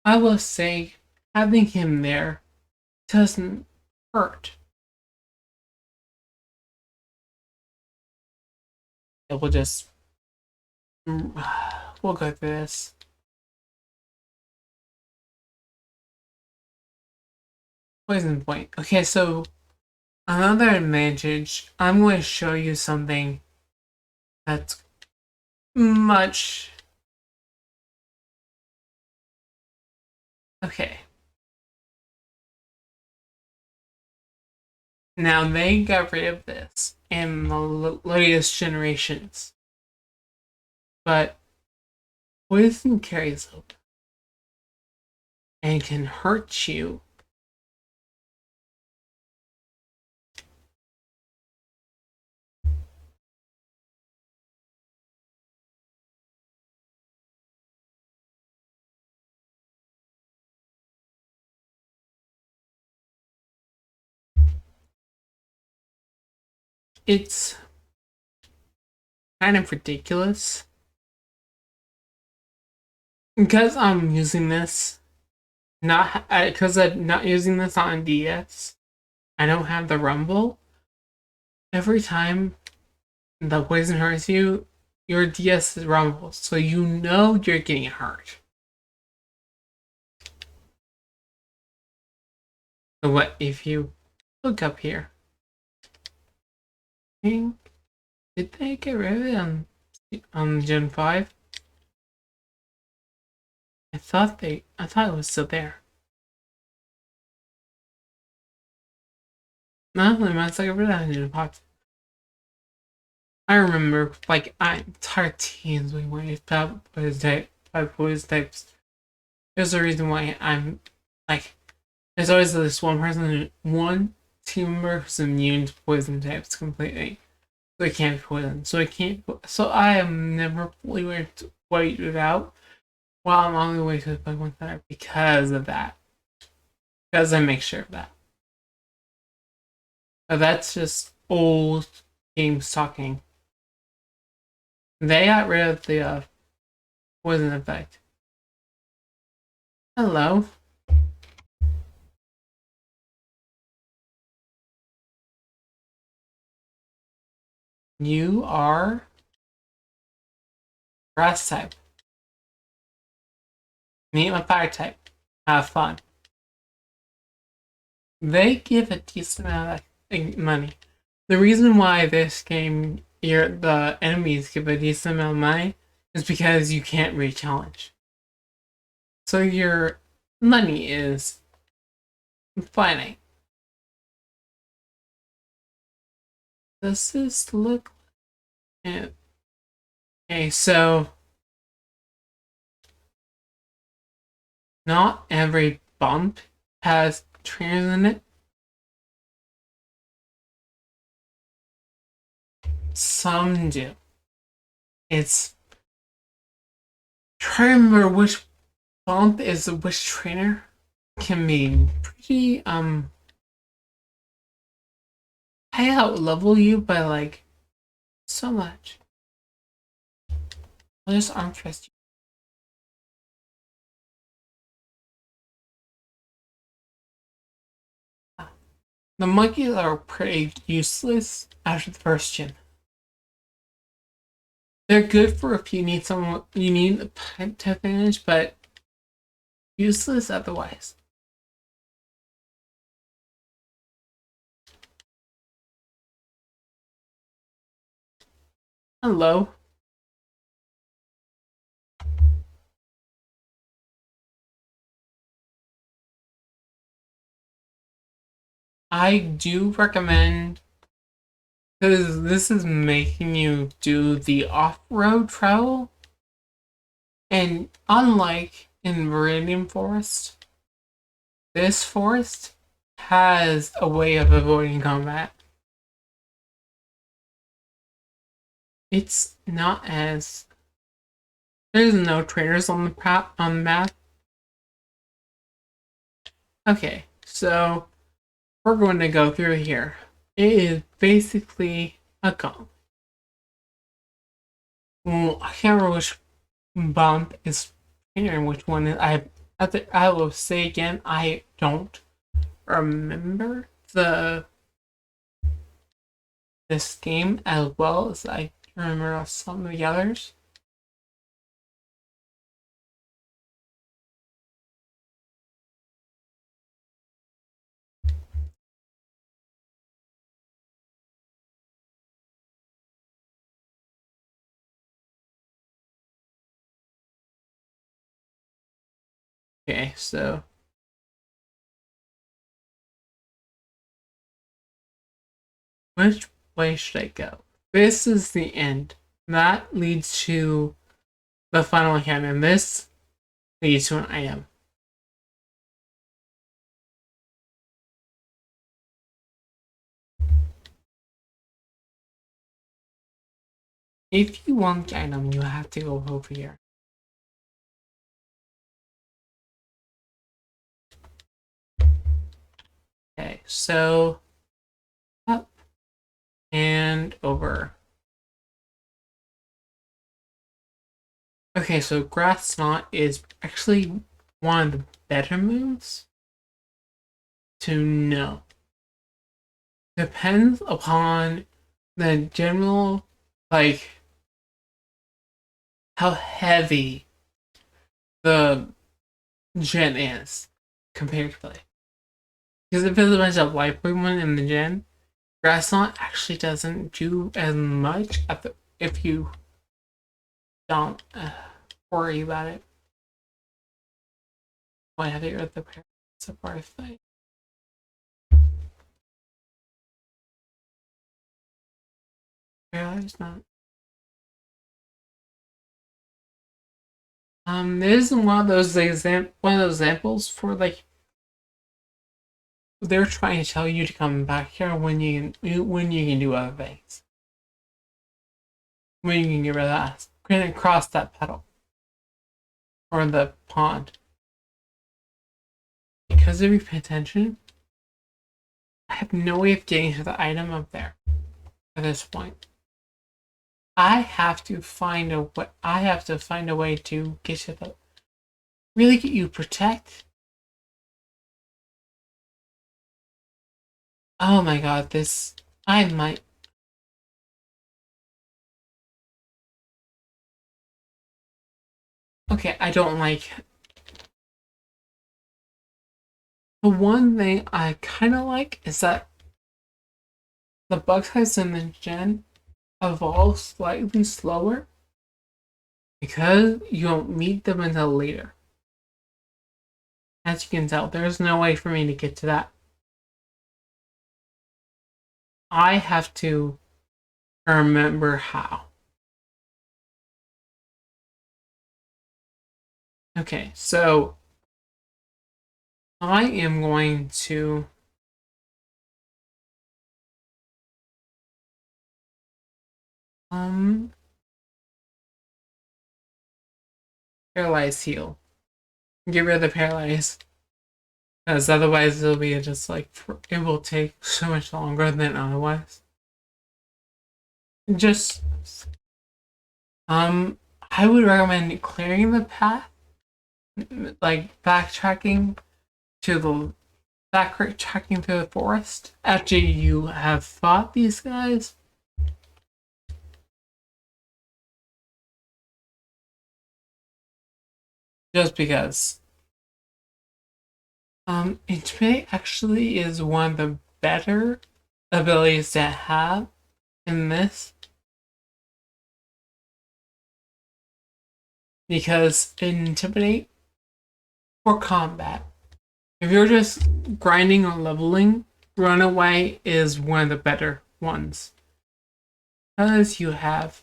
I will say, having him there doesn't hurt. We'll just. We'll go through this. Poison point. Okay, so another advantage, I'm going to show you something that's much. Okay. Now they got rid of this in the latest generations. But poison carries over and can hurt you. It's kind of ridiculous. Because I'm using this, not because I'm not using this on DS, I don't have the rumble. Every time the poison hurts you, your DS rumbles, so you know you're getting hurt. So what if you look up here? Did they get rid of it on Gen 5? I thought it was still there. No, they might suck over that in the pot. I remember, like, entire teens we went by boys types. There's a reason why I'm like, there's always this one team member who's immune to poison types completely. So they can't be poisoned. So I am never fully weighted out while I'm on the way to the Pokemon Center because of that. Because I make sure of that. But that's just old games talking. They got rid of the poison effect. Hello. You are grass type. Me, my fire type. Have fun. They give a decent amount of money. The reason why this game, the enemies give a decent amount of money is because you can't re-challenge. So your money is finite. Does this look like it? Okay, so not every bump has trainers in it. Some do. It's trying to remember which bump is which trainer can be pretty I out level you by like so much. I'll just arm thrust you. The monkeys are pretty useless after the first gym. They're good for if you need a pet to finish, but useless otherwise. Hello. I do recommend, because this is making you do the off-road travel, and unlike in Viridian Forest, this forest has a way of avoiding combat. It's not as there's no trainers on the map. Okay, so we're going to go through here. It is basically a gauntlet. Well, I can't remember which bump is trainer and which one is. I will say again, I don't remember this game as well as I remember some of the others. Okay, so which way should I go? This is the end. That leads to the final hand, and this leads to an item. If you want the item, you have to go over here. Okay, so up and over. Okay, so Grass Knot is actually one of the better moves to know. Depends upon the general, like, how heavy the gen is comparatively. Because if there's a bunch of light Pokemon in the gen, Grass Knot actually doesn't do as much if you don't worry about it. Why have you read the Safari fight? Paralyzed, not. This is one of those examples for like they're trying to tell you to come back here when you can do other things. When you can get rid of that, cross that puddle or the pond. Because if you pay attention, I have no way of getting to the item up there at this point. I have to find a way. I have to find a way to get to the really get you protect. Oh my god, this I might. Okay, I don't like. The one thing I kind of like is that the bug types in the gen evolve slightly slower because you don't meet them until later. As you can tell, there's no way for me to get to that. I have to remember how. Okay, so I am going to paralyze heal. Get rid of the paralyze. Because otherwise it'll be just like it will take so much longer than otherwise. Just I would recommend clearing the path, like backtracking to the backtracking through the forest after you have fought these guys. Just because. Intimidate actually is one of the better abilities to have in this. Because Intimidate for combat. If you're just grinding or leveling, Runaway is one of the better ones. Because you have.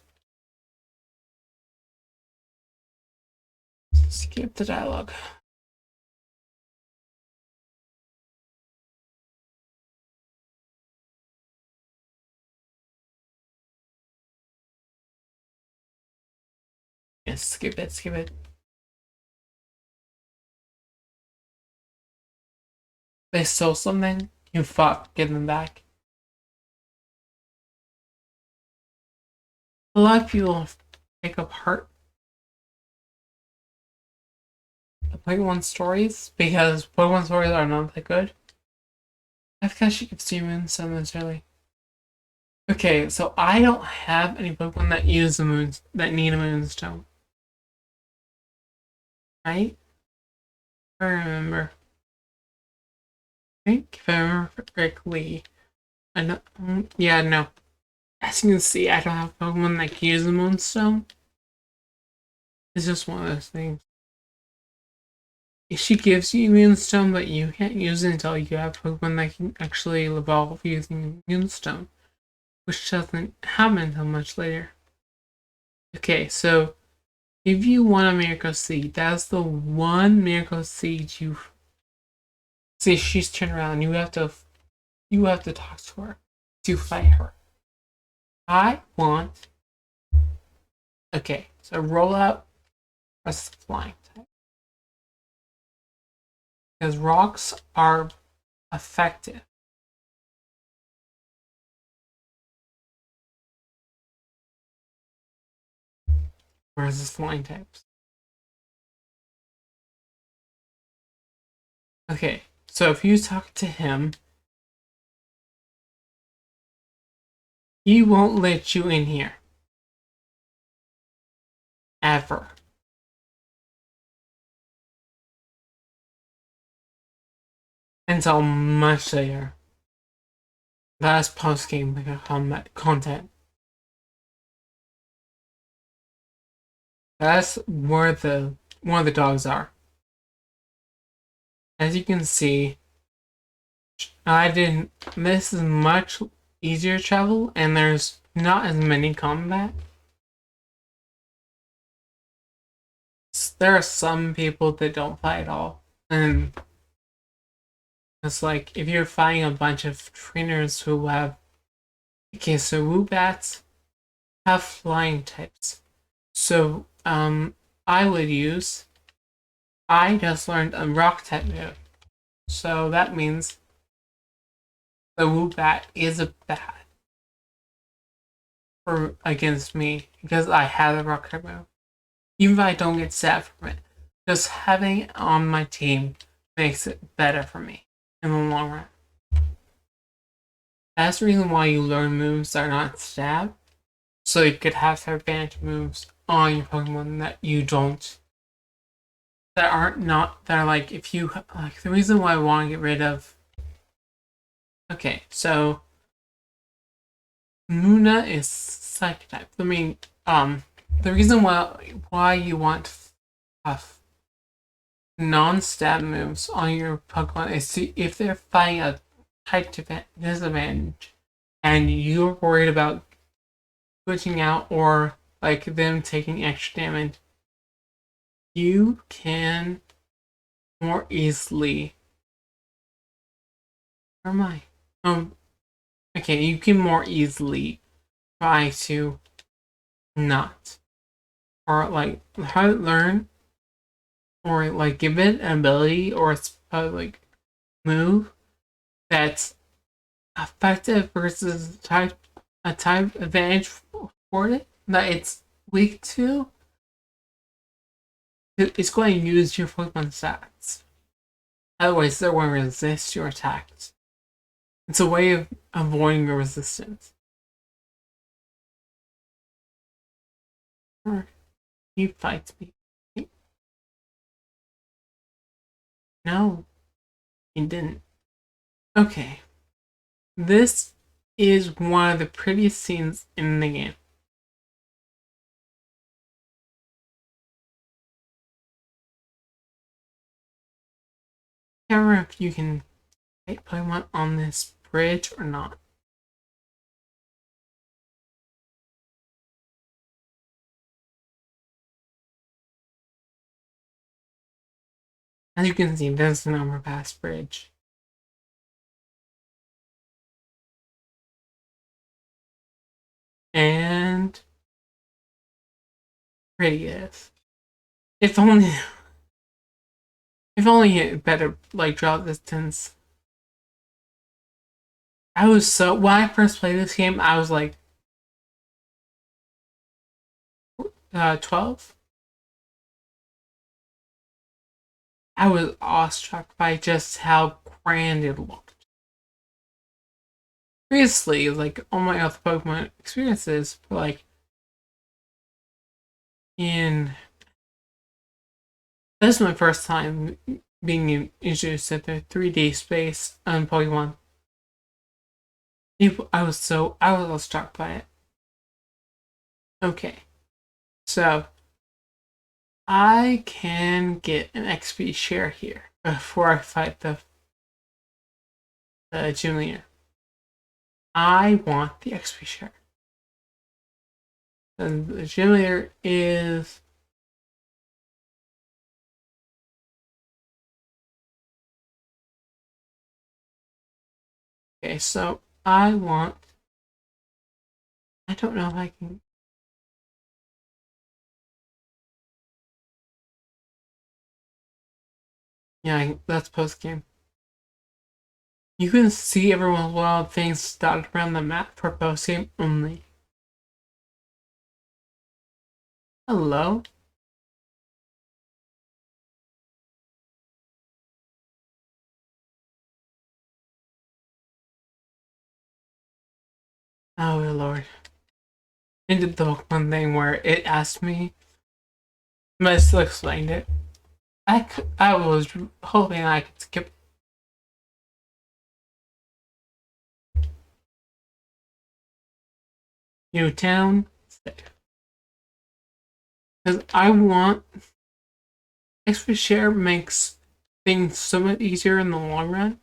Skip the dialogue. Yes, skip it, skip it. They stole something, you fuck, give them back. A lot of people pick apart the Pokemon stories because Pokemon stories are not that good. That's because she gives you Moonstone necessarily. Okay, so I don't have any Pokemon that use the moons that need a Moonstone. Right? If I remember. I think if I remember correctly. I know, yeah, no. As you can see, I don't have Pokemon that can use the Moonstone. It's just one of those things. If she gives you Moonstone, but you can't use it until you have Pokemon that can actually evolve using Moonstone, which doesn't happen until much later. Okay, so if you want a Miracle Seed, that's the one Miracle Seed you see. She's turned around. You have to talk to her to fight her. I want. Okay, so roll out. Press flying type. Because rocks are effective. Whereas flying types. Okay, so if you talk to him, he won't let you in here. Ever. Until much later. That's post-game combat content. That's where one of the dogs are. As you can see, this is much easier to travel, and there's not as many combat. There are some people that don't fight at all. And it's like if you're fighting a bunch of trainers who have, okay, so Woobats have flying types. So I just learned a rock type move. So that means the Woobat is a bad for against me because I have a rock type move. Even if I don't get stat from it, just having it on my team makes it better for me in the long run. That's the reason why you learn moves that are not stab, so you could have advantage moves on your Pokemon that you don't, that are like, if you, like, the reason why I want to get rid of, okay, so Luna is Psychic type. I mean, the reason why you want non-stab moves on your Pokemon is if they're fighting a type disadvantage and you're worried about switching out or like them taking extra damage, you can more easily. Where am I? Okay, you can more easily try to not, or like how to learn, or like give it an ability or like move that's effective versus a type advantage for it that it's weak to. It's going to use your Pokemon stats. Otherwise, they're going to resist your attacks. It's a way of avoiding the resistance. He fights me. No, he didn't. Okay. This is one of the prettiest scenes in the game. I can't remember if you can fight Pokemon on this bridge or not. As you can see, there's an overpass bridge. And pretty is. If only it better like drop distance. I was so when I first played this game, I was like 12. I was awestruck by just how grand it looked. Previously, like all my other Pokemon experiences, like in this is my first time being introduced to the 3D space on Pokemon. I was struck by it. Okay, so I can get an XP share here before I fight the gym leader. I want the XP share. And the gym leader is okay. So I don't know if I can. Yeah, that's post game. You can see everyone's wild things dotted around the map for post game only. Hello? Oh lord. I did the Pokemon thing where it asked me, but I still explained it. I was hoping I could skip. New town. Because I want extra share makes things so much easier in the long run.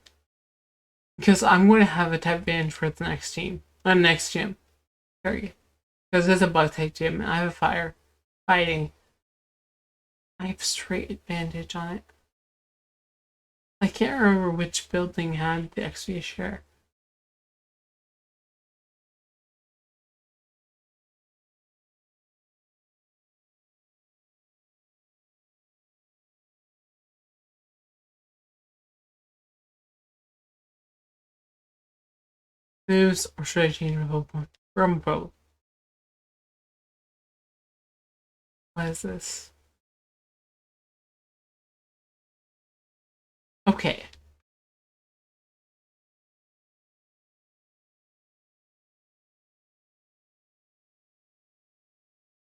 Because I'm going to have a type advantage for the next team, next gym. Period. Because there's a bug type gym, and I have a fire. Fighting. I have straight advantage on it. I can't remember which building had the XP share. Moves, or should I change my Pokemon? Rumbo. What is this? Okay.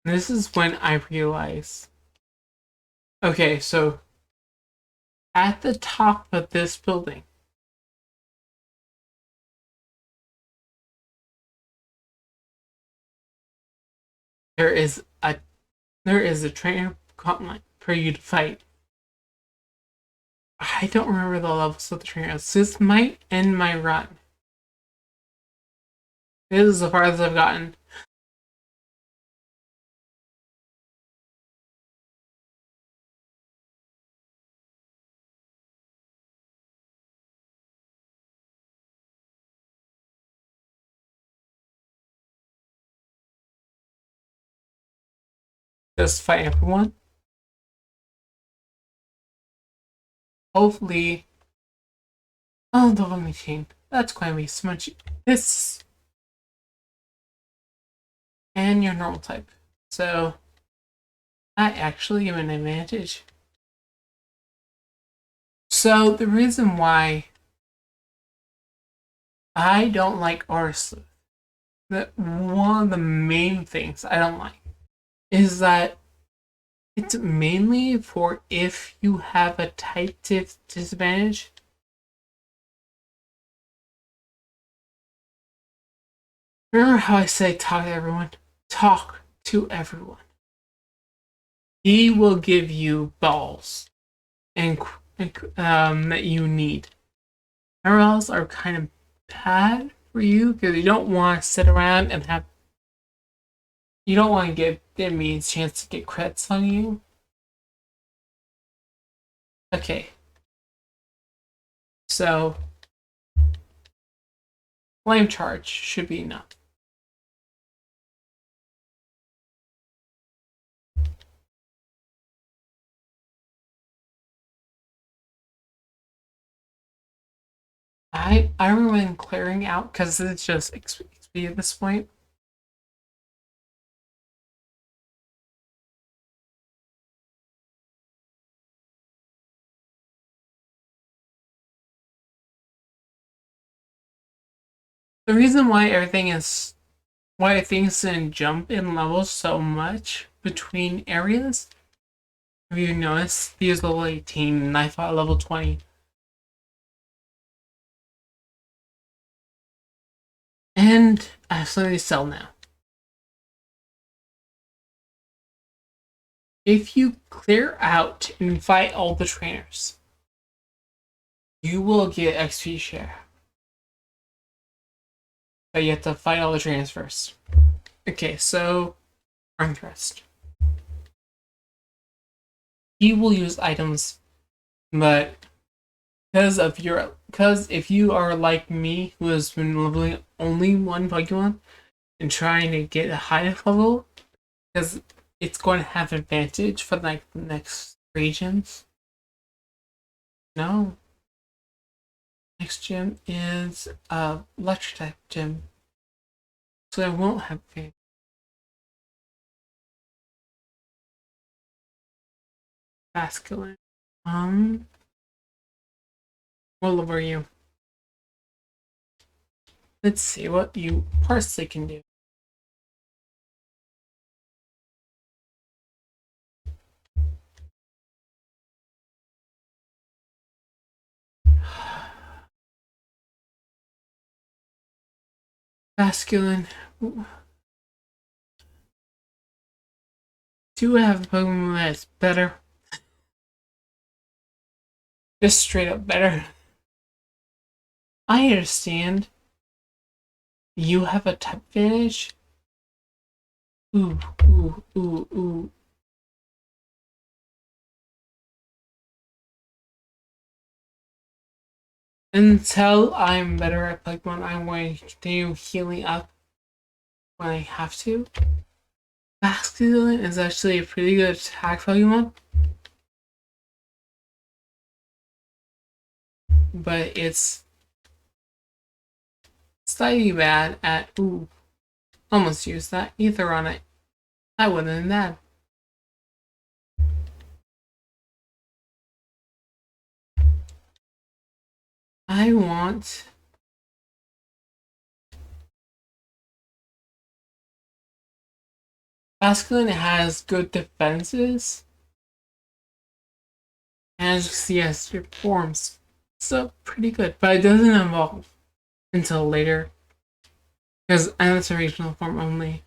This is when I realize. Okay, so at the top of this building, there is a trainer gauntlet for you to fight. I don't remember the levels of the trainers. So this might end my run. This is as far as I've gotten. Just fight everyone. Hopefully. Oh, the one machine. That's going to be so much. This. And your normal type. So. I actually give an advantage. So, the reason why I don't like Arslan, that one of the main things I don't like is that it's mainly for if you have a type disadvantage. Remember how I say talk to everyone? Talk to everyone. He will give you balls and that you need. Arrows are kind of bad for you because you don't want to sit around and have. You don't want to give Demi a chance to get crits on you. Okay. So, flame charge should be enough. I recommend clearing out because it's just XP at this point. The reason why things didn't jump in levels so much between areas, if you notice, he is level 18 and I fought level 20. And I have something to sell now. If you clear out and fight all the trainers, you will get XP share. But you have to fight all the trainers first. Okay, so Arm Thrust. He will use items, but because if you are like me who has been leveling only one Pokemon and trying to get a high level, because it's going to have advantage for like the next regions. No. Next gym is electric type gym. So I won't have advantage. Masculine. What level are you? Let's see what you Parsley can do. Masculine. Do I have a Pokemon that's better? Just straight up better. I understand. You have a type advantage, Ooh, ooh, ooh, ooh. Until I'm better at Pokemon, I'm going to continue healing up when I have to. Basculin is actually a pretty good attack Pokemon, but it's slightly bad at. Ooh, almost used that ether on it. That wouldn't have been bad. I want. Basculin has good defenses, and as you see, has your forms. So pretty good, but it doesn't evolve until later. Because it's a regional form only.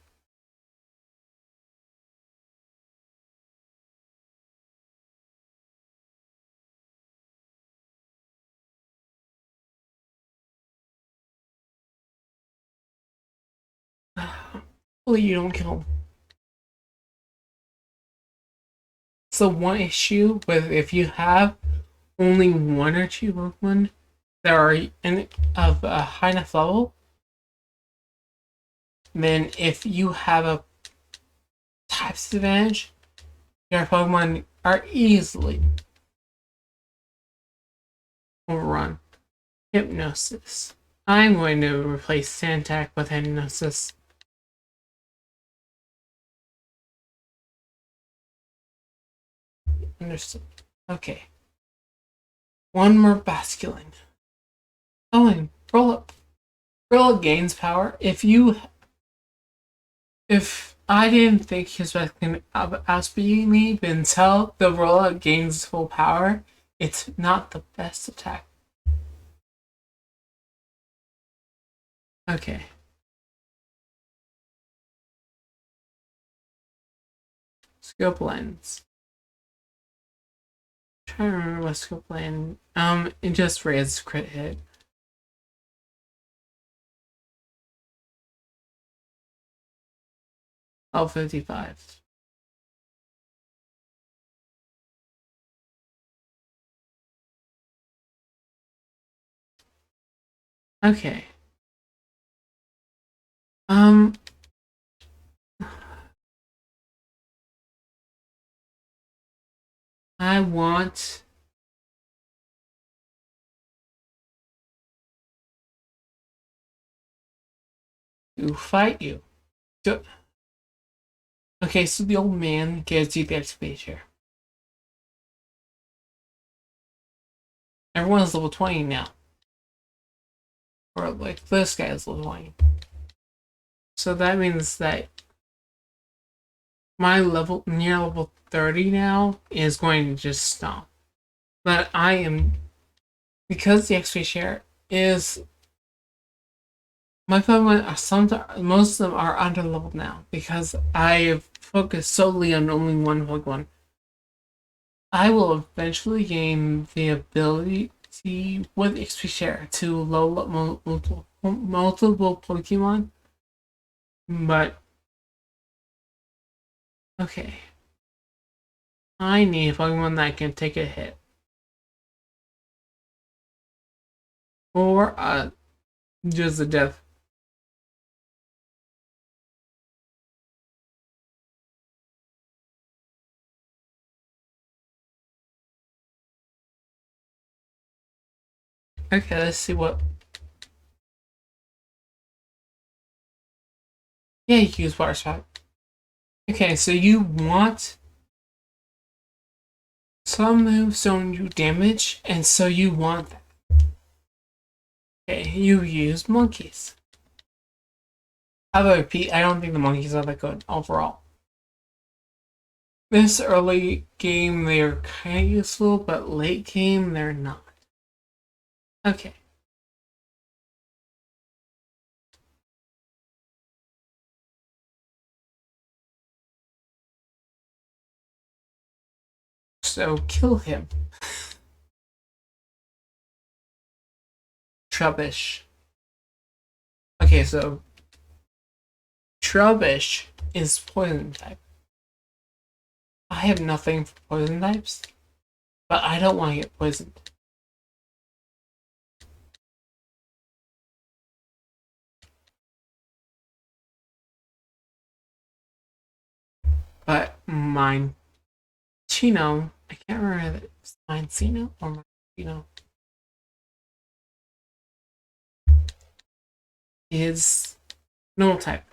Hopefully you don't kill him. So one issue with if you have only one or two Pokemon that are of a high enough level, then if you have a types advantage, your Pokemon are easily overrun. Hypnosis. I'm going to replace Santac with Hypnosis. Understood. Okay. One more Basculin. Oh, and roll up. Roll gains power. If I didn't think his best can outspeed me, but until the roll gains full power, it's not the best attack. Okay. Scope lens. I'm trying to remember what scope lens. It just raised crit hit. Oh, 55. Okay. Um, I want to fight you. Okay, so the old man gives you the XP share. Everyone's level 20 now. Or like this guy is level 20. So that means that my level near level 30 now is going to just stop. But I am because the XP share is my Pokemon are most of them are under leveled now because I have focused solely on only one Pokemon. I will eventually gain the ability with XP share to level up multiple Pokemon. But okay. I need a Pokemon that can take a hit. Or just a death. Okay, let's see what. Yeah, you can use Water Spout. Okay, so you want some moves don't do damage, and so you want that. Okay, you use monkeys. I will repeat, I don't think the monkeys are that good overall. This early game, they're kind of useful, but late game, they're not. Okay. So kill him. Trubbish. Okay, so Trubbish is poison type. I have nothing for poison types, but I don't want to get poisoned. But mine Chino, I can't remember if it's Mincino or Mincino, is normal type.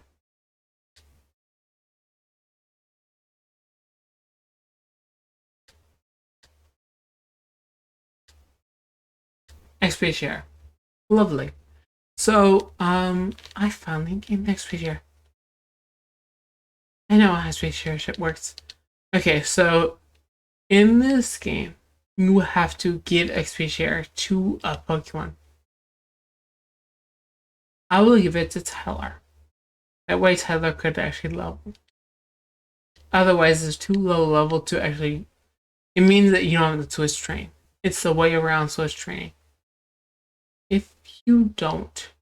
XP share. Lovely. So, I finally gained XP share. I know how XP share shit works. Okay, so in this game, you have to give XP share to a Pokemon. I will give it to Tyler. That way Tyler could actually level. Otherwise, it's too low level to actually... It means that you don't have the Twitch train. It's the way around Twitch training. If you don't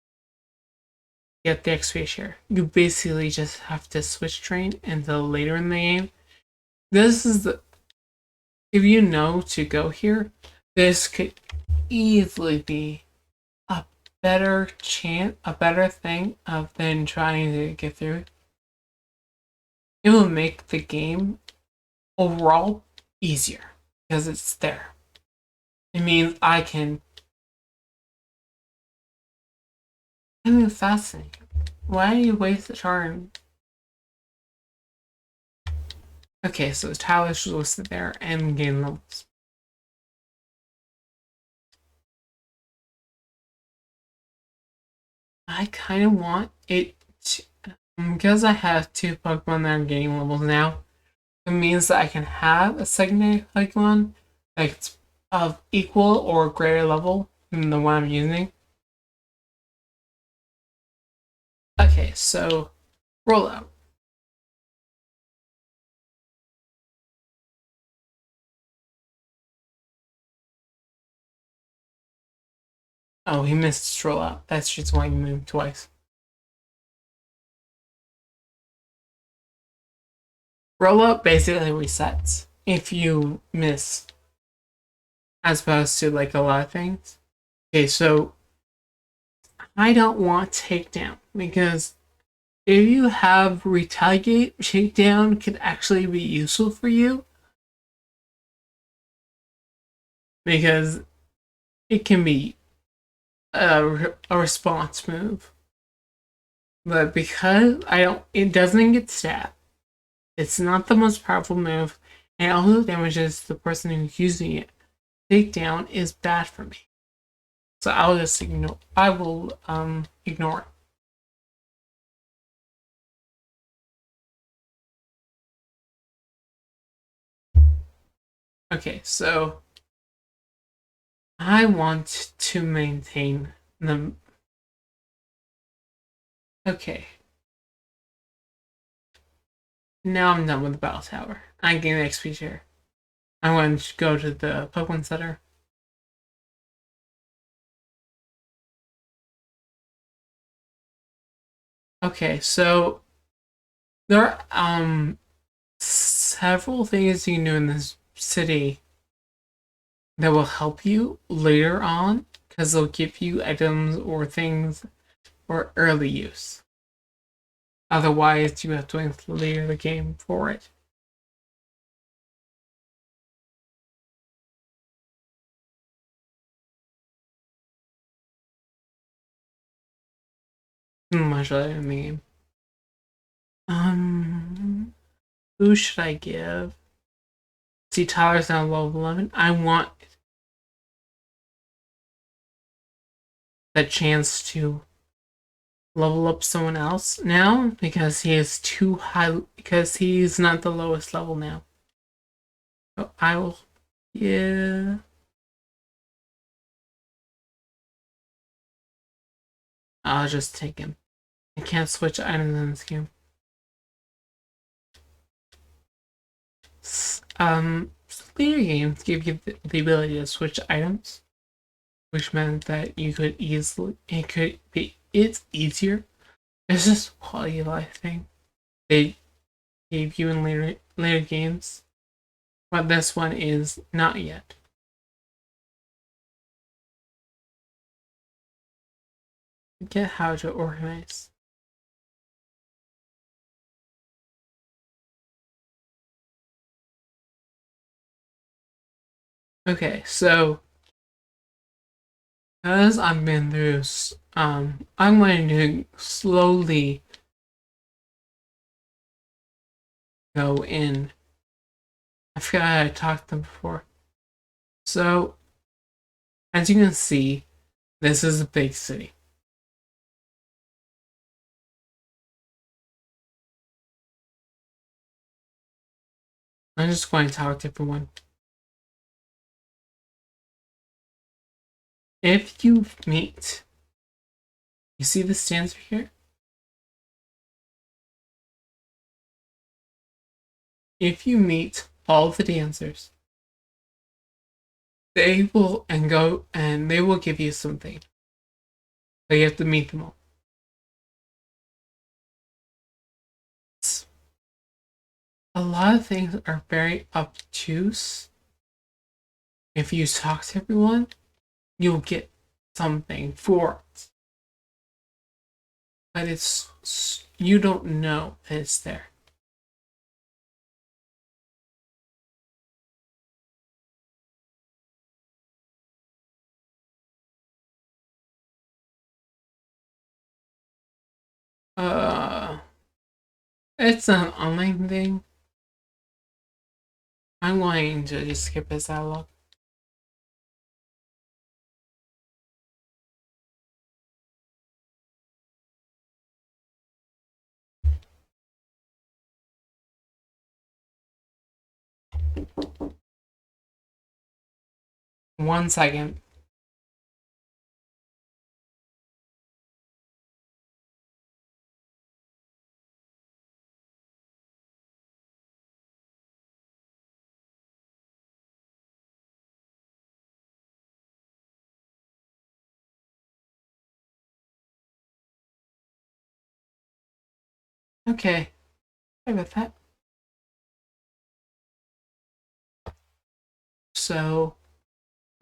get the XP share, you basically just have to switch train until later in the game. This is the... If you know to go here, this could easily be a better chance, a better thing of than trying to get through. It will make the game overall easier because it's there. It means I can... I mean, fascinating. Why do you waste the charm? Okay, so Tyler should listed there and gain levels. I kind of want it to, because I have two Pokemon that are gaining levels now. It means that I can have a secondary Pokemon that's of equal or greater level than the one I'm using. Okay, so roll out. Oh, he missed his roll out. That's just why he moved twice. Roll up basically resets if you miss, as opposed to like a lot of things. Okay, so I don't want takedown because if you have retaliate, takedown could actually be useful for you because it can be a response move. But because it doesn't get stat. It's not the most powerful move, and it also damages the person who's using it. Takedown is bad for me, so I'll just ignore. I will ignore it. Okay, so I want to maintain the. Okay. Now I'm done with the battle tower. I gain the XP share. I'm going to go to the Pokemon Center. Okay, so there are several things you can do in this city that will help you later on because they'll give you items or things for early use. Otherwise, you have to clear the game for it. Much later in the game. Who should I give? See, Tyler's now level 11. I want the chance to level up someone else now because he is too high, because he's not the lowest level now. So I will, yeah. I'll just take him. I can't switch items in this game. Later games give you the ability to switch items, which meant that you could easily, it's easier It's just a quality of life thing they gave you in later games, but this one is not yet. Get how to organize. Okay, so as I've been through, I'm going to slowly go in. I forgot I talked to them before. So, as you can see, this is a big city. I'm just going to talk to everyone. If you meet, you see the stands here? If you meet all the dancers, they will give you something. But you have to meet them all. A lot of things are very obtuse. If you talk to everyone, you'll get something for it. But you don't know that it's there. Uh, it's an online thing. I'm going to just skip this dialogue. One second. Okay. Sorry about that. So,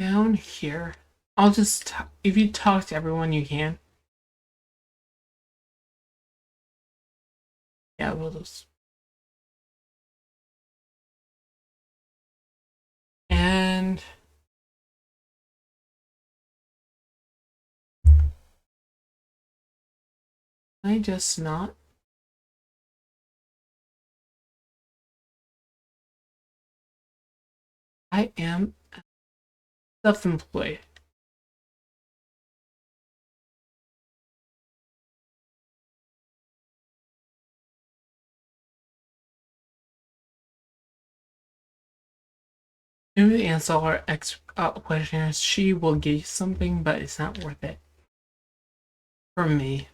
down here, I'll just, if you talk to everyone you can. Yeah, we'll just. And I just not. I am self-employed. If you answer our questionnaires, she will give you something, but it's not worth it. For me.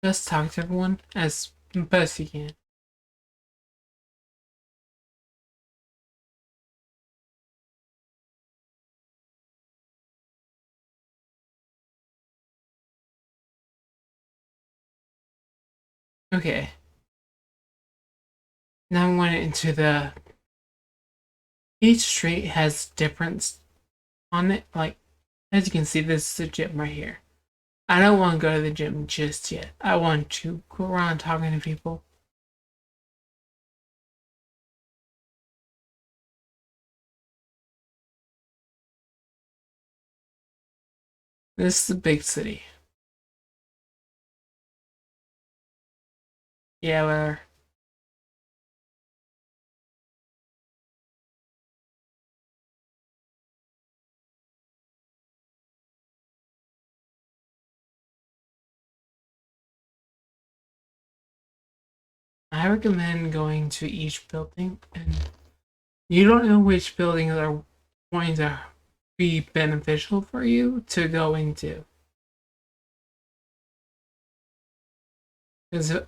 Just talk to everyone as best you can. Okay. Now I'm going into the. Each street has difference on it. Like, as you can see, this is the gym right here. I don't want to go to the gym just yet. I want to go around talking to people. This is a big city. Yeah, whatever. I recommend going to each building, and you don't know which buildings are going to be beneficial for you to go into. Because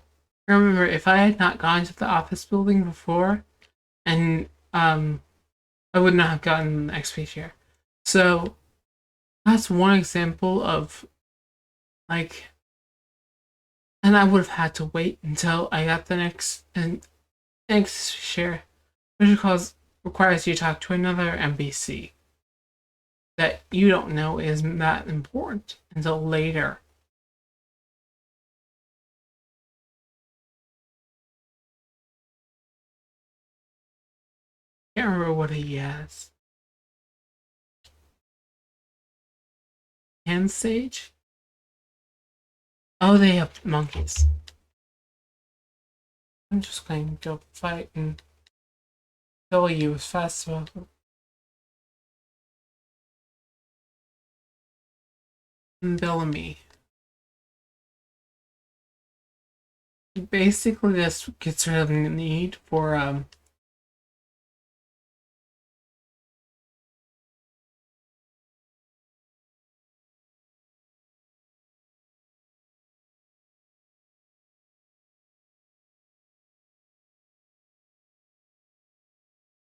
remember, if I had not gone to the office building before and I would not have gotten the XP share. So that's one example of like, and I would have had to wait until I got the next share, which because requires you to talk to another NPC that you don't know is that important until later. Can't remember what he has. Hand sage? Oh, they have monkeys. I'm just going to go fight and kill you as fast as possible. Bellamy. Basically, this gets rid of the need for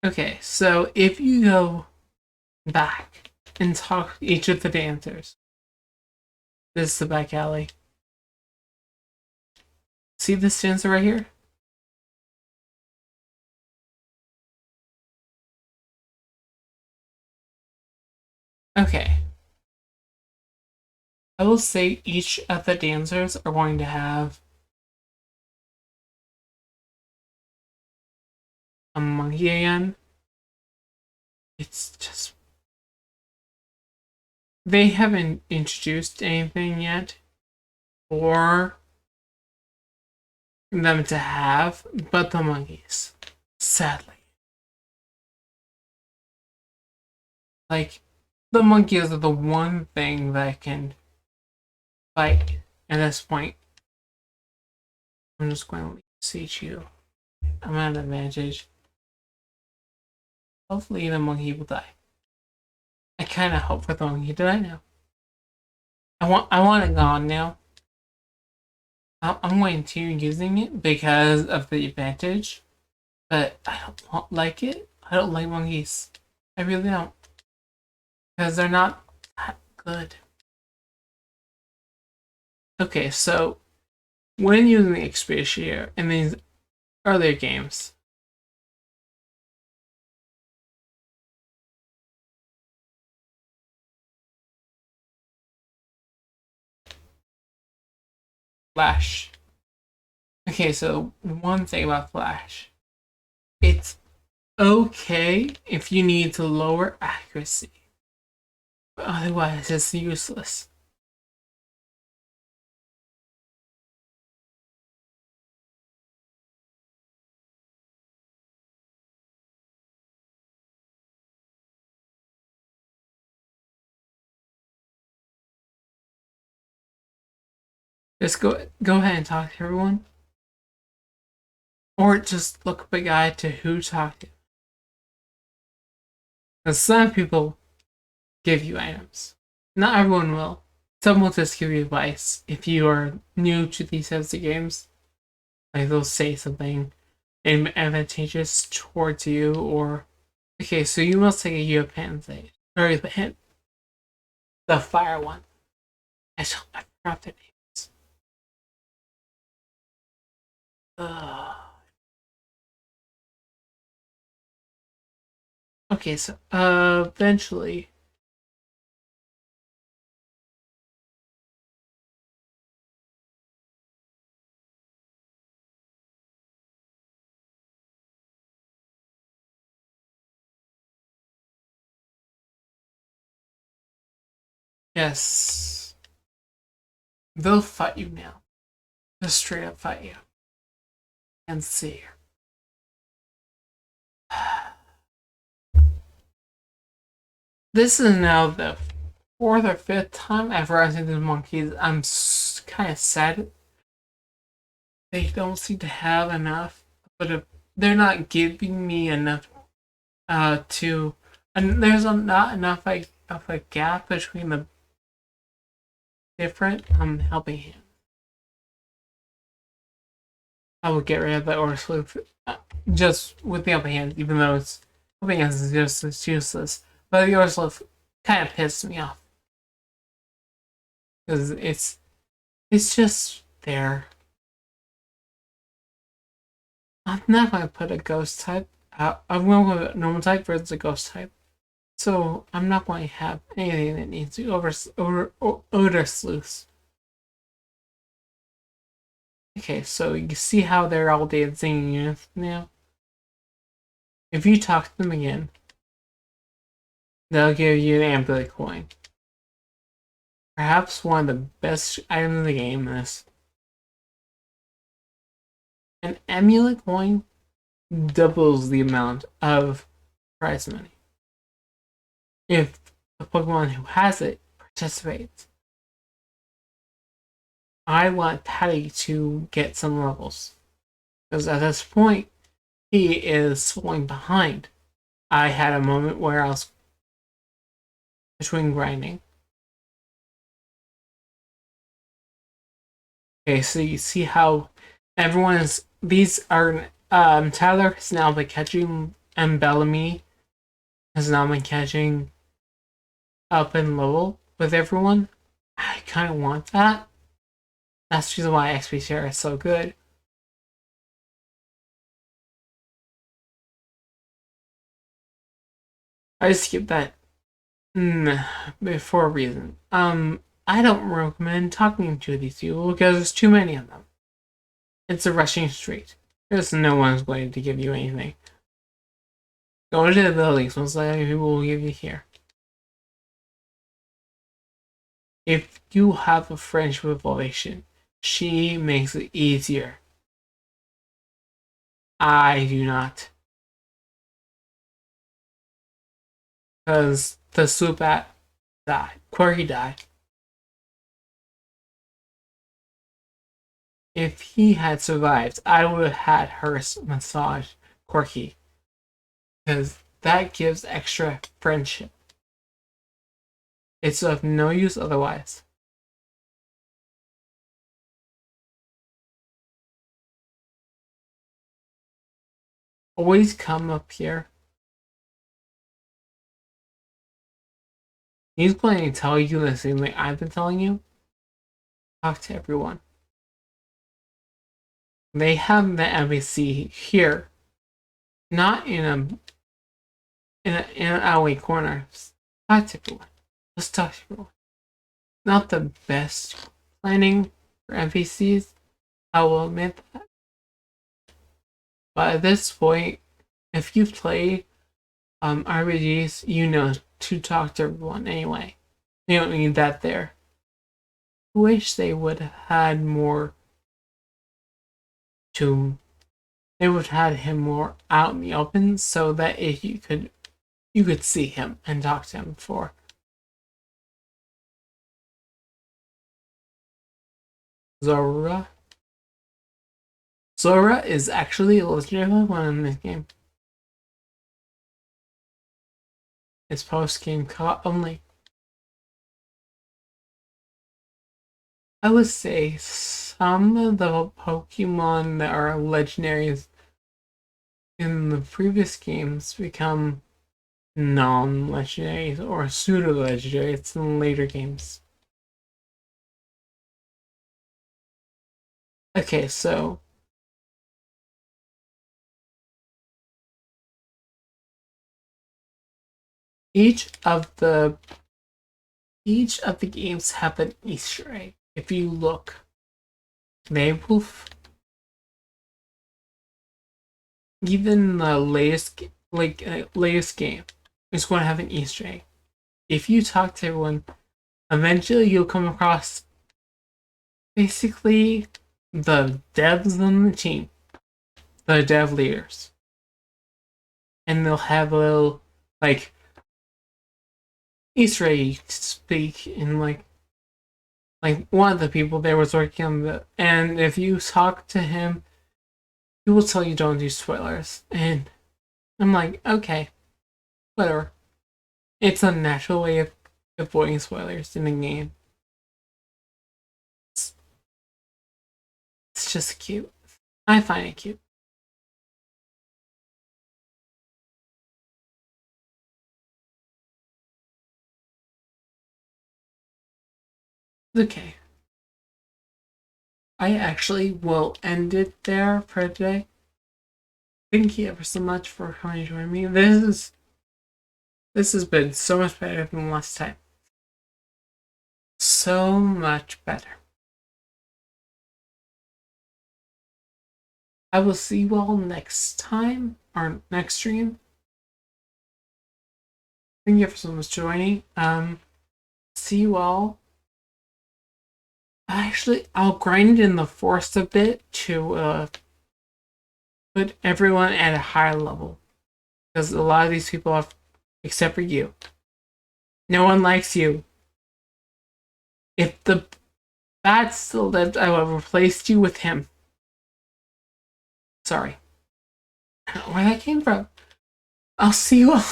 Okay, so if you go back and talk to each of the dancers, this is the back alley. See this dancer right here? Okay. I will say each of the dancers are going to have a monkey again. It's just they haven't introduced anything yet for them to have but the monkeys. Sadly. Like, the monkeys are the one thing that can fight at this point. I'm just going to siege you. I'm at an advantage. Hopefully the monkey will die. I kind of hope for the monkey to die now. I want it gone now. I'm going to using it because of the advantage, but I don't like it. I don't like monkeys. I really don't. Because they're not that good. Okay, so when using the Expatriator in these earlier games, Flash. Okay, so one thing about Flash. It's okay if you need to lower accuracy. But otherwise, it's useless. Just go ahead and talk to everyone. Or just look up a guide to who to talk to. Because some people give you items. Not everyone will. Some will just give you advice if you are new to these types of games. Like they'll say something advantageous towards you, or okay, so you must take a U of Pansy. Or the fire one. I forgot their names. Okay, so eventually. Yes. They'll fight you now. They'll straight up fight you. And see. This is now the fourth or fifth time I've run into the monkeys. I'm kind of sad. They don't seem to have enough, but if they're not giving me enough to, and there's not enough of a gap between the different helping hands. I will get rid of the Orsleuth. just with the upper hand, even though it's upper hand is just it's useless. But the Ursula kind of pissed me off because it's just there. I'm not going to put a ghost type out. I'm going to put a normal type versus a ghost type. So I'm not going to have anything that needs to odor sleuth. Okay, so you see how they're all dancing now? If you talk to them again, they'll give you an amulet coin. Perhaps one of the best items in the game is an amulet coin doubles the amount of prize money if the Pokemon who has it participates. I want Patty to get some levels because at this point he is falling behind. I had a moment where I was between grinding. Okay, so you see how everyone is. These are Tyler has now been catching, and Bellamy has now been catching up in level with everyone. I kind of want that. That's the reason why XP is so good. I just skip that for a reason. I don't recommend talking to these people because there's too many of them. It's a rushing street. There's no one's going to give you anything. Go to the buildings, most likely people will give you here. If you have a friendship with Ovation, she makes it easier. I do not. Because the Swoopat died. Quirky died. If he had survived, I would have had her massage Quirky. Because that gives extra friendship. It's of no use otherwise. Always come up here. He's going to tell you the same thing I've been telling you. Talk to everyone. They have the NPC here, not in an alleyway corner. Talk to everyone. Let's talk to everyone. Not the best planning for NPCs, I will admit that. But at this point, if you've played RPGs, you know to talk to everyone anyway. You don't need that there. I wish they would have had more to. They would have had him more out in the open so that if you could see him and talk to him before. Zora. Zora is actually a legendary Pokemon in this game. It's post-game caught only. I would say some of the Pokemon that are legendaries in the previous games become non-legendaries or pseudo-legendaries in later games. Okay, so each of the games have an Easter egg. If you look, they will even the latest game is going to have an Easter egg. If you talk to everyone, eventually you'll come across basically the devs on the team, the dev leaders, and they'll have a little Easter egg to speak in like one of the people there was working on and if you talk to him, he will tell you don't do spoilers, and I'm like, okay, whatever. It's a natural way of avoiding spoilers in the game. It's just cute. I find it cute. Okay. I actually will end it there for today. Thank you ever so much for coming to join me. This has been so much better than last time. So much better. I will see you all next time, or next stream. Thank you ever so much for joining. See you all. Actually, I'll grind in the forest a bit to put everyone at a higher level. Because a lot of these people have, except for you. No one likes you. If the bat still lived, I would have replaced you with him. Sorry. I don't know where that came from. I'll see you all.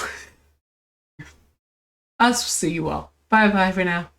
I'll see you all. Bye bye for now.